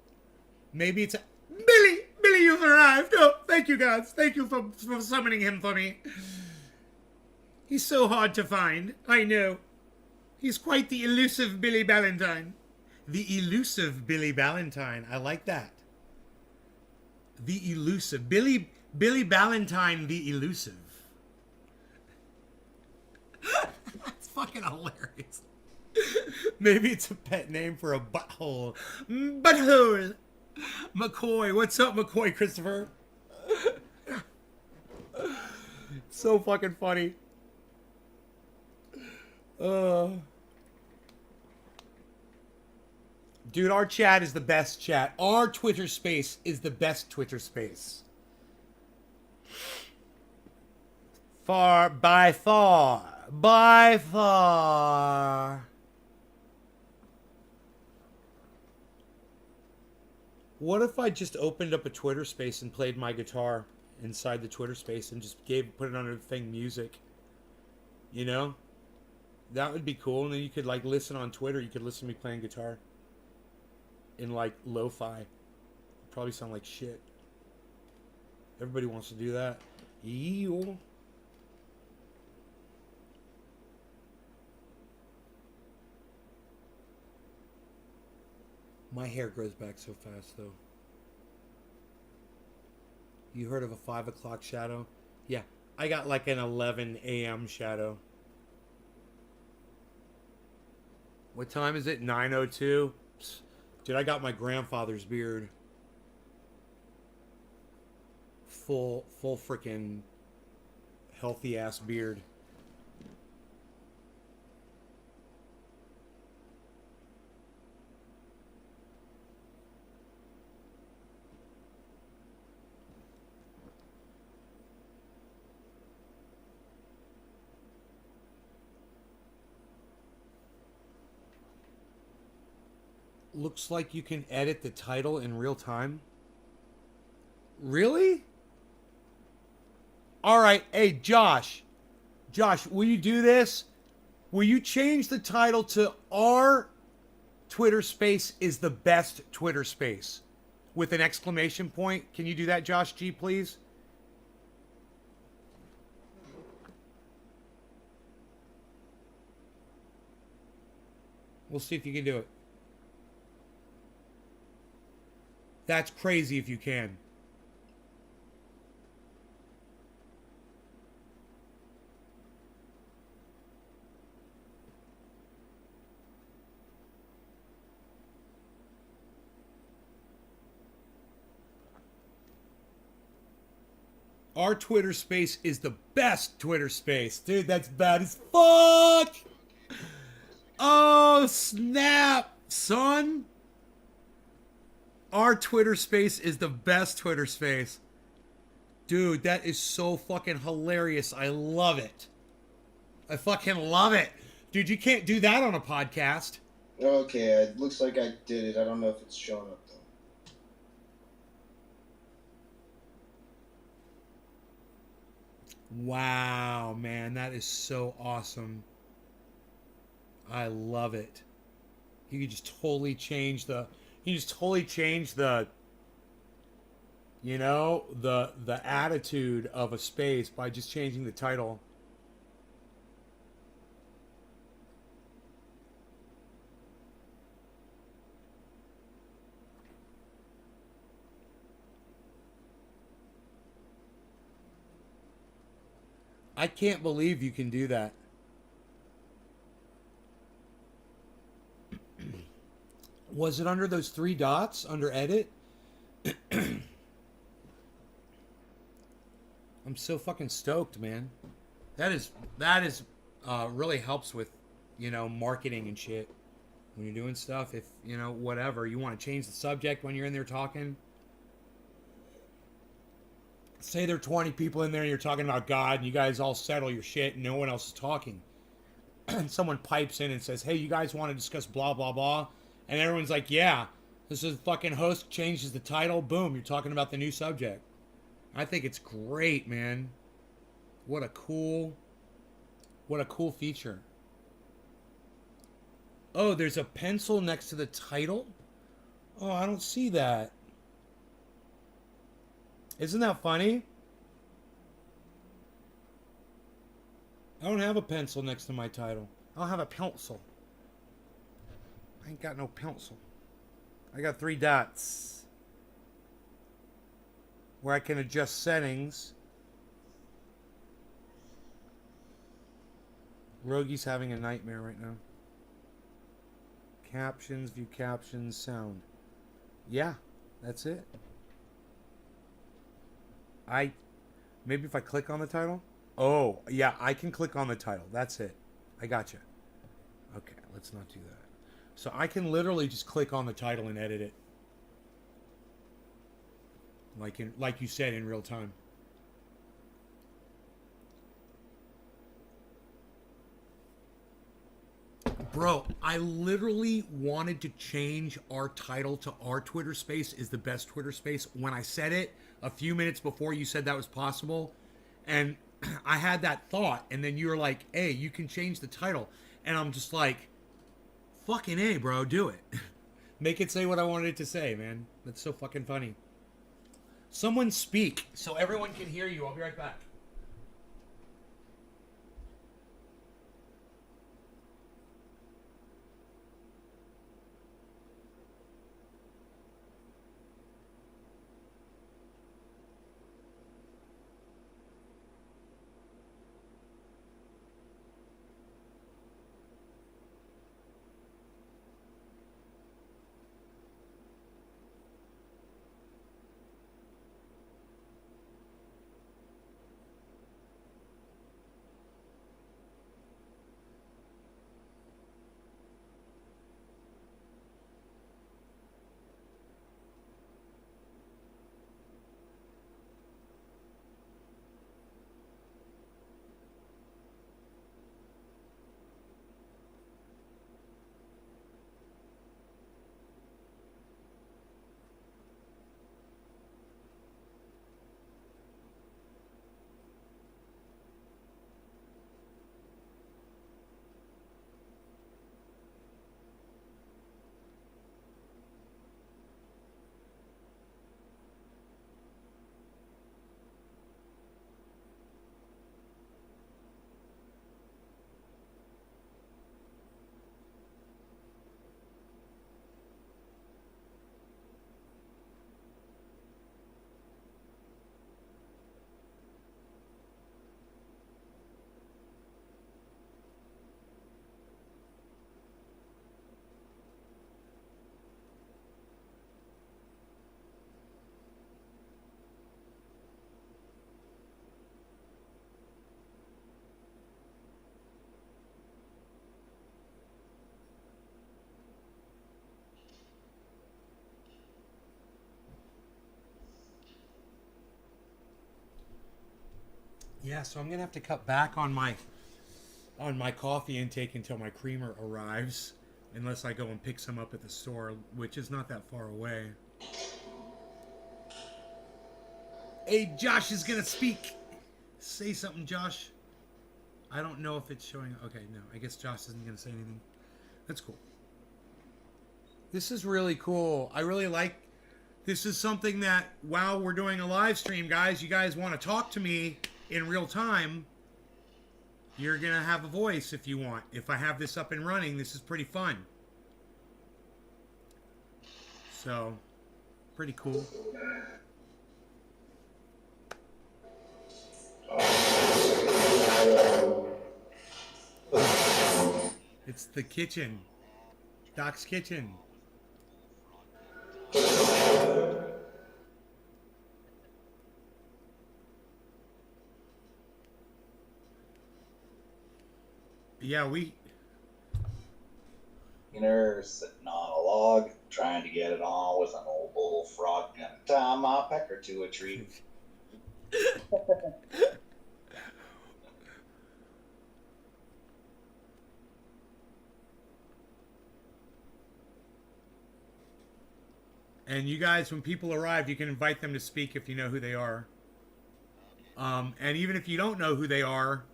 Maybe it's a... Billy, you've arrived. Oh, thank you, guys. Thank you for summoning him for me. He's so hard to find. I know. He's quite the elusive Billy Ballantyne. The elusive Billy Ballantyne. I like that. The elusive. Billy Ballantyne the elusive. That's fucking hilarious. Maybe it's a pet name for a butthole. Butthole. McCoy. What's up, McCoy Christopher? So fucking funny. Dude, our chat is the best chat. Our Twitter space is the best Twitter space. By far. What if I just opened up a Twitter space and played my guitar inside the Twitter space and just put it under the thing music? You know? That would be cool. And then you could like listen on Twitter. You could listen to me playing guitar in like lo-fi. Probably sound like shit. Everybody wants to do that. Ew. My hair grows back so fast, though. You heard of a 5 o'clock shadow? Yeah, I got like an 11 a.m. shadow. What time is it? 9:02? Dude, I got my grandfather's beard. Full freaking healthy ass beard. Looks like you can edit the title in real time. Really? All right. Hey, Josh. Josh, will you do this? Will you change the title to our Twitter space is the best Twitter space with an exclamation point? Can you do that, Josh G, please? We'll see if you can do it. That's crazy if you can. Our Twitter space is the best Twitter space. Dude, that's bad as fuck. Oh, snap, son. Our Twitter space is the best Twitter space. Dude, that is so fucking hilarious. I love it. I fucking love it. Dude, you can't do that on a podcast. Okay, it looks like I did it. I don't know if it's showing up, though. Wow, man, that is so awesome. I love it. You could just totally change the... you know, the attitude of a space by just changing the title. I can't believe you can do that. Was it under those three dots under edit? I'm so fucking stoked, man. That is really helps with, you know, marketing and shit. When you're doing stuff, if, you know, whatever, you want to change the subject when you're in there talking. Say there are 20 people in there and you're talking about God and you guys all settle your shit and no one else is talking. And someone pipes in and says, hey, you guys want to discuss blah, blah, blah. And everyone's like, yeah. This is fucking host changes the title. Boom, you're talking about the new subject. I think it's great, man. What a cool feature. Oh, there's a pencil next to the title? Oh, I don't see that. Isn't that funny? I don't have a pencil next to my title. I don't have a pencil. I ain't got no pencil. I got three dots where I can adjust settings. Rogi's having a nightmare right now. Captions, view captions, sound. Yeah, that's it. Maybe if I click on the title? Oh, yeah, I can click on the title. That's it. I gotcha. Okay, let's not do that. So I can literally just click on the title and edit it. Like you said, in real time. Bro, I literally wanted to change our title to our Twitter space is the best Twitter space when I said it a few minutes before you said that was possible. And I had that thought, and then you were like, hey, you can change the title. And I'm just like, fucking A, bro, do it. Make it say what I wanted it to say, man. That's so fucking funny. Someone speak so everyone can hear you. I'll be right back. Yeah, so I'm gonna have to cut back on my coffee intake until my creamer arrives, unless I go and pick some up at the store, which is not that far away. Hey, Josh is gonna speak. Say something, Josh. I don't know if it's showing. Okay, no, I guess Josh isn't gonna say anything. That's cool. This is really cool. I really like. This is something that while we're doing a live stream, guys, you guys want to talk to me in real time, you're going to have a voice if you want. If I have this up and running, this is pretty fun. So, pretty cool. It's the kitchen. Doc's kitchen. Yeah, we. Sitting on a log, trying to get it on with an old bullfrog, gonna tie my pecker to a tree. And you guys, when people arrive, you can invite them to speak if you know who they are. And even if you don't know who they are,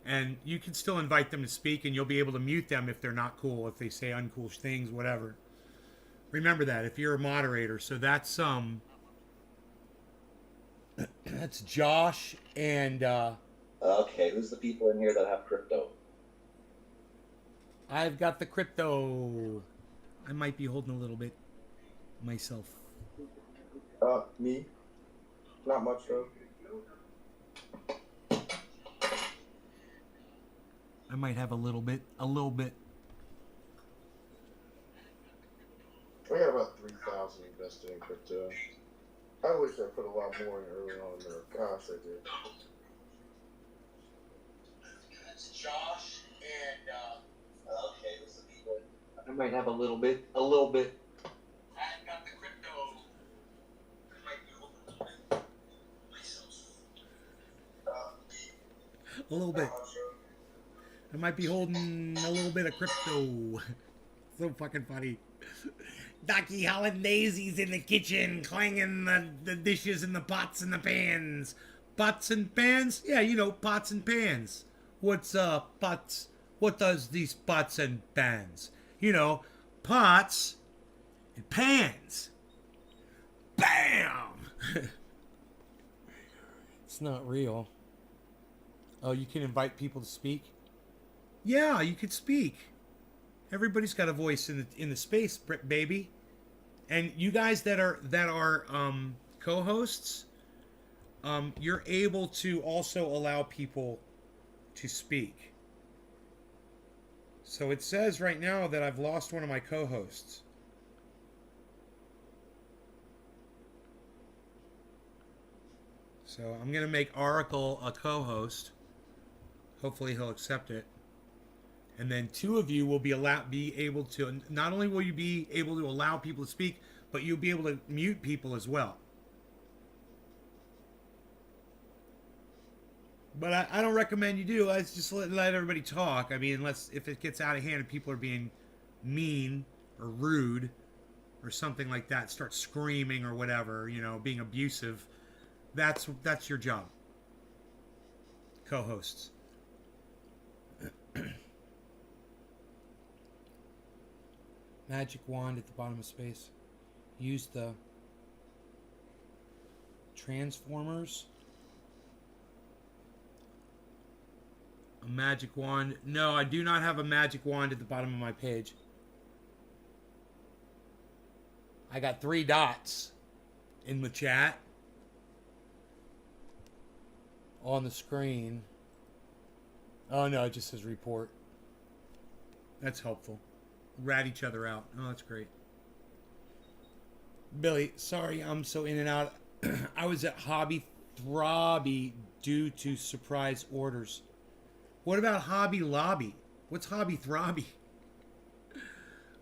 and you can still invite them to speak, and you'll be able to mute them if they're not cool, if they say uncool things, whatever. Remember that if you're a moderator. So that's Josh and Okay, who's the people in here that have crypto? I've got the crypto. I might be holding a little bit myself. Me? Not much though. I might have a little bit. A little bit. I got about 3,000 invested in crypto. I wish I put a lot more in early on there. Gosh, I did. That's Josh and Okay, who's the people? I might have a little bit. A little bit. I got the crypto. I might be holding myself. A little bit. I might be holding a little bit of crypto. So fucking funny. Docky Hollandaisie's in the kitchen, clanging the dishes and the pots and the pans. Pots and pans? Yeah, you know, pots and pans. What's pots? What does these pots and pans? You know, pots and pans. Bam! It's not real. Oh, you can invite people to speak? Yeah, you could speak. Everybody's got a voice in the space, baby. And you guys that are co-hosts, you're able to also allow people to speak. So it says right now that I've lost one of my co-hosts. So I'm gonna make Oracle a co-host. Hopefully he'll accept it. And then two of you will be able to, not only will you be able to allow people to speak, but you'll be able to mute people as well. But I don't recommend you do. Let's just let everybody talk. I mean, unless if it gets out of hand and people are being mean or rude or something like that, start screaming or whatever, you know, being abusive. That's your job. Co-hosts. Magic wand at the bottom of space. Use the transformers. A magic wand. No, I do not have a magic wand at the bottom of my page. I got 3 dots in the chat on the screen. Oh no, it just says report. That's helpful. Rat each other out. Oh, that's great. Billy, sorry I'm so in and out. I was at Hobby Throbby due to surprise orders. What about Hobby Lobby? What's Hobby Throbby?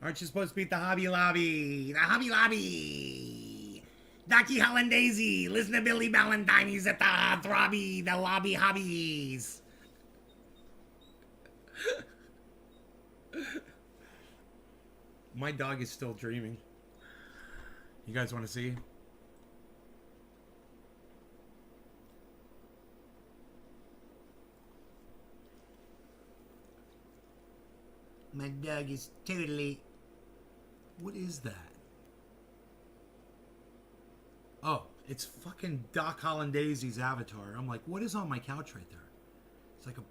Aren't you supposed to be at the Hobby Lobby? The Hobby Lobby! Docky Hollandaise, listen to Billy Ballantyne. He's at the Throbby, the Lobby Hobbies. My dog is still dreaming. You guys want to see? My dog is totally... What is that? Oh, it's fucking Doc Hollandaise's avatar. I'm like, what is on my couch right there? It's like a...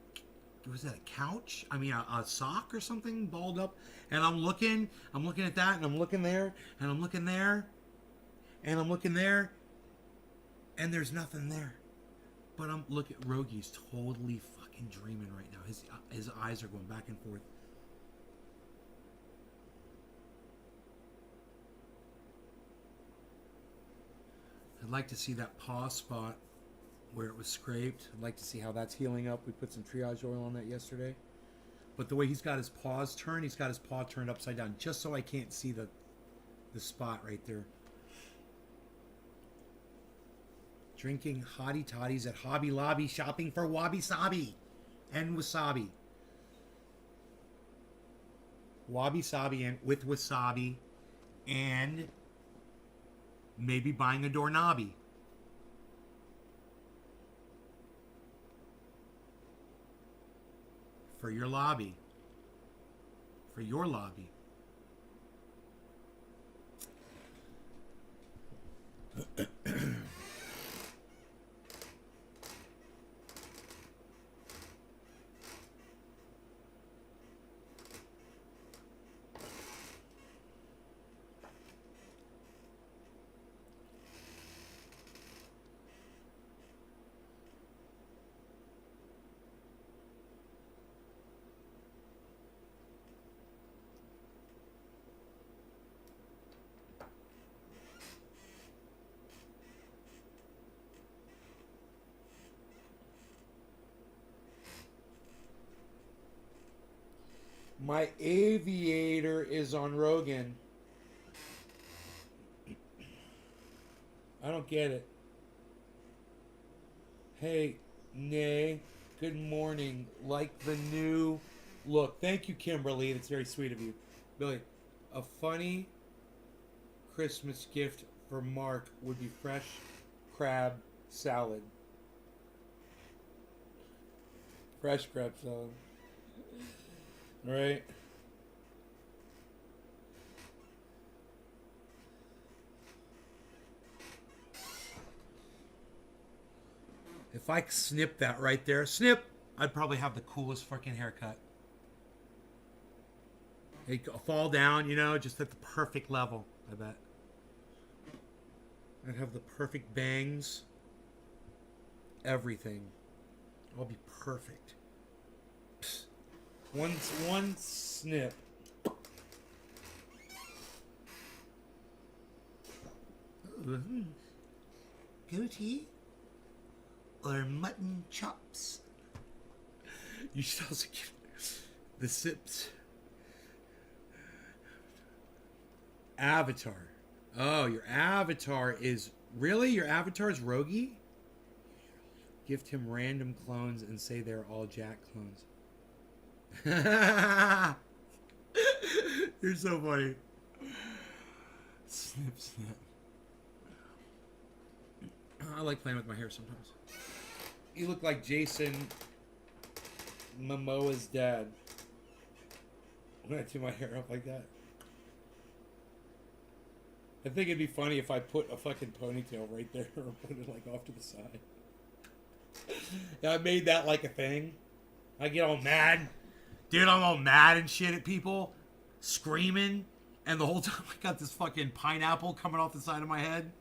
Was that a couch? I mean, a sock or something balled up. And I'm looking at that, and I'm looking there, and I'm looking there, and I'm looking there, and there's nothing there. But look at Rogi's totally fucking dreaming right now. His eyes are going back and forth. I'd like to see that paw spot where it was scraped. I'd like to see how that's healing up. We put some triage oil on that yesterday. But the way he's got his paws turned, he's got his paw turned upside down, just so I can't see the spot right there. Drinking hottie toddies at Hobby Lobby, shopping for wabi sabi and wasabi. Wabi sabi and with wasabi, and maybe buying a doorknobby. For your lobby. For your lobby. My aviator is on Rogan. I don't get it. Hey, Nay, good morning. Like the new look. Thank you, Kimberly. That's very sweet of you. Billy, a funny Christmas gift for Mark would be fresh crab salad. Fresh crab salad. Right? If I snip that right there, snip, I'd probably have the coolest fucking haircut. It'd fall down, you know, just at the perfect level, I bet. I'd have the perfect bangs. Everything. I'll be perfect. Psst. One snip. Goatee or mutton chops? You should also get the sips. Avatar. Oh, your avatar is... Really? Your avatar is Rogi? Gift him random clones and say they're all Jack clones. You're so funny. Snip, snip. I like playing with my hair sometimes. You look like Jason Momoa's dad. When I do my hair up like that. I think it'd be funny if I put a fucking ponytail right there or put it like off to the side. Yeah, I made that like a thing. I get all mad. Dude, I'm all mad and shit at people. Screaming. And the whole time I got this fucking pineapple coming off the side of my head.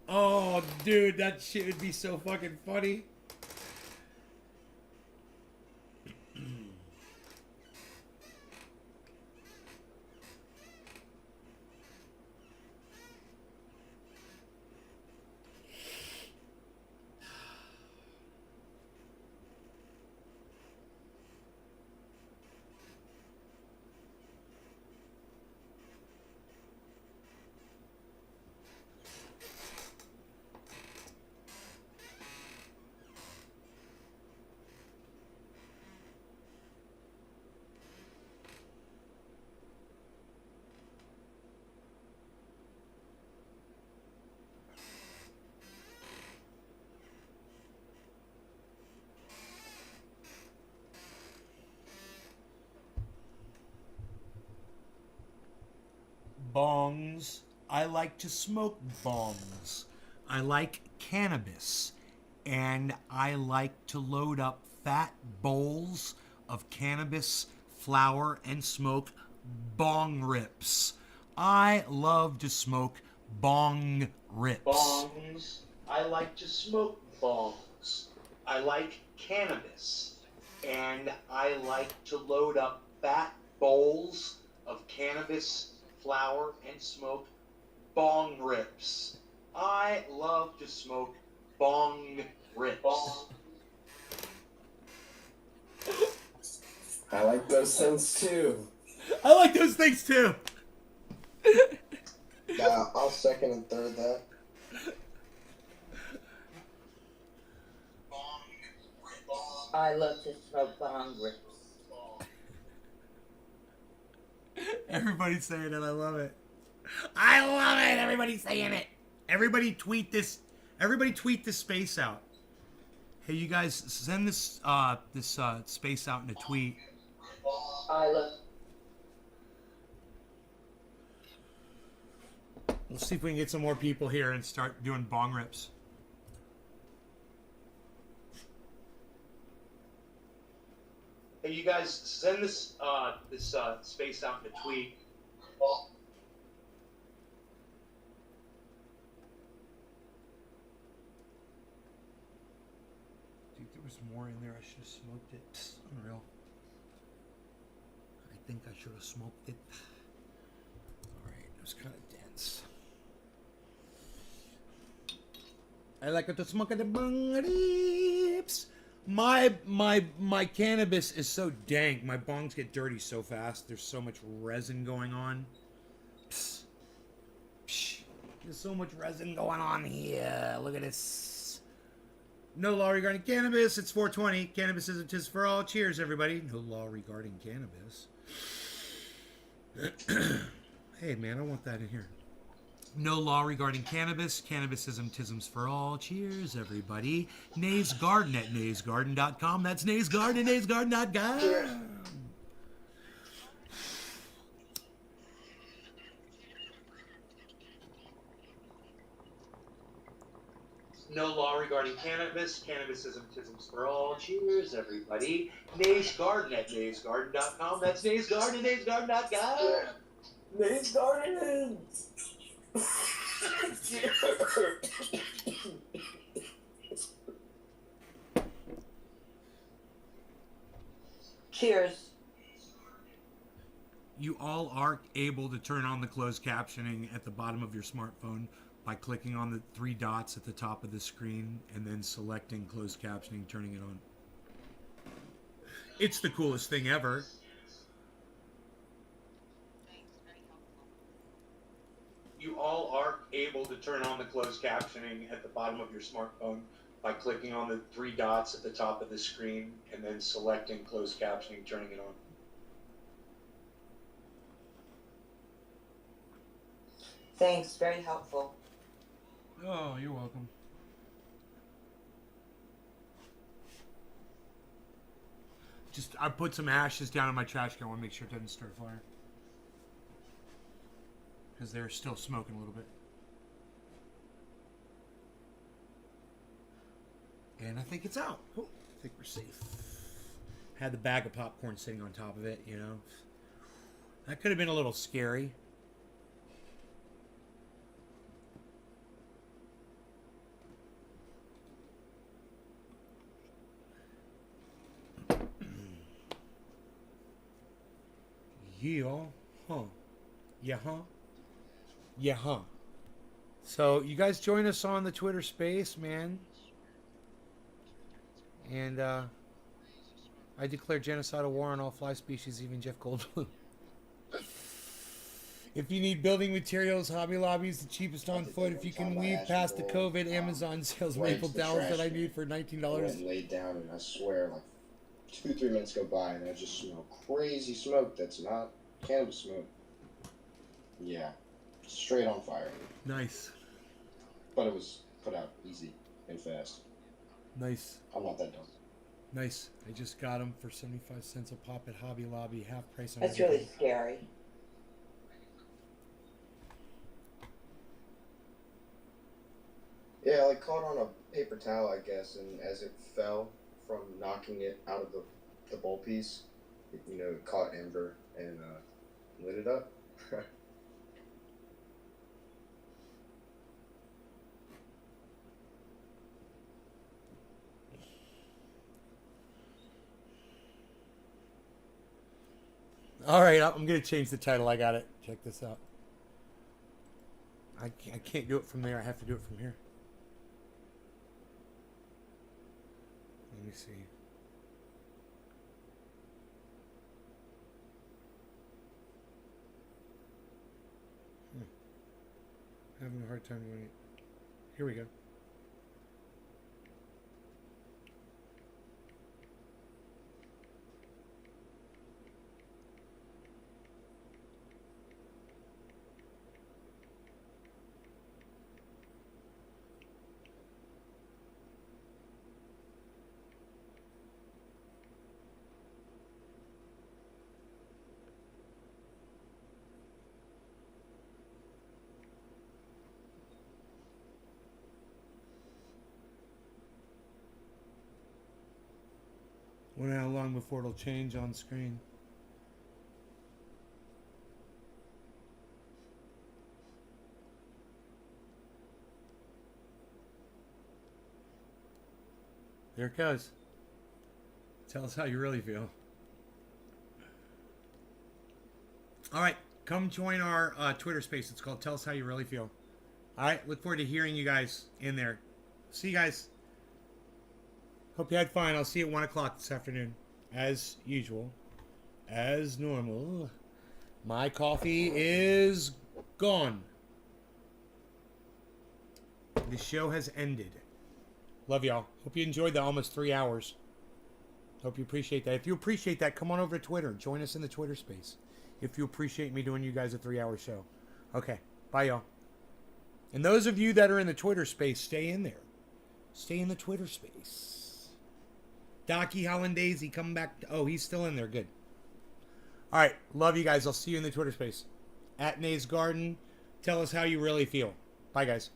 Oh, dude, that shit would be so fucking funny. Bongs. I like to smoke bongs. I like cannabis. And I like to load up fat bowls of cannabis flower and smoke bong rips. I love to smoke bong rips. Bongs. I like to smoke bongs. I like cannabis. And I like to load up fat bowls of cannabis flower and smoke bong rips. I love to smoke bong rips. I like those things too. I like those things too. Yeah, I'll second and third that. I love to smoke bong rips. Everybody's saying it. I love it. I love it. Everybody's saying it. Everybody tweet this. Everybody tweet this space out. Hey, you guys, send this space out in a tweet. I love. Let's see if we can get some more people here and start doing bong rips. Hey, you guys, send this space out in a tweet. Dude, there was more in there. I should have smoked it. Psst, unreal. I think I should have smoked it. Alright, it was kind of dense. I like it to smoke the bong rips. My cannabis is so dank. My bongs get dirty so fast. There's so much resin going on. Psst. Psh. There's so much resin going on here. Look at this. No law regarding cannabis. It's 420. Cannabis isn't just for all. Cheers, everybody. No law regarding cannabis. Hey, man, I want that in here. No law regarding cannabis. Cannabisism tisms for all. Cheers, everybody. Nays Garden at naysgarden.com. That's Nays Garden at naysgarden.com. No law regarding cannabis. Cannabisism tisms for all. Cheers, everybody. Nays Garden at naysgarden.com. That's Nays Garden at naysgarden.com. Nate's Garden. Cheers. You all are able to turn on the closed captioning at the bottom of your smartphone by clicking on the three dots at the top of the screen and then selecting closed captioning, turning it on. It's the coolest thing ever. You all are able to turn on the closed captioning at the bottom of your smartphone by clicking on the three dots at the top of the screen and then selecting closed captioning, turning it on. Thanks, very helpful. Oh, you're welcome. Just, I put some ashes down in my trash can. I want to make sure it doesn't start a fire. Because they're still smoking a little bit. And I think it's out. Oh, I think we're safe. Had the bag of popcorn sitting on top of it, you know. That could have been a little scary. Yeah, huh? Yeah, huh? Yeah, huh? So you guys join us on the Twitter space, man. And I declare genocidal war on all fly species, even Jeff Goldblum. If you need building materials, Hobby Lobby is the cheapest on foot. If you can weave past the COVID, Amazon sells maple towels that I need for $19. I went and laid down, and I swear, like 2-3 minutes go by, and I just smell crazy smoke that's not cannabis smoke. Yeah, straight on fire. Nice. But it was put out easy and fast. Nice. I'm not that dumb. Nice. I just got them for 75 cents a pop at Hobby Lobby, half price on That's everything. really scary. Yeah, like caught on a paper towel, I guess, and as it fell from knocking it out of the bowl piece, it, you know, it caught ember and lit it up. All right, I'm going to change the title. I got it. Check this out. I can't do it from there. I have to do it from here. Let me see. Having a hard time doing it. Here we go. Wonder how long before it'll change on screen. There it goes. Tell us how you really feel. All right, come join our Twitter space. It's called Tell Us How You Really Feel. All right, look forward to hearing you guys in there. See you guys. Hope you had fun. I'll see you at 1 o'clock this afternoon. As usual. As normal. My coffee is gone. The show has ended. Love y'all. Hope you enjoyed the almost 3 hours. Hope you appreciate that. If you appreciate that, come on over to Twitter. Join us in the Twitter space. If you appreciate me doing you guys a 3-hour show. Okay. Bye, y'all. And those of you that are in the Twitter space, stay in there. Stay in the Twitter space. Docky Hollandaise, coming back. Oh, he's still in there. Good. All right. Love you guys. I'll see you in the Twitter space. At Nays Garden. Tell us how you really feel. Bye, guys.